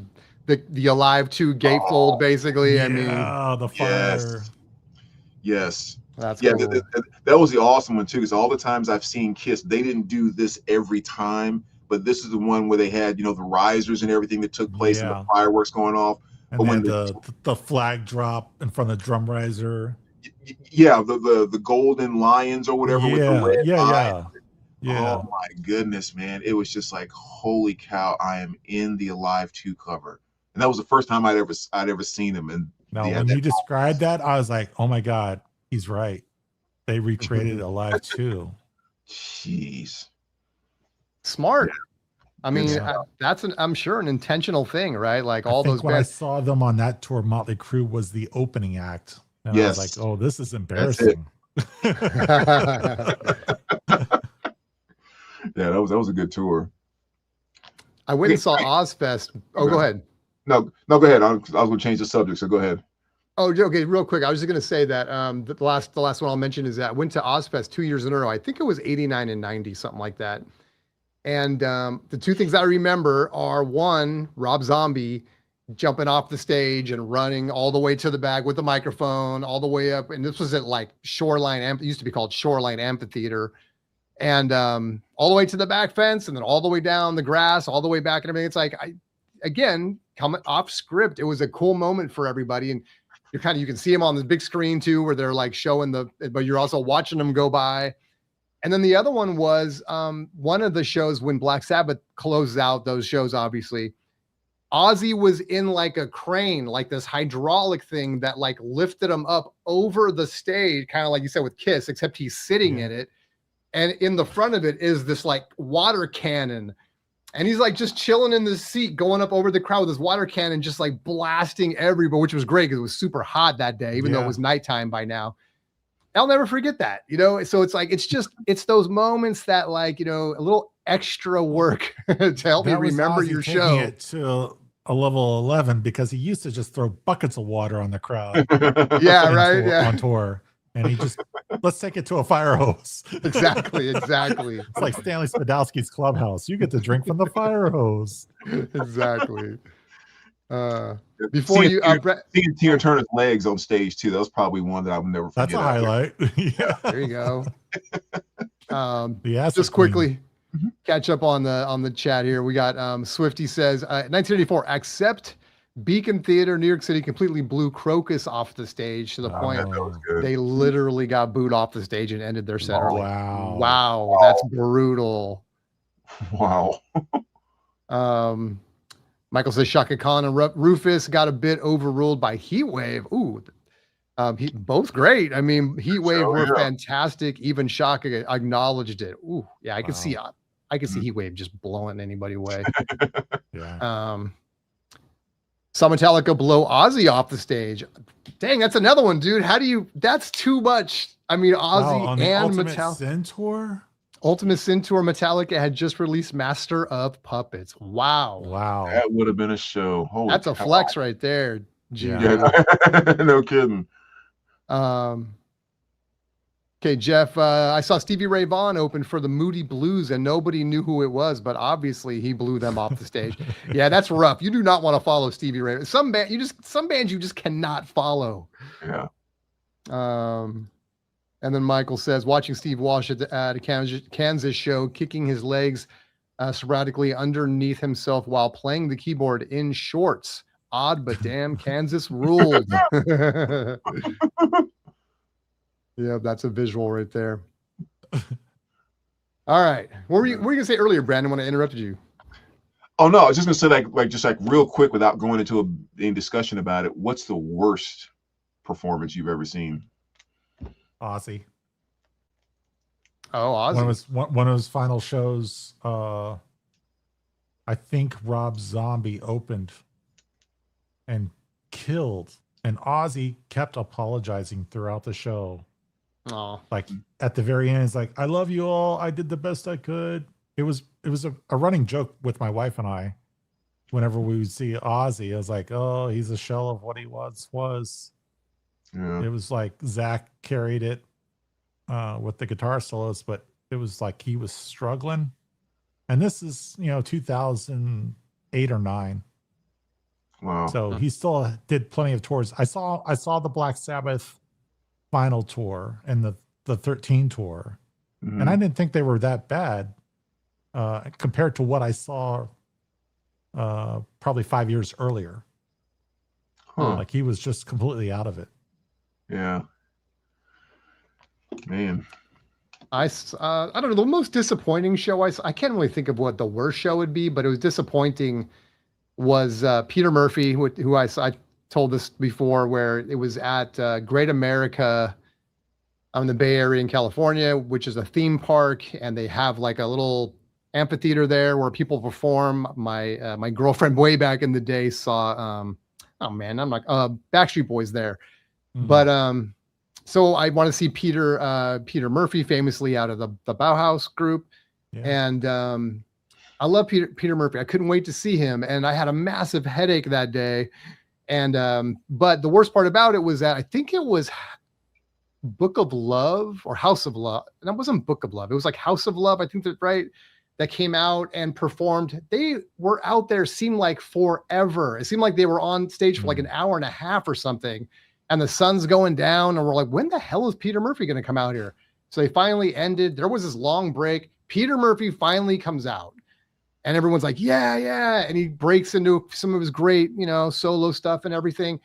Alive 2 gatefold, basically. Yeah, I mean, the fire. Yes. That's cool. That was the awesome one too, because all the times I've seen Kiss, they didn't do this every time, but this is the one where they had, the risers and everything that took place and the fireworks going off. And but when the flag drop in front of the drum riser. Yeah, the golden lions or whatever with the red eye. Yeah. Oh my goodness, man. It was just like, holy cow, I am in the Alive 2 cover. And that was the first time I'd ever seen him. And when you described that, I was like, oh my God, he's right. They recreated Alive 2. Jeez. Smart. Yeah. I mean, that's I'm sure an intentional thing, right? Like all those when I saw them on that tour, Motley Crue was the opening act. And I was like, oh, this is embarrassing. Yeah, that was a good tour. I went and saw Ozfest. Oh, go ahead. No, go ahead. I was going to change the subject, so go ahead. Oh, okay, real quick. I was just going to say that the last one I'll mention is that I went to Ozfest 2 years in a row. I think it was 89 and 90, something like that. And the two things I remember are, one, Rob Zombie jumping off the stage and running all the way to the back with the microphone all the way up. And this was at like Shoreline, it used to be called Shoreline Amphitheater. And all the way to the back fence and then all the way down the grass, all the way back and everything. It's like, again, coming off script, it was a cool moment for everybody. And you can see them on the big screen too, where they're like showing but you're also watching them go by. And then the other one was one of the shows when Black Sabbath closes out those shows, obviously. Ozzy was in like a crane, like this hydraulic thing that like lifted him up over the stage, kind of like you said with Kiss, except he's sitting in it. And in the front of it is this like water cannon. And he's like just chilling in the seat, going up over the crowd with his water cannon, just like blasting everybody, which was great because it was super hot that day, even though it was nighttime by now. I'll never forget that, you know? So it's like, it's those moments that like, you know, a little extra work to help me remember your show. It to a level 11 because he used to just throw buckets of water on the crowd. On tour. And he just, let's take it to a fire hose. Exactly. It's like Stanley Spadowski's Clubhouse. You get to drink from the fire hose. Exactly. Before seeing Tina Turner's legs on stage too, that was probably one that I'll never forget. That's a highlight. There you go. Just quickly catch up on the chat here. We got Swifty says 1984, accept Beacon Theater, New York City completely blew Crocus off the stage to the point they literally got booed off the stage and ended their set early. Wow, that's brutal. Wow. Michael says Shaka Khan and Rufus got a bit overruled by Heatwave. Ooh, both great. I mean, Heatwave were fantastic. Even Shaka acknowledged it. Ooh, yeah, I could see Heatwave just blowing anybody away. Saw Metallica blow Ozzy off the stage. Dang, that's another one, dude. That's too much. I mean, Ozzy and Metallica. Ultimate Sin Tour, Metallica had just released Master of Puppets. Wow. That would have been a show. That's a flex right there. No kidding. Okay, Jeff, I saw Stevie Ray Vaughan open for the Moody Blues and nobody knew who it was, but obviously he blew them off the stage. Yeah, that's rough. You do not want to follow Stevie Ray. Some bands you just cannot follow. Yeah. And then Michael says, watching Steve Walsh at a Kansas show, kicking his legs sporadically underneath himself while playing the keyboard in shorts. Odd, but damn, Kansas ruled. Yeah, that's a visual right there. All right. What were you going to say earlier, Brandon, when I interrupted you? Oh, no, I was just going to say like real quick without going into any discussion about it. What's the worst performance you've ever seen? Ozzy. Oh, Ozzy. One of his final shows, I think Rob Zombie opened and killed, and Ozzy kept apologizing throughout the show. Oh, like at the very end, it's like, I love you all. I did the best I could. It was a running joke with my wife and I. Whenever we would see Ozzy, I was like, oh, he's a shell of what he once was. Yeah. It was like Zach carried it with the guitar solos, but it was like he was struggling. And this is, 2008 or 9. Wow. So he still did plenty of tours. I saw the Black Sabbath final tour and the 13 tour. Mm-hmm. And I didn't think they were that bad compared to what I saw probably 5 years earlier. Like he was just completely out of it. Yeah. Man. I don't know, the most disappointing show I can't really think of what the worst show would be, but it was disappointing was Peter Murphy, who I told this before, where it was at Great America in the Bay Area in California, which is a theme park, and they have like a little amphitheater there where people perform. My girlfriend way back in the day saw Backstreet Boys there. Mm-hmm. But so I want to see Peter Murphy, famously out of the Bauhaus group. Yeah. And I love Peter Murphy. I couldn't wait to see him, and I had a massive headache that day. And but the worst part about it was that I think it was Book of Love or House of Love. And that wasn't Book of Love. It was like House of Love. I think that's right. That came out and performed. They were out there, seemed like forever. It seemed like they were on stage for like an hour and a half or something. And the sun's going down, and we're like, when the hell is Peter Murphy going to come out here? So they finally ended. There was this long break. Peter Murphy finally comes out. And everyone's like, yeah. And he breaks into some of his great, solo stuff and everything.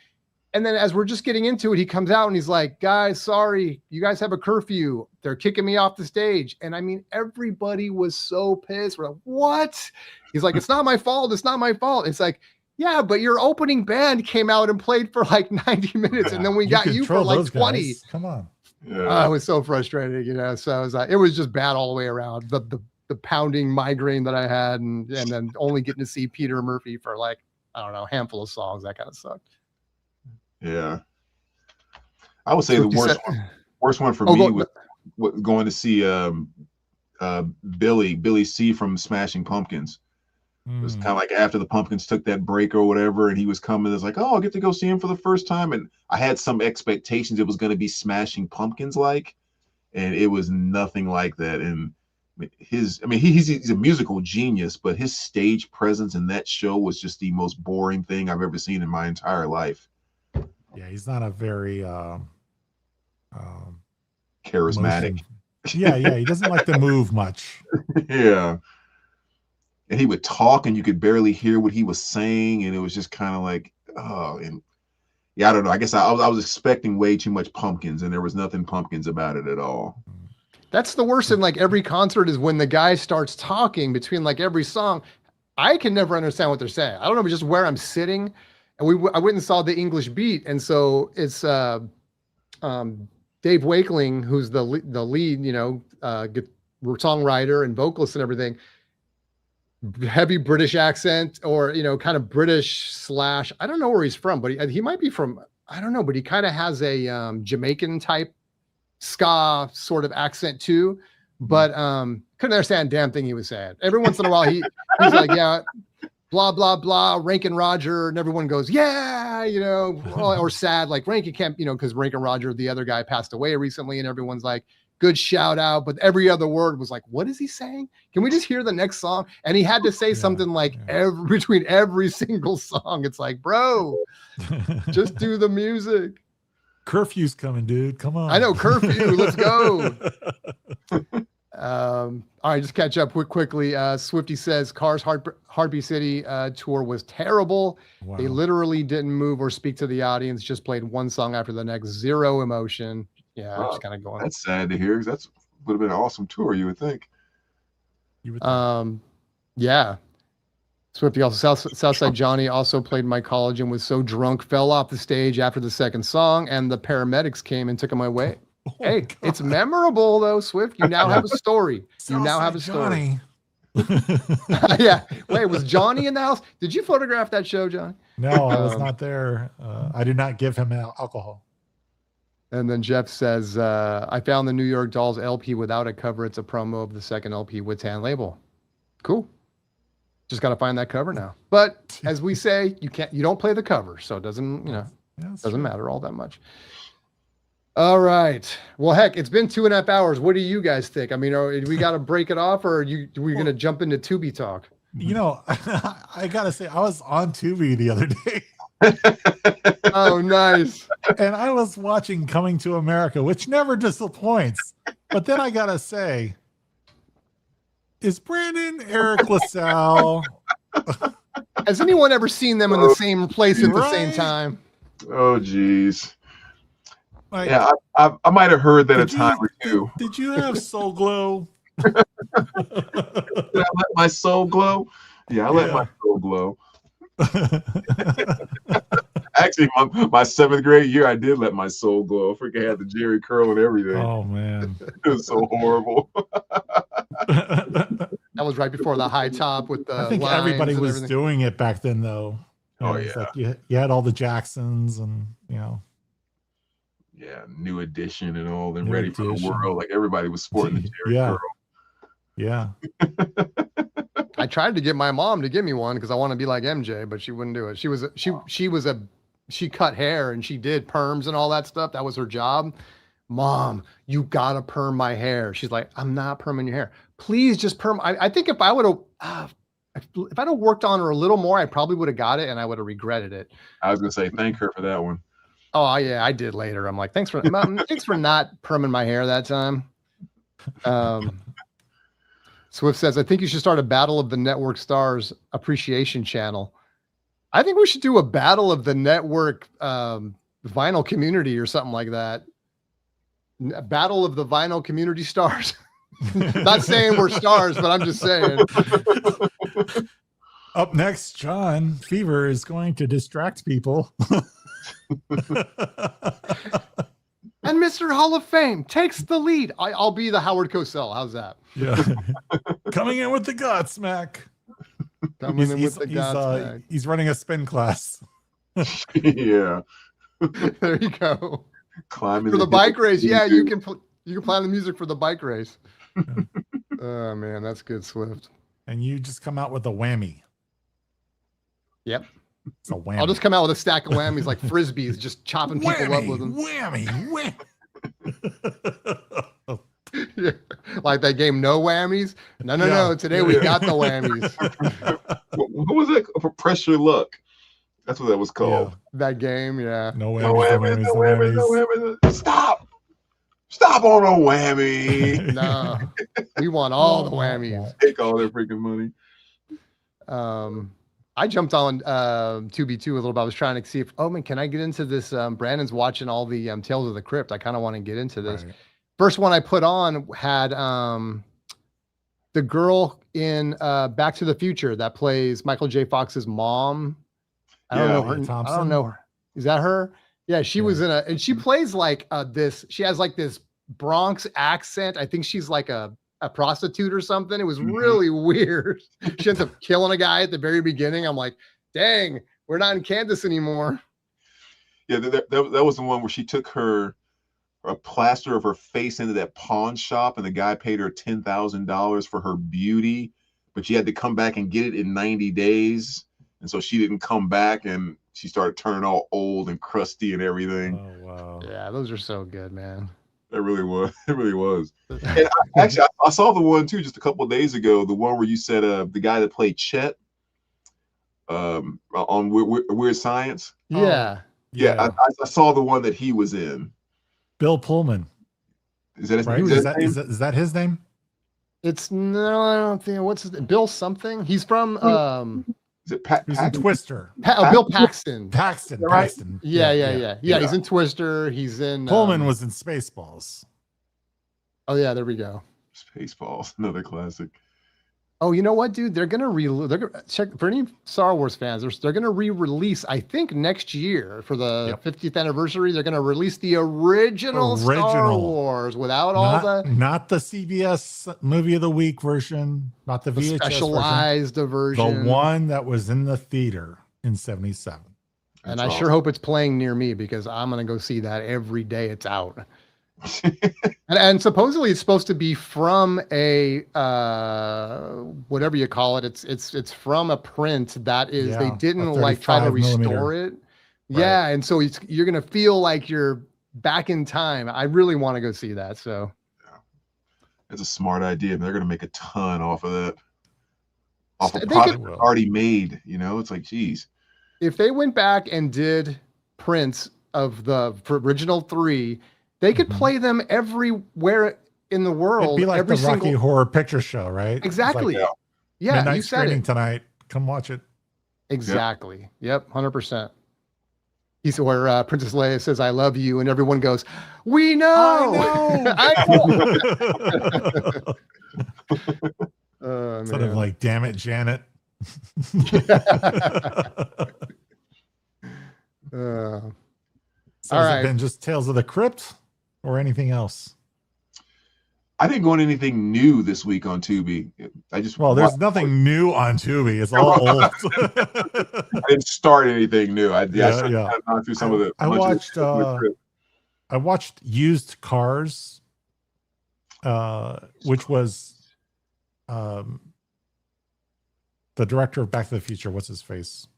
And then as we're just getting into it, he comes out and he's like, guys, sorry, you guys have a curfew. They're kicking me off the stage. And I mean, everybody was so pissed. We're like, what? He's like, it's not my fault. It's not my fault. It's like, Yeah, but your opening band came out and played for like 90 minutes, and then we got you for like 20. Guys. Come on. Yeah. I was so frustrated, So it was just bad all the way around. The pounding migraine that I had, and then only getting to see Peter Murphy for like, I don't know, a handful of songs. That kind of sucked. Yeah. I would say the worst one for me was going to see Billy C from Smashing Pumpkins. It was kind of like after the Pumpkins took that break or whatever, and he was coming. It's like, oh, I'll get to go see him for the first time. And I had some expectations it was going to be Smashing Pumpkins like, and it was nothing like that. And he's a musical genius, but his stage presence in that show was just the most boring thing I've ever seen in my entire life. Yeah, he's not a very charismatic. Yeah, he doesn't like to move much. Yeah. And he would talk and you could barely hear what he was saying. And it was just kind of like, oh, and yeah, I don't know. I guess I was expecting way too much Pumpkins, and there was nothing Pumpkins about it at all. That's the worst in like every concert is when the guy starts talking between like every song. I can never understand what they're saying. I don't know, just where I'm sitting. And I went and saw the English Beat. And so it's Dave Wakeling, who's the lead, songwriter and vocalist and everything. Heavy British accent, or kind of British / I don't know where he's from, but he might be from, I don't know, but he kind of has a Jamaican type ska sort of accent too, but couldn't understand a damn thing he was saying. Every once in a while he's like, yeah, blah blah blah, Rankin Roger, and everyone goes, yeah, or sad, like Rankin can't, because Rankin Roger, the other guy, passed away recently, and everyone's like, good shout out, but every other word was like, what is he saying? Can we just hear the next song? And he had to say something like between every single song. It's like, bro, just do the music. Curfew's coming, dude. Come on. I know, curfew. Let's go. All right, just catch up quickly. Swifty says Cars Heartbeat City tour was terrible. Wow. They literally didn't move or speak to the audience, just played one song after the next, zero emotion. Yeah, wow. Just kind of going. That's sad to hear. That would have been an awesome tour, you would think. Yeah. Swifty also, Southside Johnny also played my college and was so drunk, fell off the stage after the second song, and the paramedics came and took him away. Oh, hey, God. It's memorable though, Swift. You now have a story. You now have a story. Yeah. Wait, was Johnny in the house? Did you photograph that show, Johnny? No, I was not there. I did not give him alcohol. And then Jeff says, I found the New York Dolls LP without a cover. It's a promo of the second LP with tan label. Cool. Just got to find that cover now. But as we say, you don't play the cover. So it doesn't, doesn't matter all that much. All right. Well, heck, it's been 2.5 hours. What do you guys think? I mean, do we got to break it off, or are we going to jump into Tubi talk? I got to say, I was on Tubi the other day. Oh, nice. And I was watching Coming to America, which never disappoints. But then I gotta say, is Brandon Eric LaSalle? Has anyone ever seen them in the same place at the same time? Oh, geez. Yeah, I might have heard that a time or two. Did you have Soul Glow? Did I let my soul glow? Yeah, I let my soul glow. Actually, my 7th grade year, I did let my soul glow. I freaking had the Jerry curl and everything. Oh man, it was so horrible. That was right before the high top with the. I think everybody was doing it back then, though. Oh yeah, like you had all the Jacksons and Yeah, New Edition and all them, Ready for the World. Like everybody was sporting the Jerry curl. Yeah. I tried to get my mom to give me one because I want to be like MJ, but she wouldn't do it. She cut hair and she did perms and all that stuff. That was her job. Mom, you gotta perm my hair. She's like, I'm not perming your hair. Please just perm. I think if I'd have worked on her a little more, I probably would have got it and I would have regretted it. I was gonna say thank her for that one. Oh yeah, I did later. I'm like, thanks for not perming my hair that time. Swift says, I think you should start a Battle of the Network Stars appreciation channel. I think we should do a Battle of the Network vinyl community or something like that. Battle of the vinyl community stars. Not saying we're stars, but I'm just saying. Up next, John Fever is going to distract people. And Mr. Hall of Fame takes the lead. I'll be the Howard Cosell. How's that? Yeah. Coming in with the Godsmack. Coming in with the Godsmack. He's running a spin class. Yeah. There you go. Climbing For the bike race. Yeah, you can plan the music for the bike race. Oh, man, that's good, Swift. And you just come out with a whammy. Yep. It's a whammy. I'll just come out with a stack of whammies like frisbees, just chopping people up with them. Whammy. Yeah. Like that game, No Whammies. No. Today we got the whammies. What was it? Press Your Luck. That's what that was called. Yeah. That game, yeah. No whammies, no whammies. Stop on a whammy. No, we want all the whammies. Take all their freaking money. I jumped on 2B2 a little bit. I was trying to see if, oh man, can I get into this? Brandon's watching all the Tales of the Crypt. I kind of want to get into this. Right. First one I put on had the girl in Back to the Future that plays Michael J. Fox's mom. I don't know her. Thompson? I don't know her. Is that her? Yeah, she was in and she plays like she has like this Bronx accent. I think she's like a prostitute or something. It was really weird. She ends up killing a guy at the very beginning. I'm like, dang, we're not in Kansas anymore. Yeah, that was the one where she took a plaster of her face into that pawn shop, and the guy paid her $10,000 for her beauty, but she had to come back and get it in 90 days. And so she didn't come back, and she started turning all old and crusty and everything. Oh, wow. Yeah, those are so good, man. It really was. It really was. And I saw the one too just a couple of days ago. The one where you said the guy that played Chet on Weird Science. Yeah. Yeah. I saw the one that he was in. Bill Pullman. Is that his right? name? Is that his name? It's no, I don't think. What's his name? Bill something? He's from Is it Pat? He's in Twister. Bill Paxton. Paxton. Right? Paxton. Yeah. He's in Twister. He's in Pullman was in Spaceballs. Oh yeah, there we go. Spaceballs, another classic. Oh, you know what, dude? They're gonna check for any Star Wars fans. They're gonna re-release. I think next year for the 50th anniversary, they're gonna release the original Star Wars without not the CBS movie of the week version, not the VHS specialized version, the one that was in the theater in '77. And I sure hope it's playing near me because I'm gonna go see that every day it's out. and supposedly it's supposed to be from a whatever you call it. It's from a print that is they didn't like try to restore it. Right. Yeah, and so you're gonna feel like you're back in time. I really want to go see that. So it's a smart idea. They're gonna make a ton off of that. Off of product already made. You know, it's like, geez. If they went back and did prints of the original 3. They could play them everywhere in the world. It'd be like the Rocky Horror Picture Show, right? Exactly. Like, yeah, midnight you said screening it tonight. Come watch it. Exactly. Yep, 100%. He's where Princess Leia says, "I love you," and everyone goes, "We know." I know. Sort of like, "Damn it, Janet." So has it been just Tales of the Crypt or anything else? I didn't go on anything new this week on Tubi. There's nothing new on Tubi. It's all old. I didn't start anything new. I gone through some of the. I watched Used Cars, which was the director of Back to the Future. What's his face?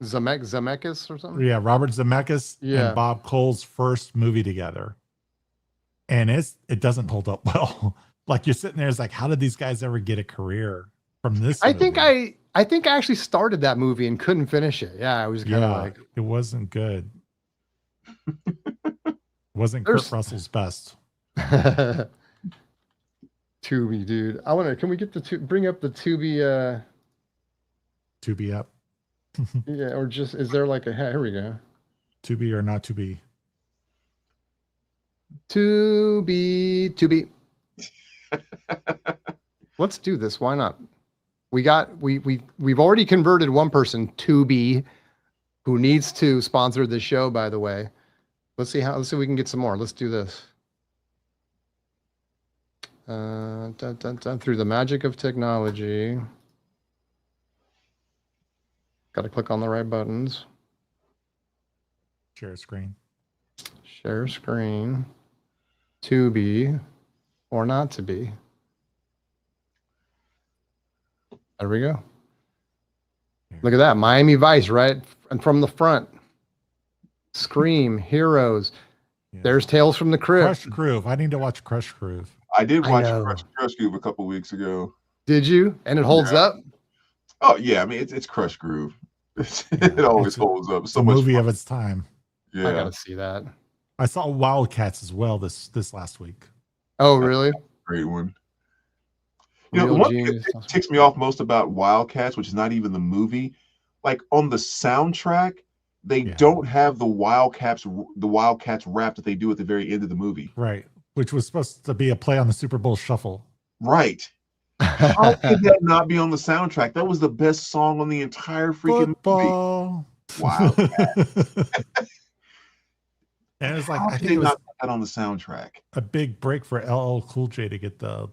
Zemeckis or something. Yeah, Robert Zemeckis and Bob Cole's first movie together, and it doesn't hold up well. Like you're sitting there, it's like, how did these guys ever get a career from this? I think I actually started that movie and couldn't finish it. Yeah, I was kind of like, it wasn't good. It wasn't Kurt Russell's best. Tubi, dude. Can we get bring up the Tubi? Tubi app. Yeah, or just is there like here we go. To be or not to be. To be. Let's do this. Why not? we've already converted one person, Tubi, who needs to sponsor this show, by the way. Let's see if we can get some more. Let's do this. Through the magic of technology. Got to click on the right buttons. Share screen. Share screen. To be or not to be. There we go. Look at that. Miami Vice, right? And from the front. Scream, Heroes. Yeah. There's Tales from the Crypt. Crush Groove. I need to watch Crush Groove. I did watch Crush Groove a couple weeks ago. Did you? And it holds up? Oh, yeah. I mean, it's Crush Groove. It always holds up. So a much movie fun. of its time. Yeah. I got to see that. I saw Wildcats as well this last week. Oh, really? Great one. You know, the one thing that ticks me off most about Wildcats, which is not even the movie, like on the soundtrack, they don't have the Wildcats rap that they do at the very end of the movie. Right. Which was supposed to be a play on the Super Bowl Shuffle. Right. How could that not be on the soundtrack? That was the best song on the entire freaking movie. Wow. And it's like, I think it was not that on the soundtrack. A big break for LL Cool J to get the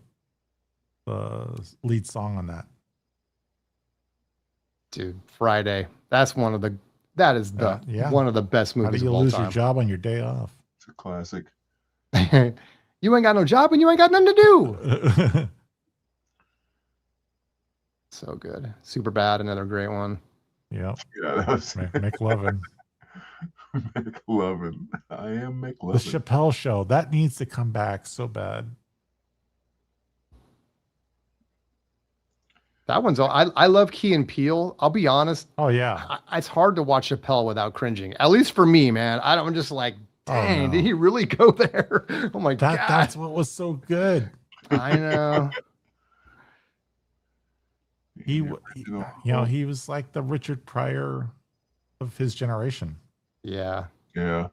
lead song on that. Dude, Friday. That is one of the best movies of all time. How do you lose your job on your day off? It's a classic. You ain't got no job and you ain't got nothing to do. So good. Superbad, another great one. Yep. Yeah, that was McLovin. McLovin. I am McLovin. The Chappelle Show. That needs to come back so bad. That one's all. I love Key and Peele. I'll be honest. Oh yeah. It's hard to watch Chappelle without cringing. At least for me, man. I'm just like, dang, did he really go there? Oh my God. That's what was so good. I know. He was like the Richard Pryor of his generation. Yeah. Yeah.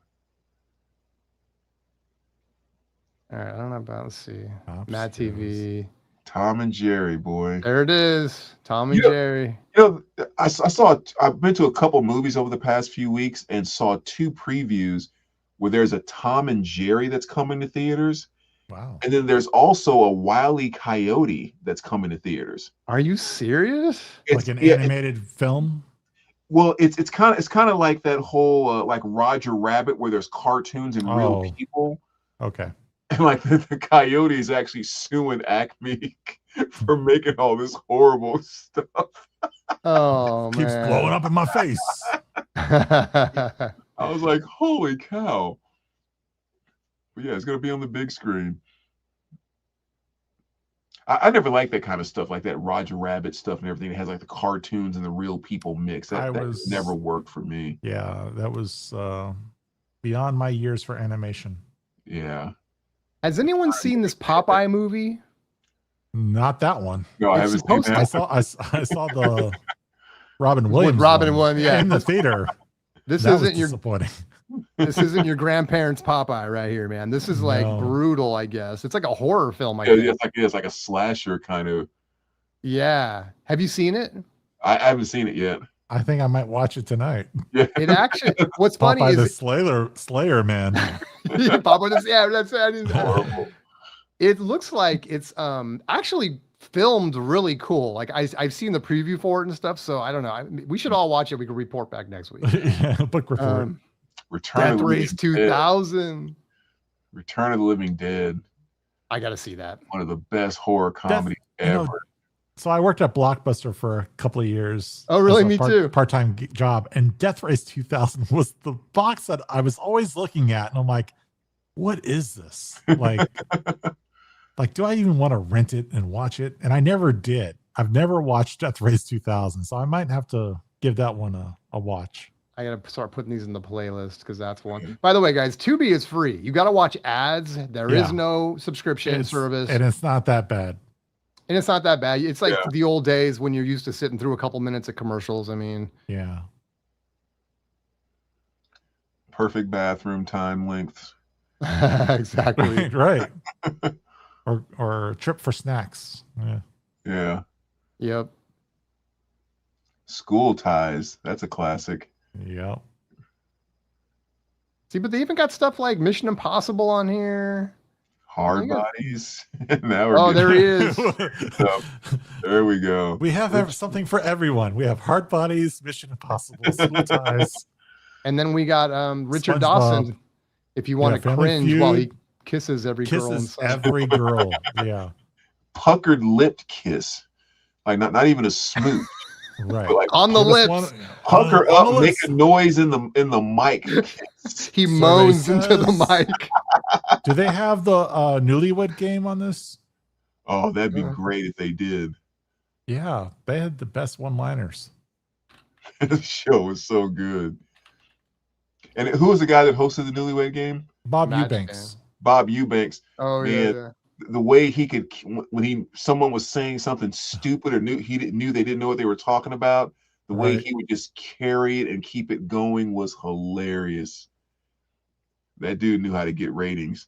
All right. I don't know about, let's see. Mad TV. Tom and Jerry, boy. There it is. Tom and Jerry. You know, I've been to a couple movies over the past few weeks and saw 2 previews where there's a Tom and Jerry that's coming to theaters. Wow. And then there's also a Wile E. Coyote that's coming to theaters. Are you serious? Like an animated film? Well, it's kind of like that whole like Roger Rabbit where there's cartoons and real people. Okay. And like the Coyote is actually suing Acme for making all this horrible stuff. Oh, keeps blowing up in my face. I was like, holy cow. But yeah, it's going to be on the big screen. I never liked that kind of stuff, like that Roger Rabbit stuff and everything. It has like the cartoons and the real people mix. That never worked for me. Yeah, that was beyond my years for animation. Yeah. Has anyone seen this Popeye movie? Not that one. No, I haven't seen that. I saw the Robin Williams. With Robin one, yeah, in the theater. This isn't disappointing. This isn't your grandparents' Popeye right here, man. This is like brutal, I guess. It's like a horror film, I guess. It's like a slasher kind of. Yeah. Have you seen it? I haven't seen it yet. I think I might watch it tonight. Yeah. It actually, what's funny Popeye is the Slayer man. Popeye that's horrible. It looks like it's actually filmed really cool. Like I've seen the preview for it and stuff. So I don't know. We should all watch it. We can report back next week. Yeah, book report. Return Death Race 2000. Return of the Living Dead. I got to see that. One of the best horror comedies ever. So I worked at Blockbuster for a couple of years. Oh, really? Me too. Part-time job. And Death Race 2000 was the box that I was always looking at. And I'm like, what is this? Like, do I even want to rent it and watch it? And I never did. I've never watched Death Race 2000. So I might have to give that one a watch. I got to start putting these in the playlist because that's one. By the way, guys, Tubi is free. You got to watch ads. There is no subscription service. And it's not that bad. And it's not that bad. It's like the old days when you're used to sitting through a couple minutes of commercials. I mean, yeah. Perfect bathroom time length. Exactly. Right. Or a trip for snacks. Yeah. Yeah. Yep. School Ties. That's a classic. Yeah. See, but they even got stuff like Mission Impossible on here. Hard got- Bodies. Now we're Oh, getting there he is. stuff. There we go. We have something for everyone. We have Hard Bodies, Mission Impossible, School Ties. And then we got Richard SpongeBob. Dawson. If you want Yeah, to Family cringe while he Feud. kisses every girl. Kisses inside. every girl. Yeah. Puckered lipped kiss. Like not even a smooch. Right. But like On the Give us lips. one- pucker on the up, make lips. a noise in the mic. He Survey moans into the says- mic. Do they have the Newlywed Game on this? Oh, that'd be great if they did. Yeah, they had the best one-liners. The show was so good. And who was the guy that hosted the Newlywed Game? Bob Match Eubanks. Bob Eubanks. Oh, Man, yeah. The way he could, when someone was saying something stupid or knew they didn't know what they were talking about, the way Right. he would just carry it and keep it going was hilarious. That dude knew how to get ratings.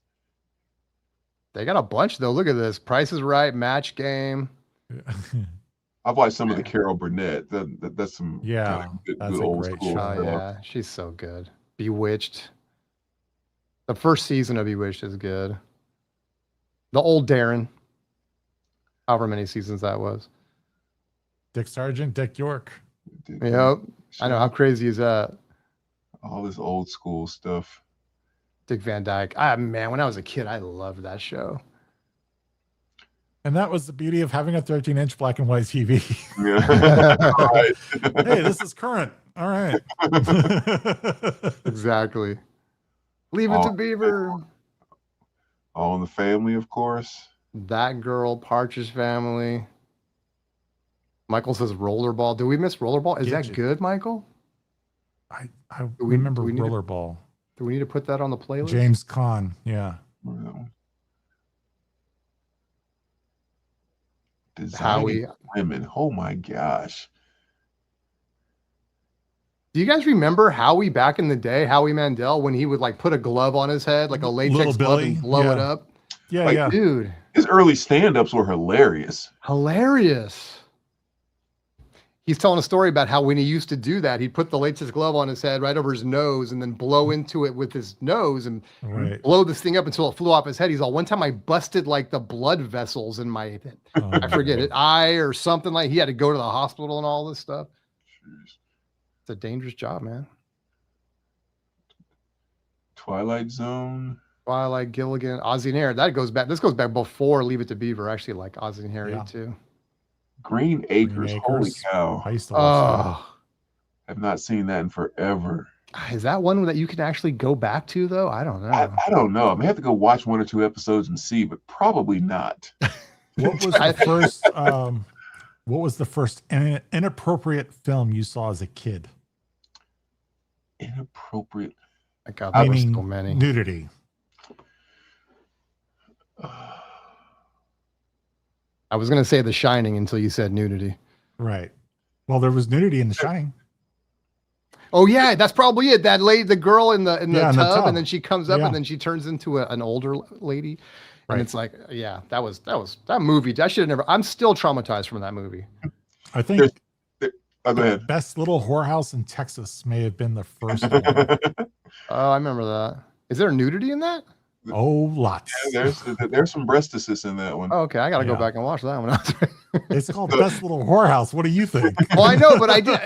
They got a bunch, though. Look at this. Price is Right, Match Game. I've watched some of the Carol Burnett. That's some Yeah, kinda good that's a old great school show. Oh, stuff. yeah. She's so good. Bewitched. The first season of Bewitched is good. The old Darren. However many seasons that was. Dick Sargent, Dick York. Yep. I know. How crazy is that? All this old school stuff. Dick Van Dyke. Ah, man, when I was a kid, I loved that show. And that was the beauty of having a 13-inch black and white TV. Yeah. All right. Hey, this is current. All right. Exactly. Leave it Oh, to Beaver. All in the Family, of course. That Girl, Partridge Family. Michael says Rollerball. Do we miss Rollerball? Is that Gidget. good, Michael? I we- remember do we need to- Rollerball. Do we need to put that on the playlist? James Caan. Yeah. Well, Howie. Designing women. Oh my gosh. Do you guys remember Howie back in the day, Howie Mandel, when he would like put a glove on his head, like a latex Little glove, Billy, and blow it yeah. up? Yeah, Like, yeah. Dude, His early stand-ups were hilarious. hilarious. He's telling a story about how when he used to do that, he'd put the latex glove on his head right over his nose and then blow into it with his nose and Right. blow this thing up until it flew off his head. He's all, one time I busted like the blood vessels in my head. I forget it, eye or something, like he had to go to the hospital and all this stuff. Jeez. It's a dangerous job, man. Twilight Zone. Twilight, Gilligan, Ozzy and Harry. That goes back. This goes back before Leave It to Beaver. I actually like Ozzy and Harry Yeah. too. Green Acres. Holy Acres. cow. I used to watch that. Oh, I've not seen that in forever. is that one that you can actually go back to though? I don't know. I don't know. I may have to go watch 1 or 2 episodes and see, but probably not. What was the first what was the first inappropriate film you saw as a kid? Inappropriate. My God, there were Meaning so many. nudity. I was gonna say The Shining until you said nudity. Right. Well, there was nudity in The Shining. Oh yeah, that's probably it. That lady, the girl in the Yeah, in the tub, tub. and then she comes up, Yeah. and then she turns into an older lady, and Right. it's like, yeah, that was that movie. I should have never. I'm still traumatized from that movie. I think Oh, go ahead. Best Little Whorehouse in Texas may have been the first one. Oh, I remember that. Is there nudity in that? Oh, lots. Yeah, there's some breastises in that one. Oh, okay, I gotta go Yeah. back and watch that one. It's called Best Little Whorehouse. What do you think? Well, I know, but I did.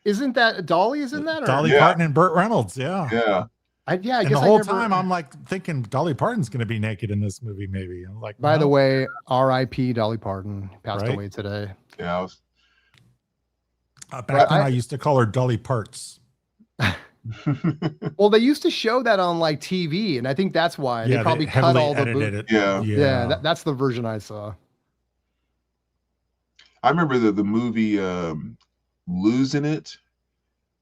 Isn't that Dolly? Is in that? Or? Dolly Yeah. Parton and Burt Reynolds. Yeah. Yeah. I And guess the I whole never- time I'm like thinking Dolly Parton's going to be naked in this movie, maybe. I'm like, By the no. way, R.I.P. Dolly Parton passed Right. away today. Yeah. I was, Back then I- I used to call her Dolly Parts. Well, they used to show that on like TV, and I think that's why they probably cut heavily all the edited it. Yeah. Yeah, that's the version I saw. I remember the movie Losing It.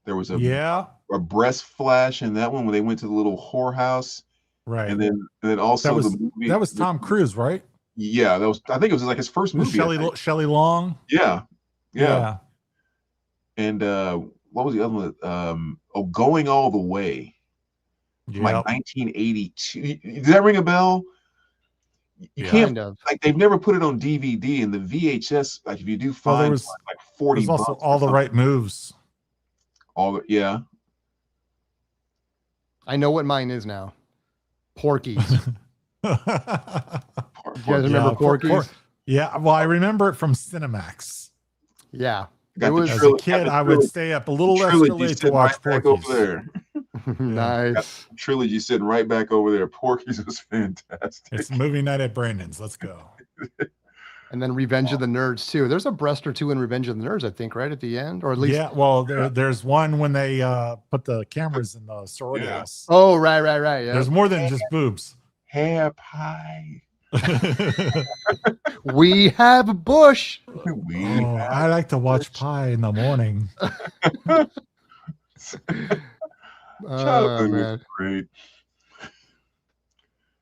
There was a breast flash in that one when they went to the little whorehouse, right. and then also That was- the movie That was Tom Cruise, right? Yeah, that was. I think it was like his first movie. I think. Shelley Long. Yeah. And what was the other one? Going All the Way. From like 1982. Does that ring a bell? You Yeah. can't Kind of. like they've never put it on DVD and the VHS. Like if you do Well, there find was- like 40 There's also bucks All or the something. Right Moves. Yeah. I know what mine is now. Porky's. You guys remember Yeah, Porky's? yeah, well, I remember it from Cinemax. Yeah. Got It was As a kid, I would stay up a little extra trilogy late to sitting watch right back over Porky's. there. nice. Trilogy sitting right back over there. Porky's was fantastic. It's movie night at Brandon's. Let's go. And then Revenge of the Nerds too. There's a breast or two in Revenge of the Nerds, I think, right at the end, or at least. Yeah, well, there's one when they put the cameras in the sorority house. Oh, right. Yeah. There's more than just boobs. Hair pie. We have a bush. I like to watch Pie in the morning. Childhood was Man. great.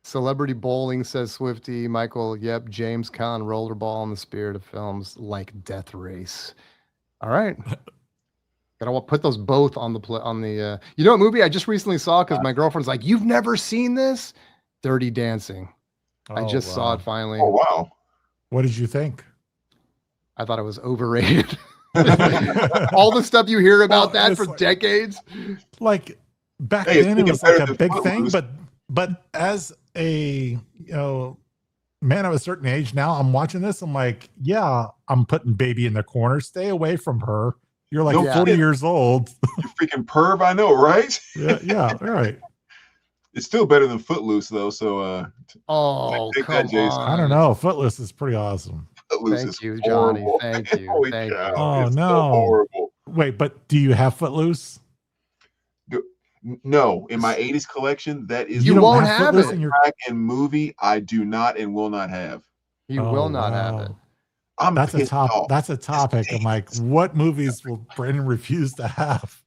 Celebrity Bowling, says Swifty. Michael, yep. James Caan, Rollerball in the spirit of films like Death Race. All right. Gotta put those both on the you know what movie I just recently saw because my girlfriend's like, you've never seen this? Dirty Dancing. I just saw it finally. Oh, wow. What did you think? I thought it was overrated. All the stuff you hear about that for like, decades. Like back Hey, then, it was like a big thing, Footloose. but as a man of a certain age now, I'm watching this. I'm like, yeah, I'm putting baby in the corner. Stay away from her. You're like No 40 kidding. years old. You freaking perv, I know, right? yeah, all right. It's still better than Footloose, though. So, oh, take come that, Jason. on. I don't know. Footloose is pretty awesome. Footloose Thank is you, Johnny. horrible. Thank you. Holy Thank cow, you. Oh, it's so no. horrible. Wait, but do you have Footloose? No, in my 80s collection, that is You the won't one have Footloose it. in your. track and movie I do not and will not have. You will not have it. I'm That's a pissed off. That's a topic. I'm like, what movies will Brandon refuse to have?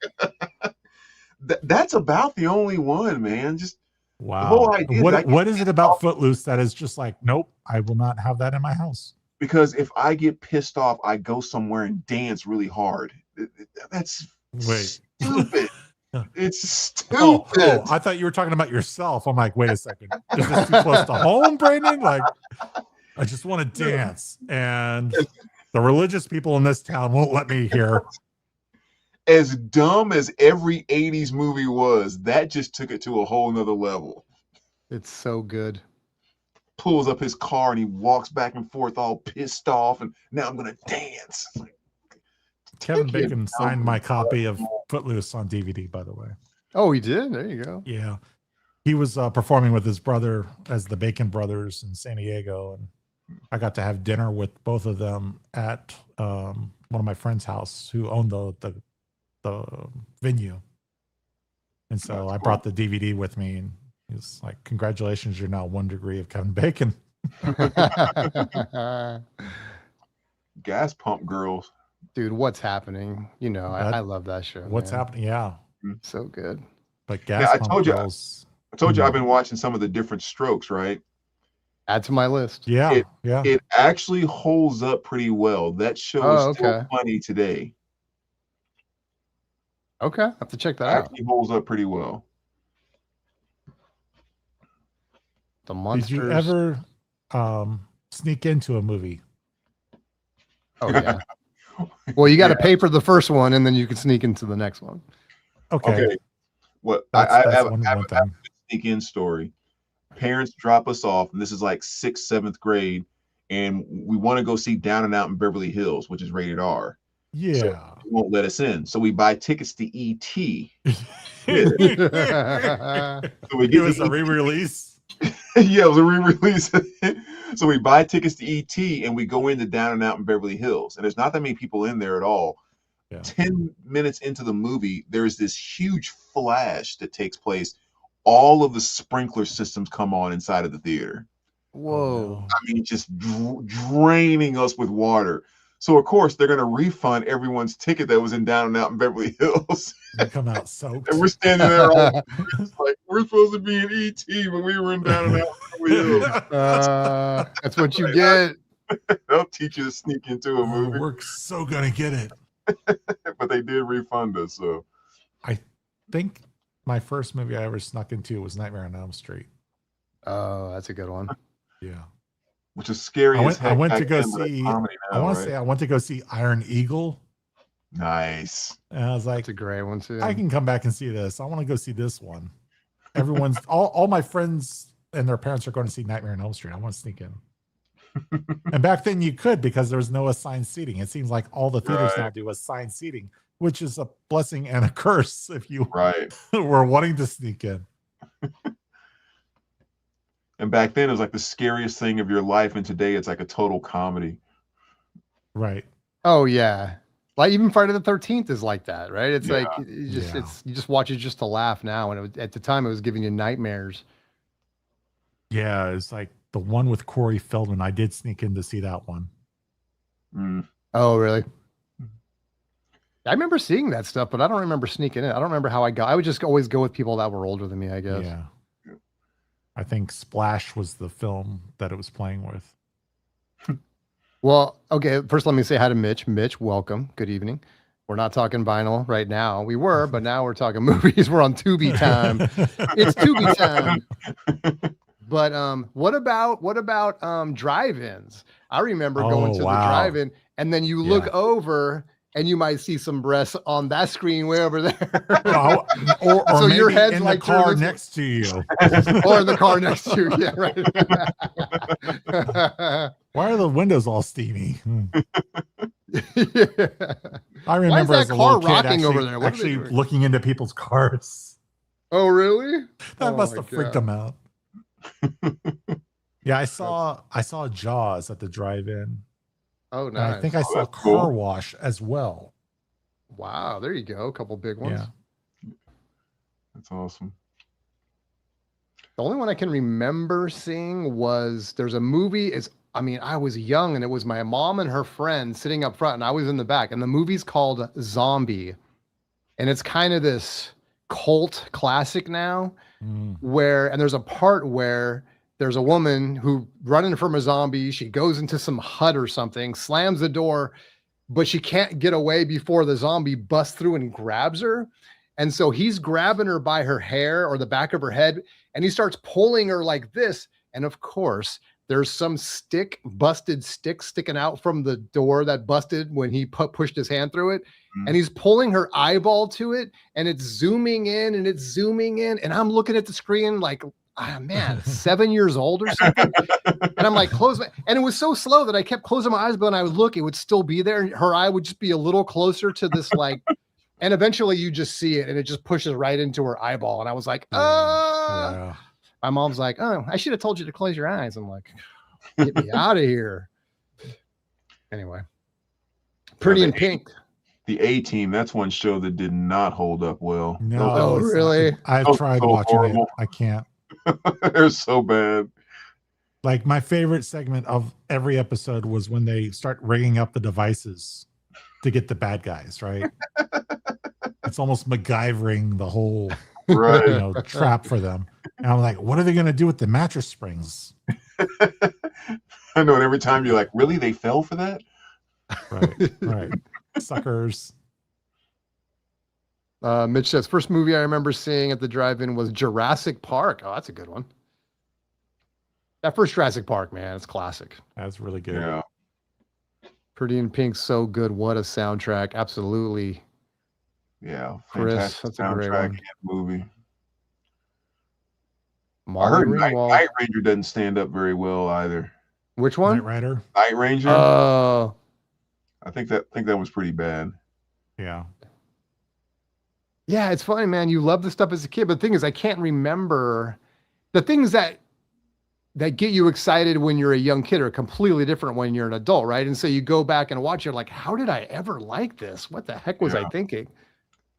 That's about the only one, man. Just Wow. whole idea that I What is it about Footloose that is just like, nope, I will not have that in my house? because if I get pissed off, I go somewhere and dance really hard. That's Wait. stupid. It's stupid. Oh, I thought you were talking about yourself. I'm like, wait a second. Is this too close to home, Brandon? Like, I just want to dance. And the religious people in this town won't let me hear. As dumb as every 80s movie was, that just took it to a whole nother level. It's so good. Pulls up his car and he walks back and forth all pissed off, and now I'm gonna dance. Like, Kevin take it Bacon down signed from my the copy of level. Footloose on DVD, by the way. Oh, he did? There you go. Yeah. He was performing with his brother as the Bacon Brothers in San Diego. And I got to have dinner with both of them at one of my friend's house who owned the venue. And so That's I cool. brought the DVD with me, and he was like, congratulations, you're now 1 degree of Kevin Bacon. Gas pump girls. Dude, what's happening? You know, That- I love that show. What's man. happening? Yeah. So good. But Gas I Pump told you- Girls. I told you I've been watching some of the different Strokes, right? Add to my list. Yeah. Yeah. It actually holds up pretty well. That show Oh, is still okay. funny today. Okay. I have to check that out. Actually holds up pretty well. The Did Monsters. you ever sneak into a movie? Oh, yeah. Well, you got to pay for the first one, and then you can sneak into the next one. Okay. What That's I have one a thing. sneak in story. Parents drop us off, and this is like 6th, 7th grade, and we want to go see Down and Out in Beverly Hills, which is rated R. Yeah. So they won't let us in. So we buy tickets to E.T. yeah. So we It get was to a re-release. yeah, it was a re-release. So we buy tickets to E.T. and we go into Down and Out in Beverly Hills. And there's not that many people in there at all. Yeah. 10 minutes into the movie, there's this huge flash that takes place. All of the sprinkler systems come on inside of the theater. Whoa. I mean, just draining us with water. So, of course, they're going to refund everyone's ticket that was in Down and Out in Beverly Hills. They come out soaked. And we're standing there all like, we're supposed to be in E.T., but we were in Down and Out in Beverly Hills. That's what you get. They'll teach you to sneak into a movie. We're so gonna get it. But they did refund us. So I think my first movie I ever snuck into was Nightmare on Elm Street. Oh, that's a good one. Yeah. which is scary I as went- heck. I went back to go then, but it's see- comedy I want to say I went to go see Iron Eagle. Nice. And I was like, That's a great one too. I can come back and see this. I want to go see this one. Everyone's all my friends and their parents are going to see Nightmare on Elm Street. I want to sneak in. And back then you could, because there was no assigned seating. It seems like all the theaters now do assigned seating, which is a blessing and a curse if you were wanting to sneak in. And back then it was like the scariest thing of your life, and today it's like a total comedy. Right. Oh yeah. Like even Friday the 13th is like that, right? It's like you just watch it just to laugh now, and at the time it was giving you nightmares. Yeah, it's like the one with Corey Feldman. I did sneak in to see that one. Oh, really? I remember seeing that stuff, but I don't remember sneaking in. I don't remember how I got. I would just always go with people that were older than me, I guess. Yeah. I think Splash was the film that it was playing with. Well, okay. First, let me say hi to Mitch. Mitch, welcome. Good evening. We're not talking vinyl right now. We were, but now we're talking movies. We're on Tubi time. It's Tubi time. But what about drive-ins? I remember going to the drive-in, and then you look over and you might see some breasts on that screen way over there. or so maybe your head's in like the car next to you. Or in the car next to you. Yeah, right. Why are the windows all steamy? Yeah. I remember Why is as that a car little kid rocking over there? What are they actually doing? looking into people's cars. Oh, really? That Oh must my have freaked God. them out. Yeah, I saw Jaws at the drive-in. Oh, And nice. I think I saw that's Car cool. Wash as well. Wow, there you go. A couple big ones. Yeah. That's awesome. The only one I can remember seeing was there's a movie. I was young, and it was my mom and her friend sitting up front, and I was in the back. And the movie's called Zombie, and it's kind of this cult classic now. And there's a part where there's a woman who running from a zombie. She goes into some hut or something, slams the door, but she can't get away before the zombie busts through and grabs her. And so he's grabbing her by her hair or the back of her head, and he starts pulling her like this. And of course, there's some busted stick sticking out from the door that busted when he pushed his hand through it. And he's pulling her eyeball to it, and it's zooming in and it's zooming in. And I'm looking at the screen like, man, 7 years old or something. And I'm like, and it was so slow that I kept closing my eyes, but when I would look, it would still be there. And her eye would just be a little closer to this, like, and eventually you just see it and it just pushes right into her eyeball. And I was like, My mom's like, oh, I should have told you to close your eyes. I'm like, get me out of here. Anyway, Pretty in Pink. The A-Team, that's one show that did not hold up well. No, Oh, really? I've tried watching it. I can't. They're so bad. Like my favorite segment of every episode was when they start rigging up the devices to get the bad guys, right? It's almost MacGyvering the whole trap for them. And I'm like, what are they going to do with the mattress springs? I know. And every time you're like, really? They fell for that? Right. Suckers. Mitch says, first movie I remember seeing at the drive-in was Jurassic Park. Oh, that's a good one. That first Jurassic Park, man, it's classic. That's really good. Yeah. Pretty in Pink, so good. What a soundtrack. Absolutely. Yeah. Chris, that's a great one. And movie. Molly I heard Ringwald. Night Ranger doesn't stand up very well either. Which one? Knight Rider. Night Ranger. Oh. I think that was pretty bad. Yeah. Yeah, it's funny, man. You love this stuff as a kid, but the thing is, I can't remember the things that get you excited when you're a young kid are completely different when you're an adult, right? And so you go back and watch, you're like, how did I ever like this? What the heck was I thinking?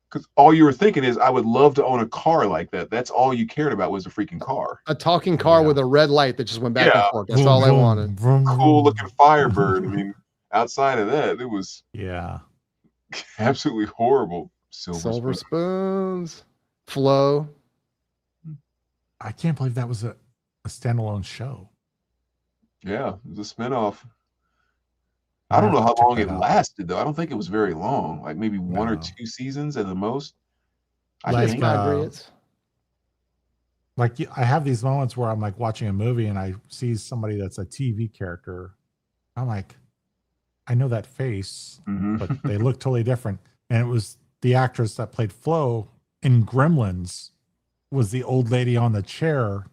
Because all you were thinking is, I would love to own a car like that. That's all you cared about was a freaking car. A talking car with a red light that just went back and forth. That's Vroom, all I vroom, wanted. vroom, vroom. Cool looking Firebird. I mean, outside of that, it was absolutely horrible. Silver Spoons. Flo. I can't believe that was a standalone show. Yeah, it was a spinoff. I don't know how long it lasted, though. I don't think it was very long. Like maybe one or two seasons at the most. I think. Like I have these moments where I'm like watching a movie and I see somebody that's a TV character. I'm like, I know that face, Mhm. but they look totally different. And it was the actress that played Flo in Gremlins was the old lady on the chair.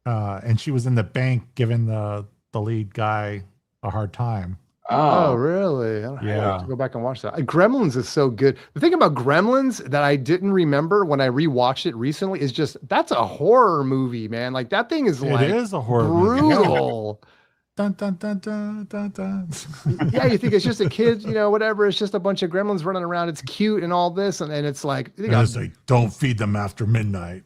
And she was in the bank giving the lead guy a hard time. Oh, Oh, really? I have Yeah. to go back and watch that. Gremlins is so good. The thing about Gremlins that I didn't remember when I rewatched it recently is just that's a horror movie, man. Like that thing is It like is a horror movie. Yeah. brutal. Dun, dun, dun, dun, dun, dun. Yeah, you think it's just a kid, whatever. It's just a bunch of gremlins running around. It's cute and all this, and it's like And it's like, don't feed them after midnight.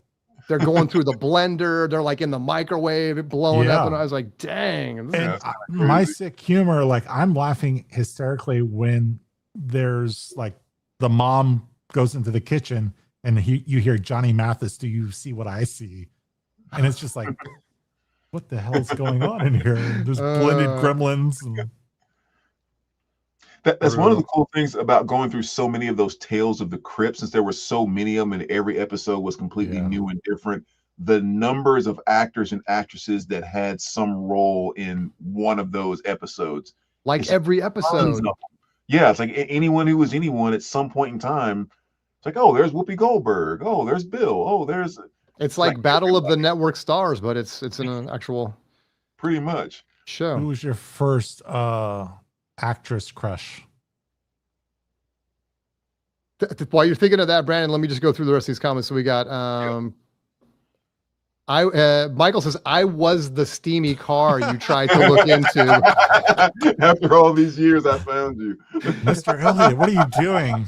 they're going through the blender. They're like in the microwave, it blowing up, Yeah. and I was like, dang. And that's kinda my crazy. sick humor, like I'm laughing hysterically when there's like the mom goes into the kitchen and you hear Johnny Mathis, do you see what I see? And it's just like, what the hell's going on in here? There's blended gremlins. And That's one of the cool things about going through so many of those tales of the crypt, since there were so many of them and every episode was completely Yeah. new and different. The numbers of actors and actresses that had some role in one of those episodes. like It's every tons episode. of them. Yeah, it's like anyone who was anyone at some point in time. It's like, oh, there's Whoopi Goldberg. Oh, there's Bill. Oh, there's It's like Battle of the Network Stars, but it's an actual pretty much. show. who was your first actress crush? While you're thinking of that, Brandon, let me just go through the rest of these comments. So we got Michael says, I was the steamy car you tried to look into. After all these years, I found you. Mr. Elliott, what are you doing?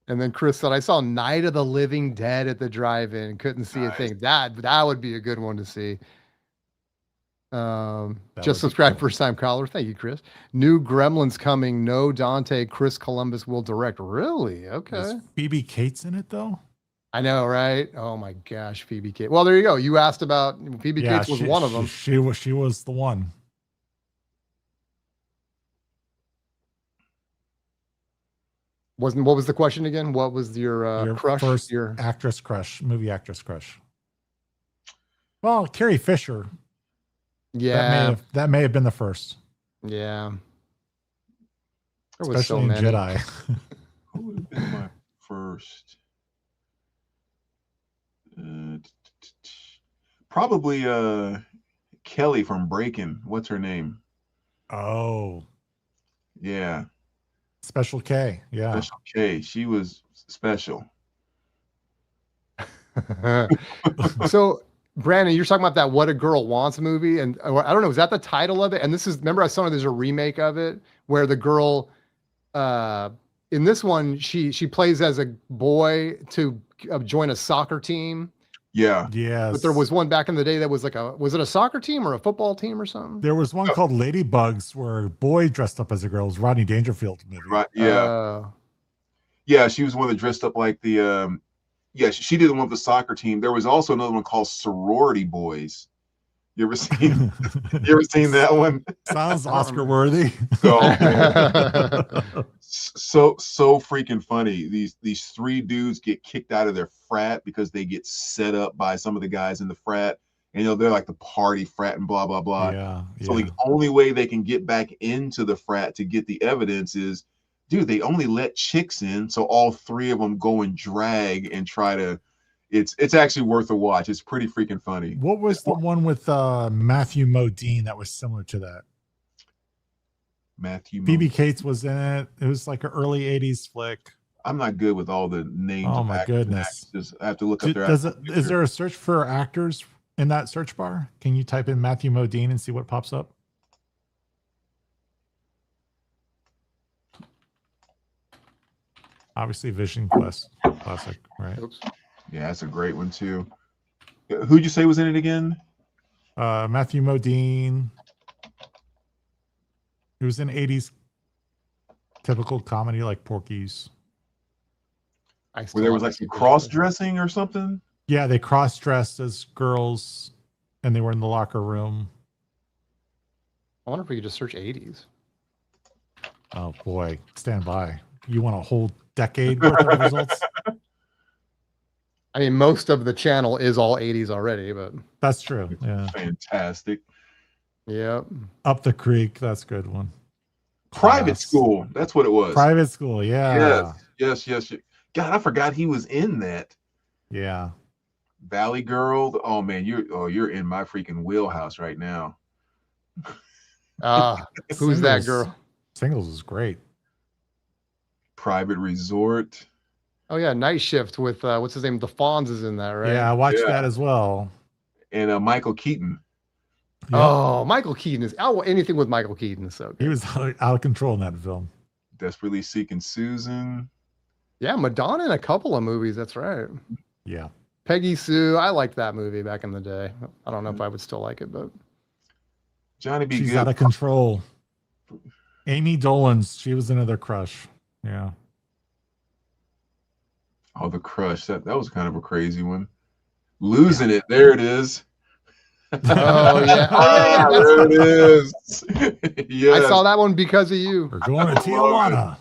And then Chris said, I saw Night of the Living Dead at the drive-in. Couldn't see a thing. That would be a good one to see. Just subscribe, first time caller. Thank you, Chris. New Gremlins coming. No Dante. Chris Columbus will direct. Really? Okay. Is Phoebe Cates in it though? I know, right? Oh my gosh, Phoebe Cates. Well, there you go. You asked about Phoebe Cates was one of them. She was the one. What was the question again? What was your crush? First actress crush, movie actress crush. Well, Carrie Fisher. Yeah. That may have been the first. Yeah. There was Especially so in many. Jedi. Who would have been my first? Probably Kelly from Breaking. What's her name? Oh, Yeah, Special K. Yeah. Special K. She was special. So, Brandon, you're talking about that "What a Girl Wants" movie, and I don't know, is that the title of it? And this is, remember, I saw there's a remake of it where the girl, in this one, she plays as a boy to join a soccer team. Yeah. Yes. But there was one back in the day that was like was it a soccer team or a football team or something? There was one called Ladybugs where a boy dressed up as a girl. It was Rodney Dangerfield movie. Right. Yeah. Yeah. She was one that dressed up like the. Yeah, she did one with the soccer team. There was also another one called Sorority Boys. You ever seen? You ever seen that one? Sounds Oscar worthy. So freaking funny. These three dudes get kicked out of their frat because they get set up by some of the guys in the frat, and they're like the party frat and blah blah blah. Yeah. So the only way they can get back into the frat to get the evidence is, dude, they only let chicks in, so all three of them go and drag and try to. It's actually worth a watch. It's pretty freaking funny. What was the one with Matthew Modine that was similar to that? Phoebe Cates was in it. It was like an early 80s flick. I'm not good with all the names. Oh my goodness. I have to look up their. Is there a search for actors in that search bar? Can you type in Matthew Modine and see what pops up? Obviously Vision Quest classic, right? Oops. Yeah, that's a great one too. Who'd you say was in it again? Matthew Modine. It was an 80s typical comedy like Porky's. Where there was like some cross-dressing or something? Yeah, they cross-dressed as girls and they were in the locker room. I wonder if we could just search 80s. Oh boy, stand by. You want a whole decade worth of results? I mean, most of the channel is all 80s already, but that's true. Yeah. Fantastic. Yep. Up the Creek. That's a good one. Private Class. School. That's what it was. Private School. Yeah. Yes. God, I forgot he was in that. Yeah. Valley Girl. Oh man, you're in my freaking wheelhouse right now. Who's that girl? Singles is great. Private Resort. Oh yeah, Night Shift with what's his name? The Fonz is in that, right? Yeah, I watched Yeah. that as well. And Michael Keaton. Yep. Oh, Michael Keaton is anything with Michael Keaton is so good. He was out of control in that film. Desperately Seeking Susan. Yeah, Madonna in a couple of movies. That's right. Yeah. Peggy Sue. I liked that movie back in the day. I don't know if I would still like it, but Johnny B. She's Good. out of control. Amy Dolan's, she was another crush. Yeah. Oh, The Crush. That was kind of a crazy one. Losing It. There it is. oh yeah. There it is. Yes. I saw that one because of you. We're going to Tijuana.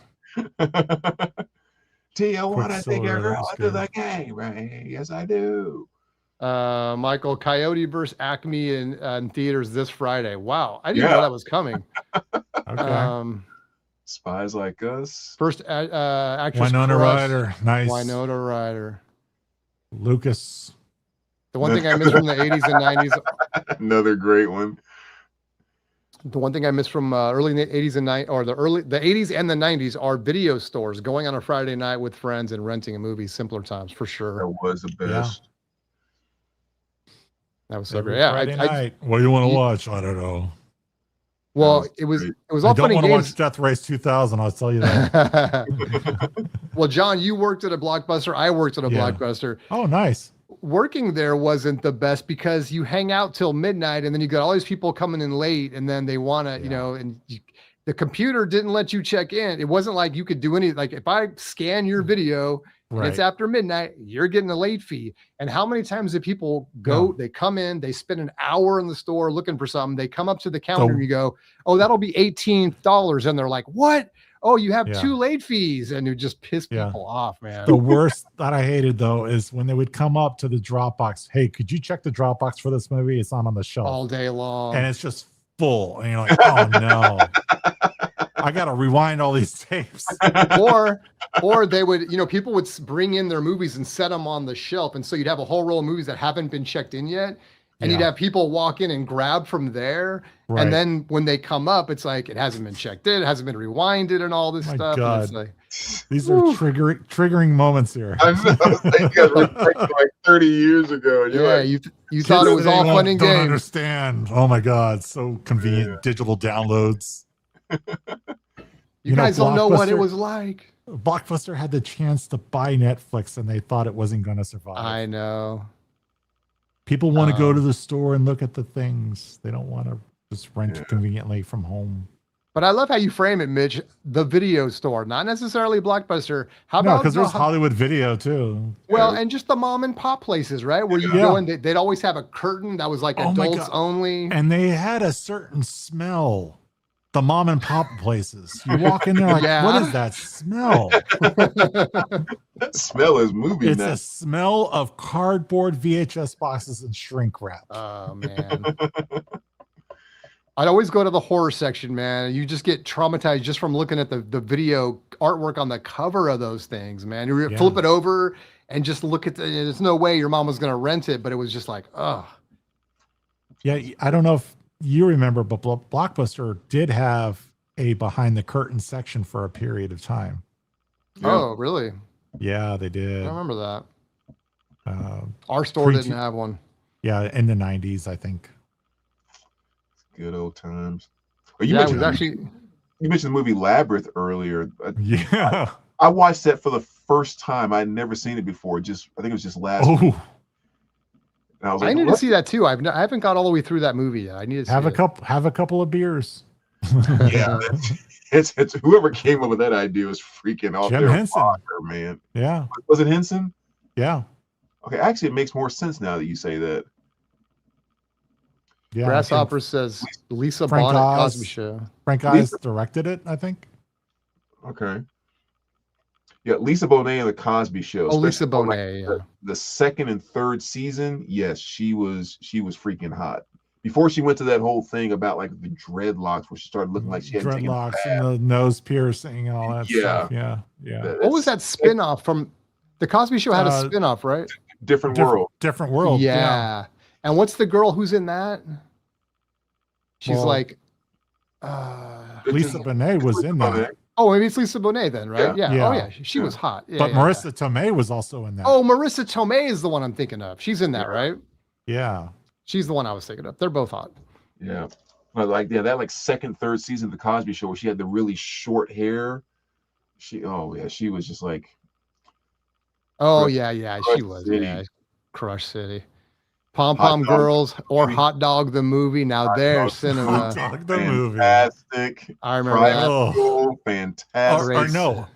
Tijuana, take a Quicksilver, that girl was to good. the game, right? Yes, I do. Michael, Coyote versus Acme in theaters this Friday. Wow, I didn't know that was coming. Okay. Spies Like Us. First actress Winona crush, Ryder. Nice. Winona Ryder. Lucas. The one thing I miss from the 80s and 90s. Another great one. The one thing I miss from early 80s and 90s, or the 80s and the 90s, are video stores. Going on a Friday night with friends and renting a movie. Simpler times for sure. That was the best. That was so Every great. Yeah, Friday night. What do you want to watch? I don't know. Well, was it was great. all I don't funny want to games. watch Death Race 2000. I'll tell you that. Well, John, you worked at a Blockbuster. I worked at a Yeah. Blockbuster. Oh, nice. Working there wasn't the best because you hang out till midnight and then you got all these people coming in late and then they want to, the computer didn't let you check in. It wasn't like you could do any, like if I scan your video and it's after midnight, you're getting a late fee. And how many times do people go, they come in, they spend an hour in the store looking for something. They come up to the counter and you go, oh, that'll be $18. And they're like, what? Oh, you have 2 late fees, and it just piss people off, man. The worst that I hated though is when they would come up to the Dropbox. Hey, could you check the Dropbox for this movie? It's not on the shelf all day long, and it's just full. And you're like, oh no, I gotta rewind all these tapes. or they would, people would bring in their movies and set them on the shelf, and so you'd have a whole roll of movies that haven't been checked in yet. And you'd have people walk in and grab from there. Right. And then when they come up, it's like, it hasn't been checked in, it hasn't been rewinded and all this stuff. God. It's like, these are triggering moments here. I know. You guys were like 30 years ago. You thought it was all fun and games. Don't understand. Oh my God. So convenient digital downloads. You guys don't know what it was like. Blockbuster had the chance to buy Netflix and they thought it wasn't going to survive. I know. People want to go to the store and look at the things. They don't want to just rent conveniently from home. But I love how you frame it, Mitch. The video store, not necessarily Blockbuster. How about because there's Hollywood Video too. Well, and just the mom and pop places, right? Where you go and they'd always have a curtain that was like adults only. And they had a certain smell. The mom and pop places. You walk in there like, what is that smell? That smell is movie. It's a smell of cardboard VHS boxes and shrink wrap. Oh man. I'd always go to the horror section, man. You just get traumatized just from looking at the video artwork on the cover of those things, man. You flip it over and just look at there's no way your mom was going to rent it, but it was just like, oh. Yeah, I don't know if you remember, but Blockbuster did have a behind the curtain section for a period of time. Oh, really? Yeah, they did. I remember that. Our store didn't have one. Yeah, in the 90s, I think. Good old times. You mentioned the movie Labyrinth earlier. Yeah. I watched that for the first time. I'd never seen it before. I think it was just last week. And I was like, I need to see that too. I haven't got all the way through that movie yet. I need to have a couple of beers. Yeah, it's whoever came up with that idea was freaking off Jim their Henson, rocker, man. Yeah, was it Henson? Yeah. Okay, actually, it makes more sense now that you say that. Yeah, Grasshopper says Lisa Bonet Cosby Show. Frank Oz directed it, I think. Okay. Yeah, Lisa Bonet and the Cosby Show. Oh, Lisa Bonet. The second and third season, yes, she was freaking hot. before she went to that whole thing about like the dreadlocks, where she started looking like she hadn't taken a Dreadlocks bath. and the nose piercing and all that Yeah. stuff. Yeah, yeah. What was that spin-off from the Cosby Show? Had a spin-off, right? Different world. Different world. Yeah. And what's the girl who's in that? She's Well, like Lisa Bonet was in that. oh, maybe it's Lisa Bonet then, right? Yeah. Yeah. Oh Yeah. yeah, she was hot. Yeah, But yeah, Marissa Tomei was also in that. Oh, Marissa Tomei is the one I'm thinking of. She's in that, right? Yeah. She's the one I was thinking of. They're both hot. Yeah. But like, yeah, that like second, third season of the Cosby Show where she had the really short hair. She was just like, Oh Crush- yeah, Crush she was. City. Yeah, Crush City, Pom Hot Pom Dog Girls, or movie. Hot Dog the movie. Now Hot there's Dog cinema. Dog the movie. fantastic. I remember Private that. Oh. School, Or fantastic. no,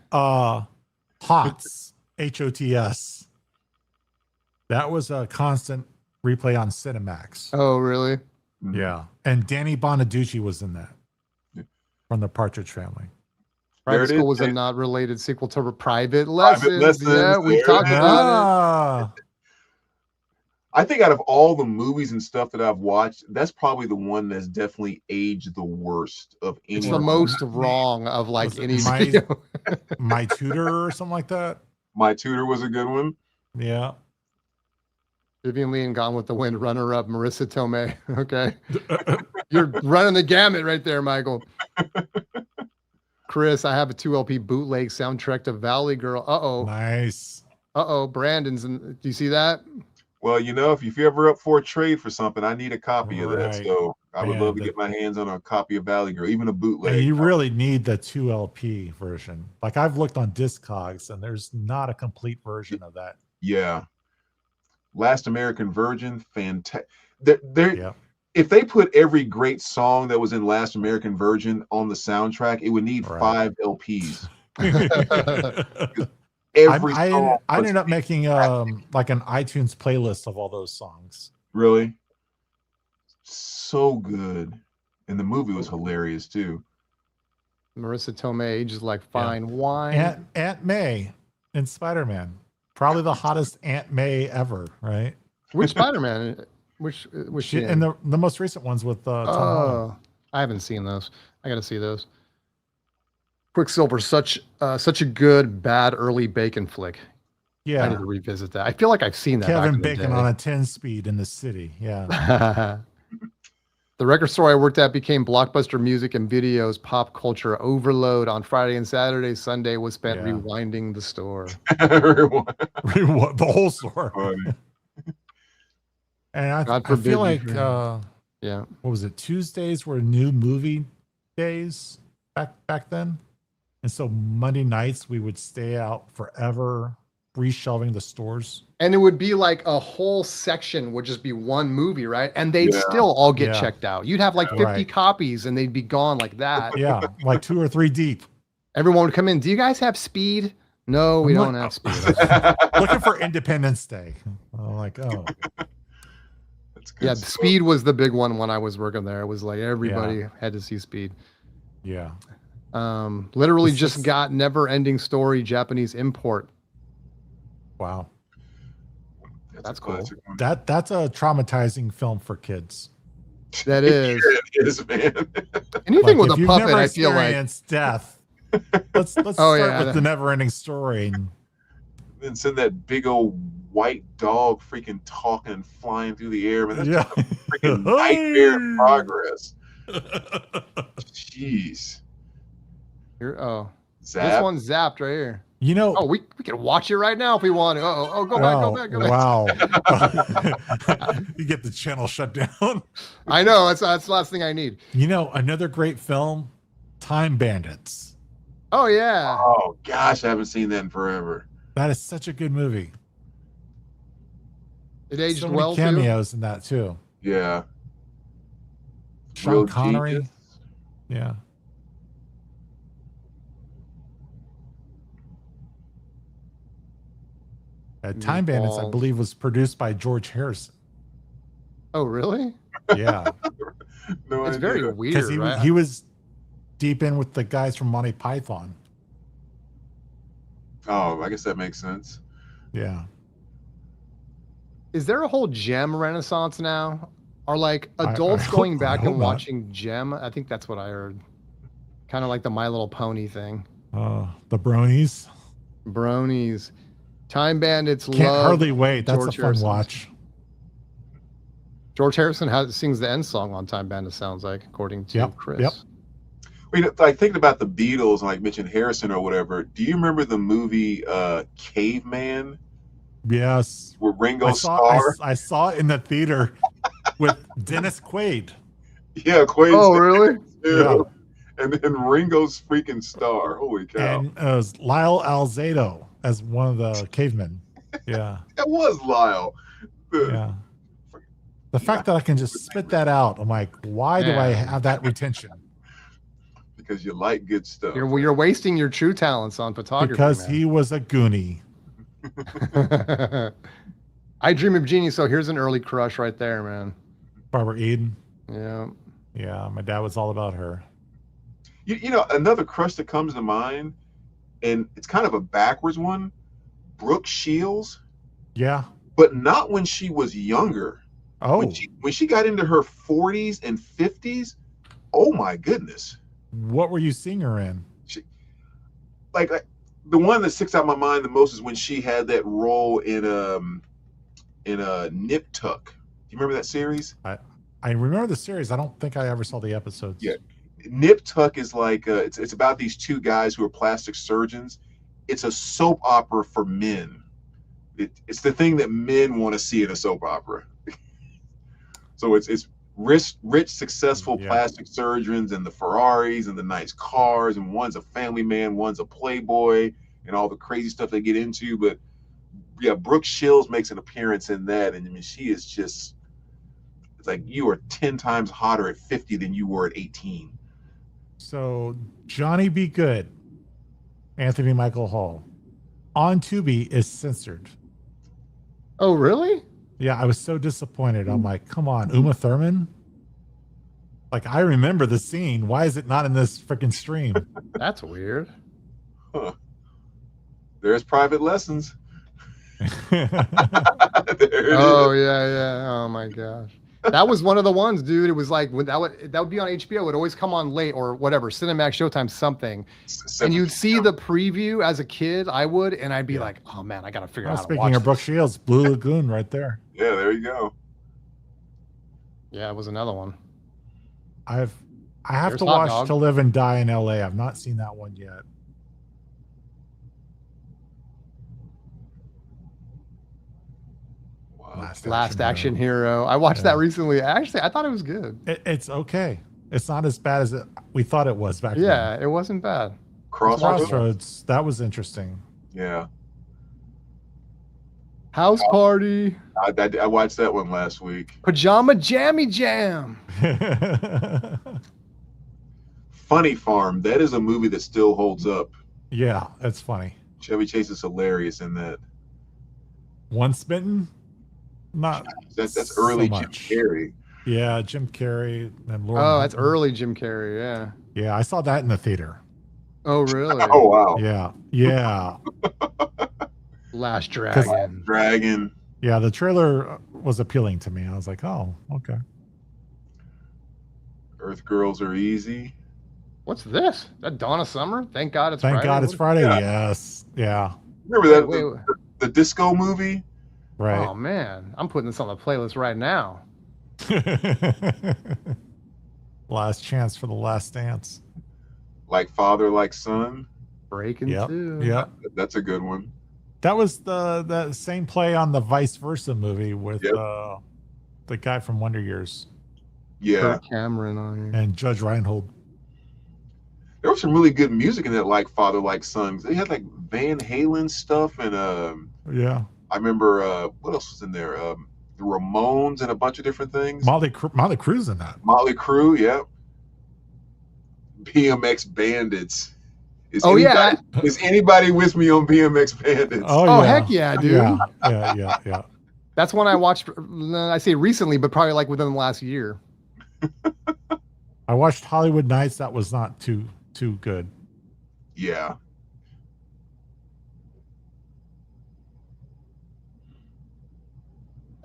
HOTS, HOTS. That was a constant replay on Cinemax. Oh really? Mhm. Yeah. And Danny Bonaducci was in that from the Partridge Family. There Private it School is. was a not related sequel to Private Private Lessons. Lessons, Yeah, we there talked it is. about it. I think out of all the movies and stuff that I've watched, that's probably the one that's definitely aged the worst of any. It's of the them. most wrong of like Was it any My- video. My Tutor or something like that. My Tutor was a good one. Yeah. Vivian Lee and Gone with the Wind, runner up, Marissa Tomei. Okay. You're running the gamut right there, Michael. Chris, I have a 2LP bootleg soundtrack to Valley Girl. Uh-oh. Nice. Uh-oh. Brandon's in. Do you see that? Well, if you're ever up for a trade for something, I need a copy of that. Right. So I would Man, love to get my hands on a copy of Valley Girl, even a And bootleg. you really need the 2LP version. Like I've looked on Discogs and there's not a complete version of that. Yeah. Last American Virgin, fantastic. Yeah. If they put every great song that was in Last American Virgin on the soundtrack, it would need Right. 5 LPs. I Every song ended was up making like an iTunes playlist of all those songs. really so good, and the movie was hilarious too. Marissa Tomei ages like fine wine. Aunt May in Spider-Man. Probably the hottest Aunt May ever, right? Which Spider-Man? Which was she in? And the most recent ones with Tom Holland. Oh, I haven't seen those. I got to see those. Quicksilver, such a good bad early Bacon flick. I need Yeah. to revisit that. I feel like I've seen that. back Kevin in the Bacon day. on a 10-speed in the city. Yeah. The record store I worked at became Blockbuster Music and Videos pop culture overload. On Friday and Saturday, Sunday was spent Yeah. rewinding the store. Everyone. The whole store. Funny. And God I forbid feel you like dream. Yeah. what was it? Tuesdays were new movie days back then. And so Monday nights we would stay out forever reshelving the stores. And it would be like a whole section would just be one movie, right? And they'd Yeah. still all get Yeah. checked out. You'd have like 50 Right. copies and they'd be gone like that. Yeah, like 2 or 3 deep. Everyone would come in. Do you guys have speed? No, we I'm don't like- have speed. Looking for Independence Day. I'm like, oh, That's good Yeah, stuff. speed was the big one when I was working there. It was like everybody had to see speed. yeah. Literally This just is- got Never Ending Story Japanese import. Wow. That's a cool. classic one. That's a traumatizing film for kids. That is It is, man. anything with if a you've puppet. never I feel like experienced death. Let's Oh, start yeah. with the never-ending story. And Then send that big old white dog freaking talking and flying through the air. Man, that's yeah, freaking nightmare in progress. Jeez. this Zap. one's zapped right here. You know, Oh, we can watch it right now if we want to. Oh, go back, go back. Wow. You get the channel shut down. I know that's the last thing I need. You know, another great film, Time Bandits. Oh yeah, Oh gosh, I haven't seen that in forever. That is such a good movie. it aged So many well too. cameos in that too. Yeah. Sean Real Connery. genius. Yeah. Time Bandits, I Meatballs. believe, was produced by George Harrison. Oh really? Yeah, No It's idea. very because weird, right? he was deep in with the guys from Monty Python. Oh, I guess that makes sense. Yeah. Is there a whole gem renaissance now? Are like I adults hope- going I back hope and not. watching Gem? I think that's what I heard. Kind of like the My Little Pony thing. The bronies. Bronies. Time Bandits Can't love hardly wait. That's George a fun Harrison's. watch. George Harrison sings the end song on Time Bandits, sounds like, according to Yep, Chris. yep. Wait, like thinking about the Beatles, like mentioned Harrison or whatever. Do you remember the movie Caveman, Yes. where Ringo I Starr? saw it in the theater with Dennis Quaid. Yeah, Quaid's Oh, really? Yeah. and then Ringo's freaking star. Holy cow! And it was Lyle Alzado as one of the cavemen. Yeah. That was Lyle. Yeah. The fact that I can just spit that out, I'm like, why do I Man. have that retention? Because you like good stuff. You're wasting your true talents on photography. Because he was a Goonie. I Dream of Genie. So here's an early crush right there, man. Barbara Eden. Yeah. Yeah, my dad was all about her. You know, another crush that comes to mind, and it's kind of a backwards one, Brooke Shields, Yeah. but not when she was younger. Oh, When she got into her 40s and 50s, oh my goodness. what were you seeing her in? Like the one that sticks out in my mind the most is when she had that role in a Nip Tuck. Do you remember that series? I remember the series. I don't think I ever saw the episodes. Yeah. Nip Tuck is like it's about these two guys who are plastic surgeons. It's a soap opera for men. It's the thing that men want to see in a soap opera. So it's rich, successful Yeah. plastic surgeons and the Ferraris and the nice cars, and one's a family man, one's a playboy, and all the crazy stuff they get into. But yeah, Brooke Shields makes an appearance in that, and I mean she is just, it's like you are 10 times hotter at 50 than you were at 18. So Johnny Be Good, Anthony Michael Hall, on Tubi is censored. Oh, really? Yeah, I was so disappointed. I'm like, come on, Uma Thurman. Like, I remember the scene. Why is it not in this freaking stream? That's weird. Huh. There's private lessons. There it Oh is. yeah. Oh my gosh. That was one of the ones, dude. It was like that would be on HBO. It would always come on late or whatever, Cinemax, Showtime, something. And you'd see the preview as a kid. I would, and I'd be like, "Oh man, I gotta figure out how to Speaking watch of Brooke this." Shields, Blue Lagoon right there. Yeah, there you go. Yeah, it was another one. I have There's to Hot watch Dog. To Live and Die in LA. I've not seen that one yet. Wow. Last Action Hero. I watched that recently. Actually, I thought it was good. It's okay. It's not as bad as we thought it was back then. Yeah, it wasn't bad. Crossroads. That was interesting. Yeah. House Party. I watched that one last week. Pajama Jammy Jam. Funny Farm. That is a movie that still holds up. Yeah, that's funny. Chevy Chase is hilarious in that. One Smitten? Not That's early so Jim much. Carrey. Yeah, Jim Carrey and Lauren. Oh, that's Hutton. early Jim Carrey. Yeah. Yeah, I saw that in the theater. Oh, really? Oh wow. Yeah. Last Dragon. Dragon. Yeah, the trailer was appealing to me. I was like, oh, okay. Earth Girls Are Easy. What's this? That Donna Summer? Thank God it's Thank Friday. God it's Friday. Yeah. Yes. Yeah. Remember that Wait. the disco movie? Right. Oh man, I'm putting this on the playlist right now. Last chance for the last dance. Like Father, Like Son. Breaking Yep. two. Yep. That's a good one. That was the same play on the Vice Versa movie with Yep. the guy from Wonder Years Yeah. Kirk Cameron on here. and Judge Reinhold. There was some really good music in that Like Father, Like Son. They had like Van Halen stuff, and Yeah. I remember what else was in there? The Ramones and a bunch of different things. Motley Crue's in that. Motley Crue, yeah. BMX Bandits. Is anybody with me on BMX Bandits? Oh, heck yeah, dude. Yeah. That's one I watched. I say recently, but probably like within the last year. I watched Hollywood Nights. That was not too good. Yeah.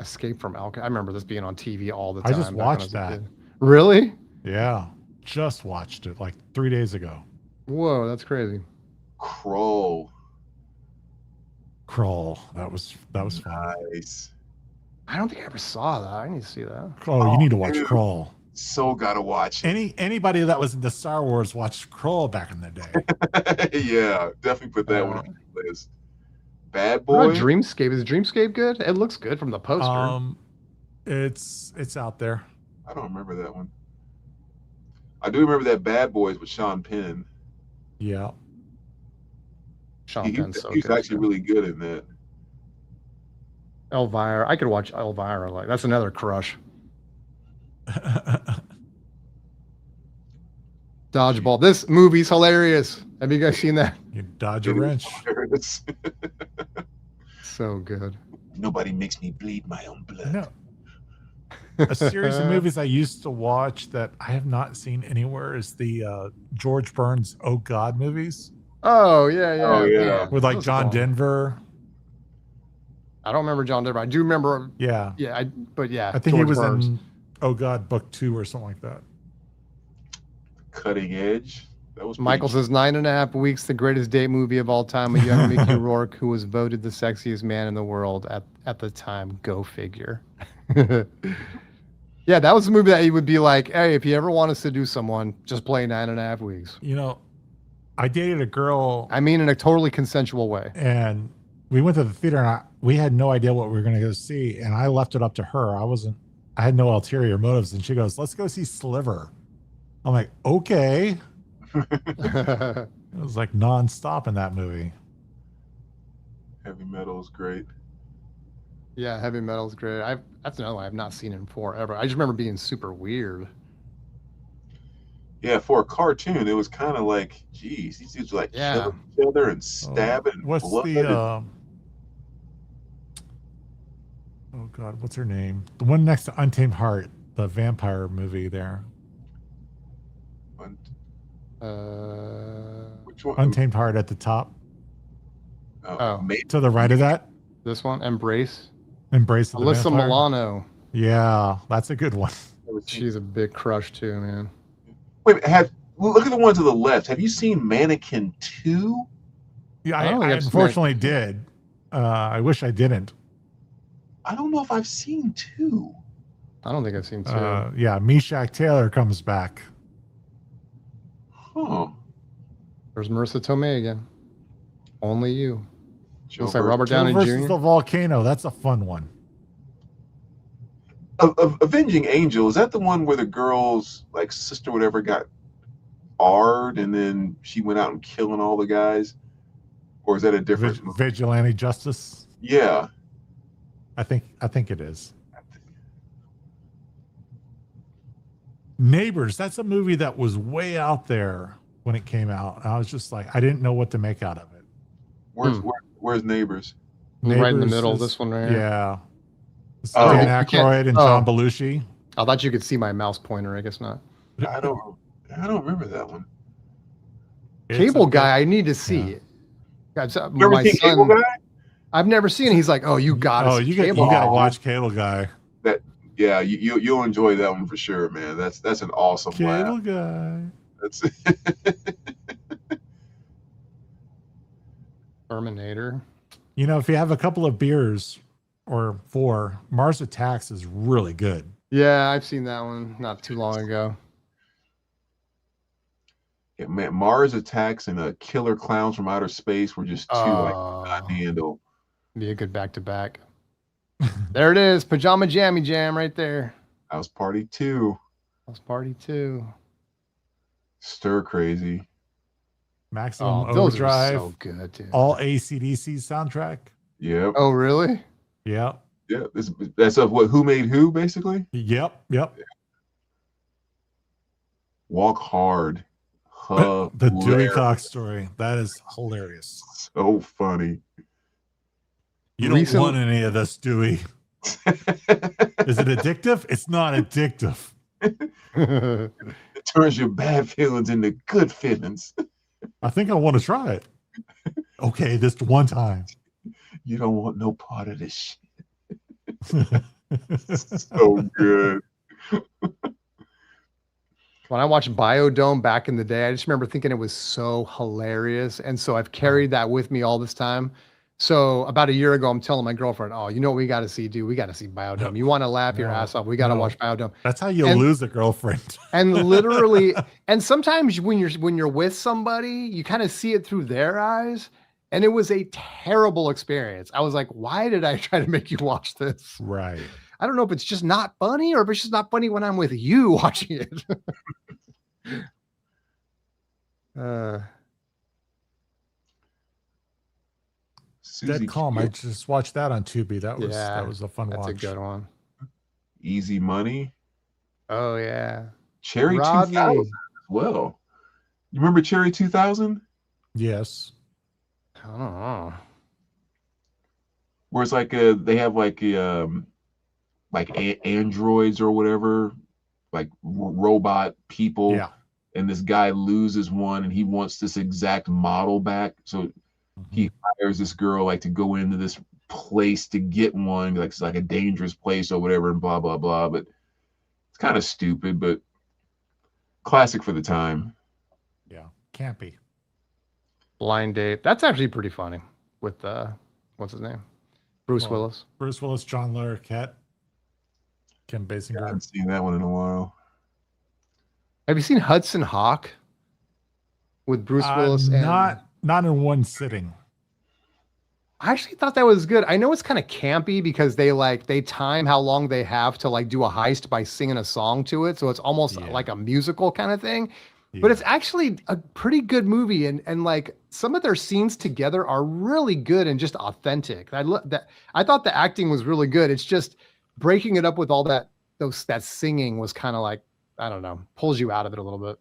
Escape from Alcatraz. I remember this being on TV all the I time. just back when watched was a that. kid. Really? Yeah, just watched it like 3 days ago. Whoa, that's crazy. Kroll. Crawl. That was fun. Nice. I don't think I ever saw that. I need to see that. Oh, you need to watch dude. Crawl. So gotta watch it. Anybody that was into Star Wars watched Crawl back in the day. Yeah, definitely put that one on the list. Bad What about Boy. Dreamscape? Is Dreamscape good? It looks good from the poster. It's out there. I don't remember that one. I do remember that Bad Boys with Sean Penn. Yeah. Sean Penn's so He's good. actually really good in that. Elvira. I could watch Elvira. Like that's another crush. Dodgeball. This movie's hilarious. Have you guys seen that? You dodge a wrench. So good. Nobody makes me bleed my own blood. No. A series of movies I used to watch that I have not seen anywhere is the George Burns Oh God movies Oh yeah, yeah. Oh, yeah. man. with like Those are John fun. Denver. I don't remember John Denver. I do remember. Yeah. Yeah, but yeah. I think George he was Burns. in Oh God Book 2 or something like that. Cutting Edge. That was Michael pretty- says 9.5 weeks, the greatest date movie of all time with young Mickey Rourke, who was voted the sexiest man in the world at the time. Go figure. Yeah, that was a movie that he would be like, hey, if you ever want to seduce someone, just play 9.5 weeks. You know, I dated a girl I mean, in a totally consensual way. and we went to the theater and we had no idea what we were going to go see. And I left it up to her. I had no ulterior motives. And she goes, let's go see Sliver. I'm like, okay. It was like nonstop in that movie. Heavy Metal is great. Yeah, Heavy Metal's great. That's another one I've not seen in forever. I just remember being super weird. Yeah, for a cartoon, it was kind of like, geez, these dudes were like Yeah. killing each other and stabbing. What's blood the and- oh God, what's her name? The one next to Untamed Heart, the vampire movie there. Which one? Untamed Heart at the top. Oh. To the right of that, This one, Embrace. Embrace of the Alyssa Vampire. Milano. Yeah, that's a good one. She's a big crush too, man. Wait, look at the one to the left. Have you seen Mannequin 2? Yeah, I don't think I I've seen unfortunately did. I wish I didn't. I don't know if I've seen 2. I don't think I've seen two. Yeah, Meshack Taylor comes back. Huh. There's Marissa Tomei again. Only You. Looks like Joe Robert Joe Downey versus Jr. the volcano. That's a fun one. Avenging Angel, is that the one where the girl's like sister whatever got R'd and then she went out and killing all the guys? Or is that a different movie? Vigilante Justice. Yeah. I think it is. Neighbors. That's a movie that was way out there when it came out. I was just like, I didn't know what to make out of it. Where's Neighbors? Right in the Neighbors middle, is- this one right here. Yeah. It's Oh. Dan You can't- Aykroyd and oh. John Belushi. I thought you could see my mouse pointer. I guess not. I don't remember that one. It's Cable a good- Guy, I need to see Yeah. it. Guys, You ever my seen Cable son, Guy? I've never seen it. He's like, oh, you got to Oh, see you Cable got to Guy. watch Cable Guy. Yeah, you'll enjoy that one for sure, man. That's an awesome Cable laugh. Guy. That's Terminator. You know, if you have a couple of beers or 4, Mars Attacks is really good. Yeah, I've seen that one not too long ago. yeah, man. Mars Attacks and Killer Clowns from Outer Space were just two like not handle. Be a good back to back. There it is, Pajama Jammy Jam right there. House Party 2, House Party 2. Stir Crazy. Maximum Oh, those Overdrive. are so good, dude. All AC/DC soundtrack. Yep. Oh, really? Yep. Yeah. That's of what Who Made Who, basically. Yep. Walk Hard. The Dewey Hilarious. Cox story. That is hilarious. So funny. You don't Recent- want any of this, Dewey. Is it addictive? It's not addictive. It turns your bad feelings into good feelings. I think I want to try it. Okay, this one time. You don't want no part of this shit. So good. When I watched Biodome back in the day, I just remember thinking it was so hilarious. And so I've carried that with me all this time. So about a year ago, I'm telling my girlfriend, oh, you know what we got to see, dude? We got to see Biodome. You want to laugh your ass off? We got to watch Biodome. That's how you And- lose a girlfriend. And literally, and sometimes when you're with somebody, you kind of see it through their eyes. And it was a terrible experience. I was like, why did I try to make you watch this? Right. I don't know if it's just not funny or if it's just not funny when I'm with you watching it. Susie Dead Calm. Q, I just watched that on Tubi. That Yeah, was a fun that's watch. a good one. Easy Money, Oh yeah. Cherry Rodney. 2000 as well. You remember Cherry 2000? Yes. I don't know. Where it's like they have like androids or whatever, like robot people. Yeah. And this guy loses one and he wants this exact model back. So he hires this girl like to go into this place to get one, like it's like a dangerous place or whatever, and blah blah blah. But it's kind of stupid, but classic for the time. Yeah. Campy. Blind Date. That's actually pretty funny with what's his name? Bruce Well, Willis. Bruce Willis, John Larroquette, Kim I Basinger. haven't seen that one in a while. Have you seen Hudson Hawk with Bruce Willis? And Not in one sitting. I actually thought that was good. I know it's kind of campy because they time how long they have to like do a heist by singing a song to it, so it's almost like a musical kind of thing. But it's actually a pretty good movie, and like some of their scenes together are really good and just authentic. I thought the acting was really good. It's just breaking it up with all that singing was kind of like, I don't know, pulls you out of it a little bit.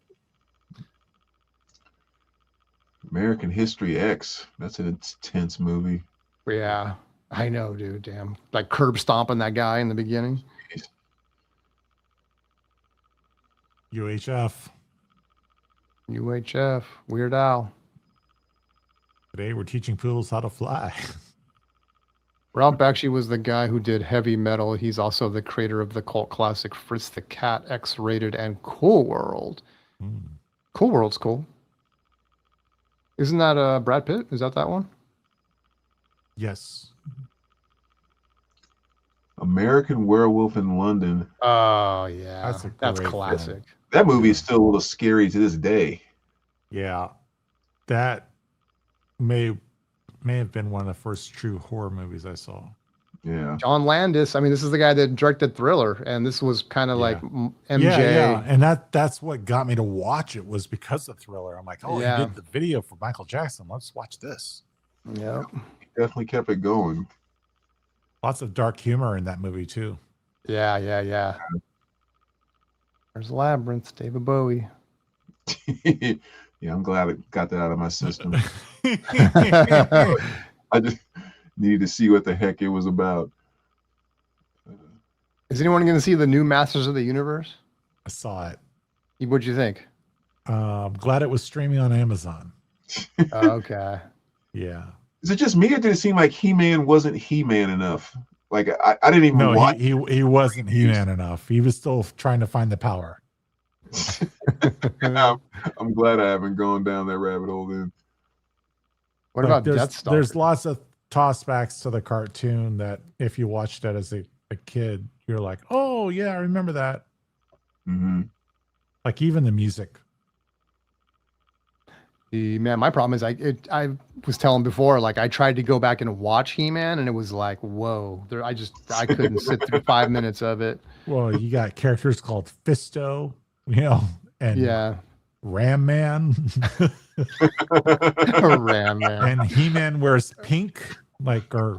American History X. That's an intense movie. Yeah, I know, dude. Damn, like curb stomping that guy in the beginning. UHF. UHF, Weird Al. Today we're teaching poodles how to fly. Ralph Bakshi was the guy who did Heavy Metal. He's also the creator of the cult classic Fritz the Cat, X-Rated, and Cool World. Cool World's cool. Isn't that Brad Pitt? Is that one? Yes. American Werewolf in London. Oh yeah, that's great classic. film. That movie is still a little scary to this day. Yeah. That may have been one of the first true horror movies I saw. Yeah. John Landis. I mean, this is the guy that directed Thriller, and this was kind of like MJ. Yeah, and that's what got me to watch it was because of Thriller. I'm like, oh, he did the video for Michael Jackson. Let's watch this. Yeah, definitely kept it going. Lots of dark humor in that movie too. Yeah. There's Labyrinth, David Bowie. Yeah, I'm glad I got that out of my system. I just needed to see what the heck it was about. Is anyone going to see the new Masters of the Universe? I saw it. What'd you think? I'm glad it was streaming on Amazon. Okay. Yeah. Is it just me, or did it seem like He-Man wasn't He-Man enough? Like I didn't even watch. He wasn't He-Man enough. He was still trying to find the power. I'm glad I haven't gone down that rabbit hole then. What about Death Star? There's lots of tossbacks to the cartoon that if you watched it as a kid, you're like, oh yeah, I remember that. Mm-hmm. Like even the music. Man, my problem is I was telling before, like I tried to go back and watch He-Man, and it was like, whoa, I couldn't sit through 5 minutes of it. Well, you got characters called Fisto, and Ram Man. Ram Man. And He-Man wears pink, and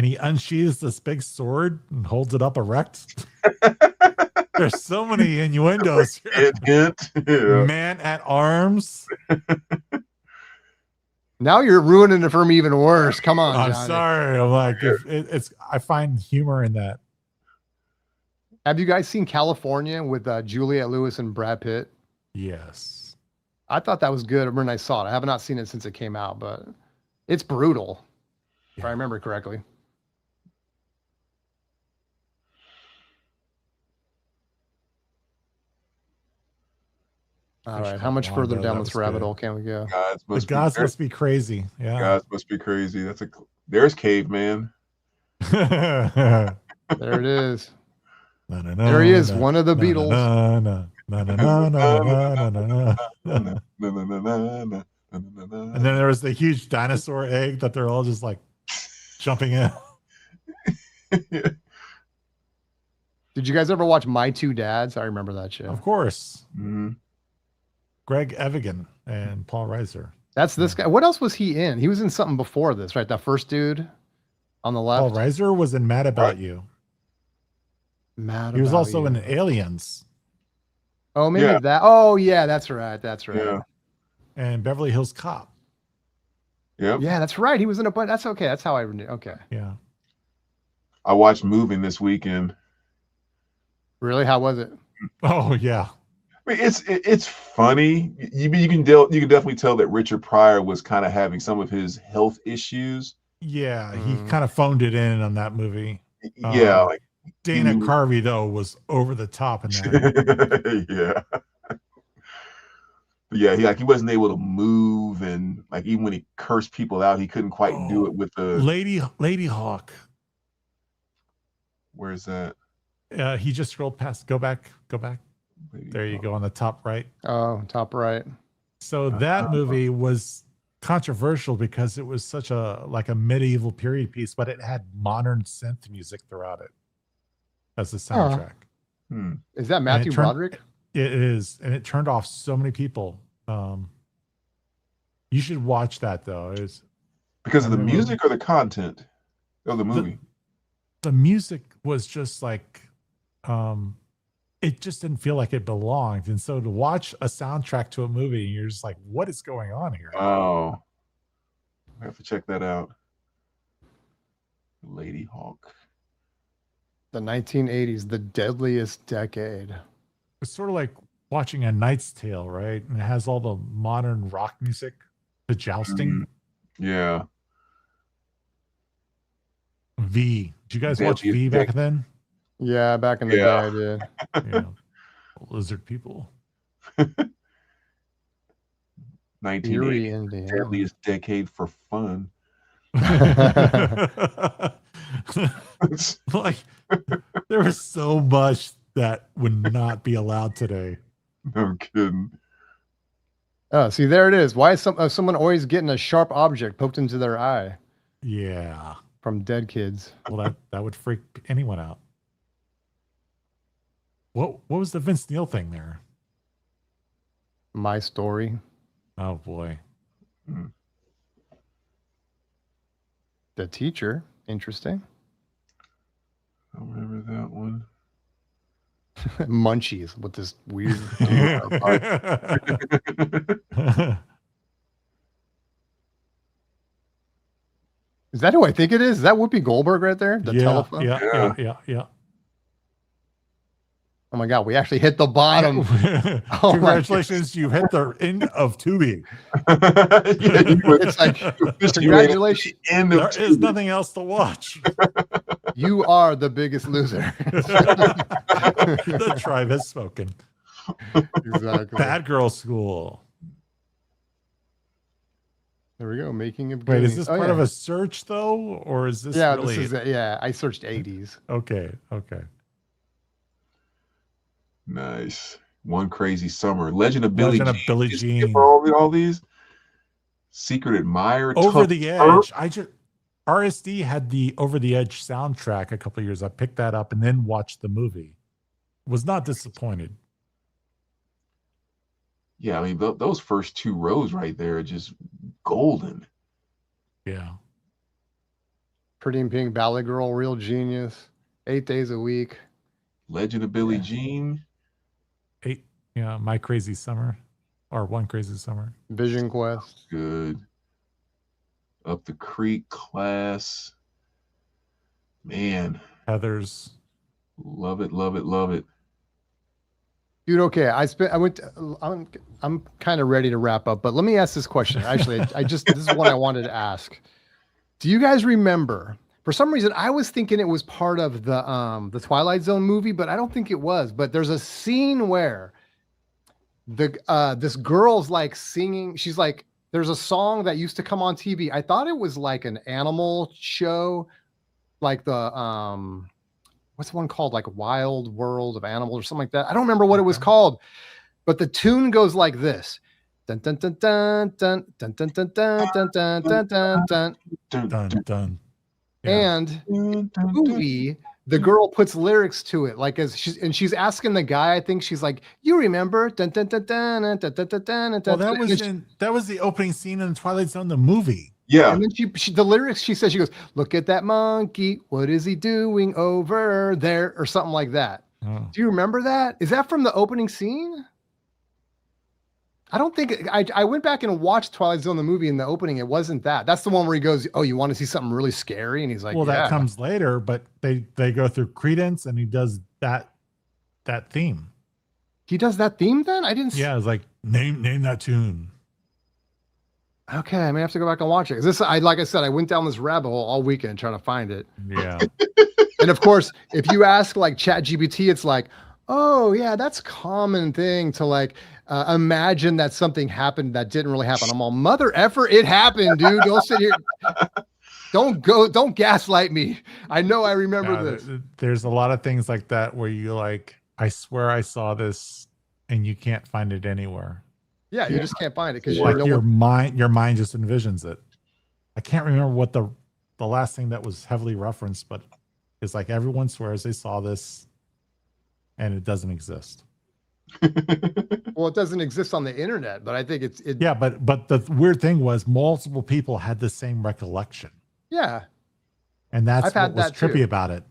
he unsheathes this big sword and holds it up erect. There's so many innuendos here. Yeah. Man at arms. Now you're ruining it for me even worse. Come on, I'm Johnny. sorry. I'm like, I find humor in that. Have you guys seen California with Juliette Lewis and Brad Pitt? Yes. I thought that was good when I saw it. I have not seen it since it came out, but it's brutal, if I remember correctly. All Fish right. How called much further Wanda, down that this was rabbit good. hole can we go? Gods The must be gods must be crazy. Yeah. gods must be crazy. There's caveman. Na, There it is. na, There he na, is, na, one of the na, Beatles. na, na, na, na, na, na, na, na, na, na. And then there was the huge dinosaur egg that they're all just like jumping in. Did you guys ever watch My Two Dads? I remember that show. Of course. Mhm. Greg Evigan and Paul Reiser. That's this guy. What else was he in? He was in something before this, right? That first dude on the Paul left. Reiser was in Mad About Right. You. Mad He was About also in You. Aliens Oh, maybe Yeah. that. Oh, yeah, that's right. That's right. Yeah. and Beverly Hills Cop. Yep. Yeah, that's right. He was in a bunch. That's okay. That's how I knew. Okay. Yeah. I watched Moving this weekend. Really? How was it? Oh yeah. I mean, it's funny. You can definitely tell that Richard Pryor was kind of having some of his health issues. Yeah. He Mm. kind of phoned it in on that movie. Yeah, like Dana knew- Carvey though was over the top in that. yeah. Yeah, he wasn't able to move, and like even when he cursed people out, he couldn't quite do it with the. Lady Hawk. Where's that? He just scrolled past. Go back. There you go on the top right. Oh, top right. So that movie was controversial because it was such a medieval period piece, but it had modern synth music throughout it as the soundtrack. Hmm. Is that Matthew Broderick? It is, and it turned off so many people. You should watch that though. It's Because of the music or the content of the movie. The music was just like, it just didn't feel like it belonged. And so to watch a soundtrack to a movie, you're just like, what is going on here? Oh, I have to check that out. Lady Hawk. The 1980s, the deadliest decade. It's sort of like watching A Knight's Tale, right? And it has all the modern rock music, the jousting. Yeah. V. Did you guys watch Deadliest V back then? Yeah, back in the day, I did. Yeah. Lizard people. 1980, Indiana. deadliest decade for fun. Like there was so much that would not be allowed today. No kidding. Oh, see, there it is. Why is someone always getting a sharp object poked into their eye Yeah. from dead kids? Well, that would freak anyone out. What was the Vince Neil thing there? My Story. Oh boy. The Teacher. Interesting. I remember that one. Munchies with this weird. Is that who I think it is? Is that Whoopi Goldberg right there? The telephone? Yeah. Oh my God, we actually hit the bottom. Congratulations, you hit the end of Tubi. It's like, congratulations. There is nothing else to watch. You are the biggest loser. The tribe has spoken. Exactly. Bad Girl School. There we go. Making of Wait, is Goonies. this part of a search though, or is this? Yeah, really... this is. Yeah, I searched 80s. Okay. Nice. One Crazy Summer. Legend of Billie Jean. All these. Secret Admirer. Over the Edge. RSD had the Over the Edge soundtrack a couple of years. I picked that up and then watched the movie. Was not disappointed. Yeah, I mean those first two rows right there are just golden. Yeah. Pretty in Pink, Ballet Girl, Real Genius, 8 days a week. Legend of Billie Jean. My Crazy Summer, or One Crazy Summer. Vision Quest. Good. Up the Creek, Class. Man. Heathers. Love it. Dude, okay. I'm kind of ready to wrap up, but let me ask this question. Actually, this is what I wanted to ask. Do you guys remember? For some reason, I was thinking it was part of the Twilight Zone movie, but I don't think it was. But there's a scene where this girl's like singing. She's like, there's a song that used to come on TV. I thought it was like an animal show, like the what's one called, like Wild World of Animals or something like that. I don't remember what it was called, but the tune goes like this. Dun dun dun dun dun dun dun dun dun dun dun dun dun dun Dun, dun. and movie, the girl puts lyrics to it, like as she's asking the guy. I think she's like, "You remember?" Dun, dun, dun, dun, dun, dun, dun, dun, dun, Well, that was the opening scene in Twilight Zone, the movie. Yeah. And then the lyrics she says, she goes, "Look at that monkey. What is he doing over there?" or something like that. Oh. Do you remember that? Is that from the opening scene? I don't think I went back and watched Twilight Zone, the movie, in the opening. It wasn't that. That's the one where he goes, "Oh, you want to see something really scary?" And he's like, well, yeah. That comes later, but they go through Credence and he does that theme. He does that theme then? I didn't. Yeah, it's like name that tune. Okay, I may have to go back and watch it. Like I said, I went down this rabbit hole all weekend trying to find it. Yeah. And of course, if you ask like ChatGPT, it's like, "Oh yeah, that's a common thing to like imagine that something happened that didn't really happen." I'm all, mother effer, it happened, dude. Don't sit here. Don't gaslight me. I know I remember this. There's a lot of things like that where you like, I swear I saw this, and you can't find it anywhere. Yeah, you just can't find it because like your mind just envisions it. I can't remember what the last thing that was heavily referenced, but it's like everyone swears they saw this, and it doesn't exist. Well, it doesn't exist on the internet, but I think it. Yeah, but the weird thing was multiple people had the same recollection. Yeah, and that's I've had what was that trippy too. about it.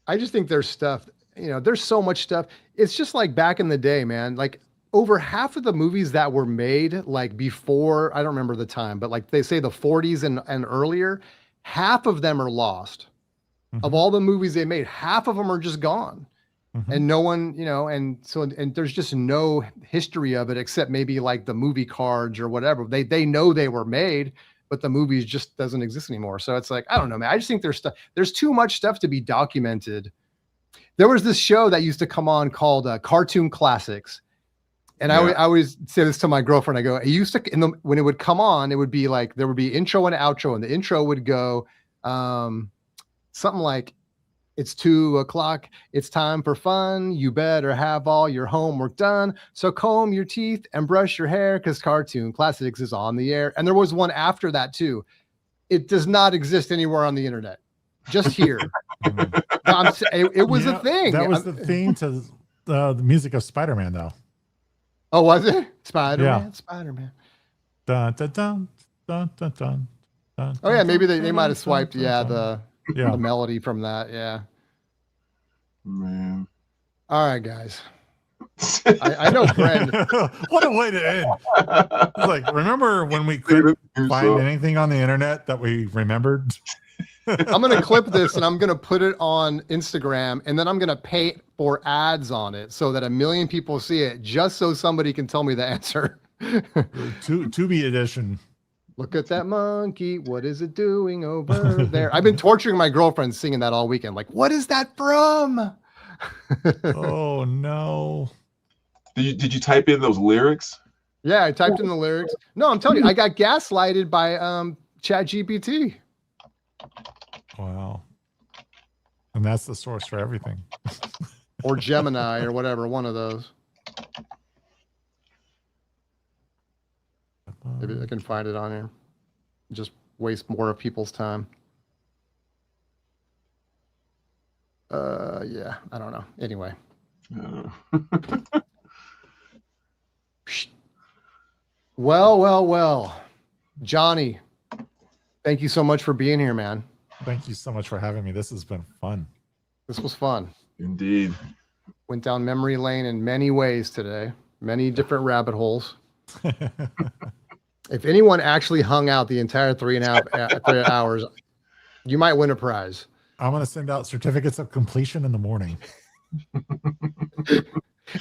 I just think there's stuff. There's so much stuff. It's just like back in the day, man. Like over half of the movies that were made, like before, I don't remember the time, but like they say the 40s and earlier, half of them are lost. Mm-hmm. Of all the movies they made, half of them are just gone. Mm-hmm. And no one, and there's just no history of it except maybe like the movie cards or whatever. They know they were made, but the movies just doesn't exist anymore. So it's like, I don't know, man. I just think there's too much stuff to be documented. There was this show that used to come on called Cartoon Classics. And I always say this to my girlfriend. I go, it used to, when it would come on, it would be like, there would be intro and outro, and the intro would go something like, "It's 2:00. It's time for fun. You better have all your homework done. So comb your teeth and brush your hair because Cartoon Classics is on the air." And there was one after that too. It does not exist anywhere on the internet. Just here. It was a thing. That was the theme to the music of Spider-Man, though. Oh, was it? Spider-Man? Yeah. Spider-Man. Dun, dun, dun, dun, dun, dun, dun, oh, yeah. Maybe they dun, might have swiped, dun, yeah, dun. the melody from that. Yeah. Man. All right, guys. I know Brent. What a way to end. It's like, remember when we couldn't find anything on the internet that we remembered? I'm going to clip this and I'm going to put it on Instagram, and then I'm going to pay for ads on it so that 1 million people see it, just so somebody can tell me the answer. Tubi edition. "Look at that monkey. What is it doing over there?" I've been torturing my girlfriend singing that all weekend. Like, what is that from? Oh, no. Did you type in those lyrics? Yeah, I typed in the lyrics. No, I'm telling you, I got gaslighted by ChatGPT. Wow. And that's the source for everything. Or Gemini or whatever, one of those. Maybe I can find it on here. Just waste more of people's time. Yeah, I don't know. Anyway. Well. Johnny, thank you so much for being here, man. Thank you so much for having me. This has been fun. This was fun. Indeed. Went down memory lane in many ways today. Many different rabbit holes. If anyone actually hung out the entire 3.5 hours, you might win a prize. I'm going to send out certificates of completion in the morning.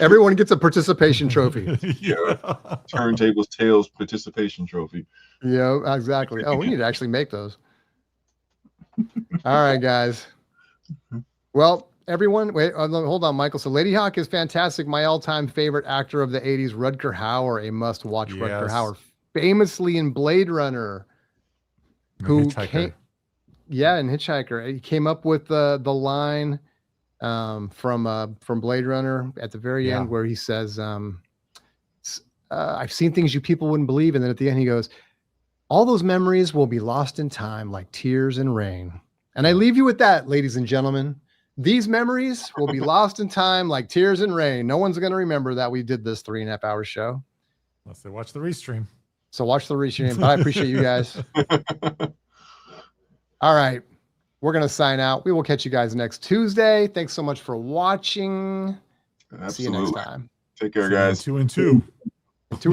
Everyone gets a participation trophy. Yeah. Turntables, Tails participation trophy. Yeah, exactly. Oh, we need to actually make those. All right, guys. Well, everyone, wait, hold on, Michael. So Lady Hawk is fantastic. My all-time favorite actor of the 80s, Rutger Hauer, a must-watch. Rutger Yes. Hauer, famously in Blade Runner, The who Hitchhiker. came, yeah, in Hitchhiker. He came up with the line from Blade Runner at the very Yeah. end where he says, I've seen things you people wouldn't believe. And then at the end he goes, all those memories will be lost in time like tears and rain. And I leave you with that, ladies and gentlemen. These memories will be lost in time like tears and rain. No one's going to remember that we did this 3.5 hour show. Unless they watch the restream. So watch the restream, but I appreciate you guys. All right. We're going to sign out. We will catch you guys next Tuesday. Thanks so much for watching. Absolutely. See you next time. Take care, guys. 2 and 2.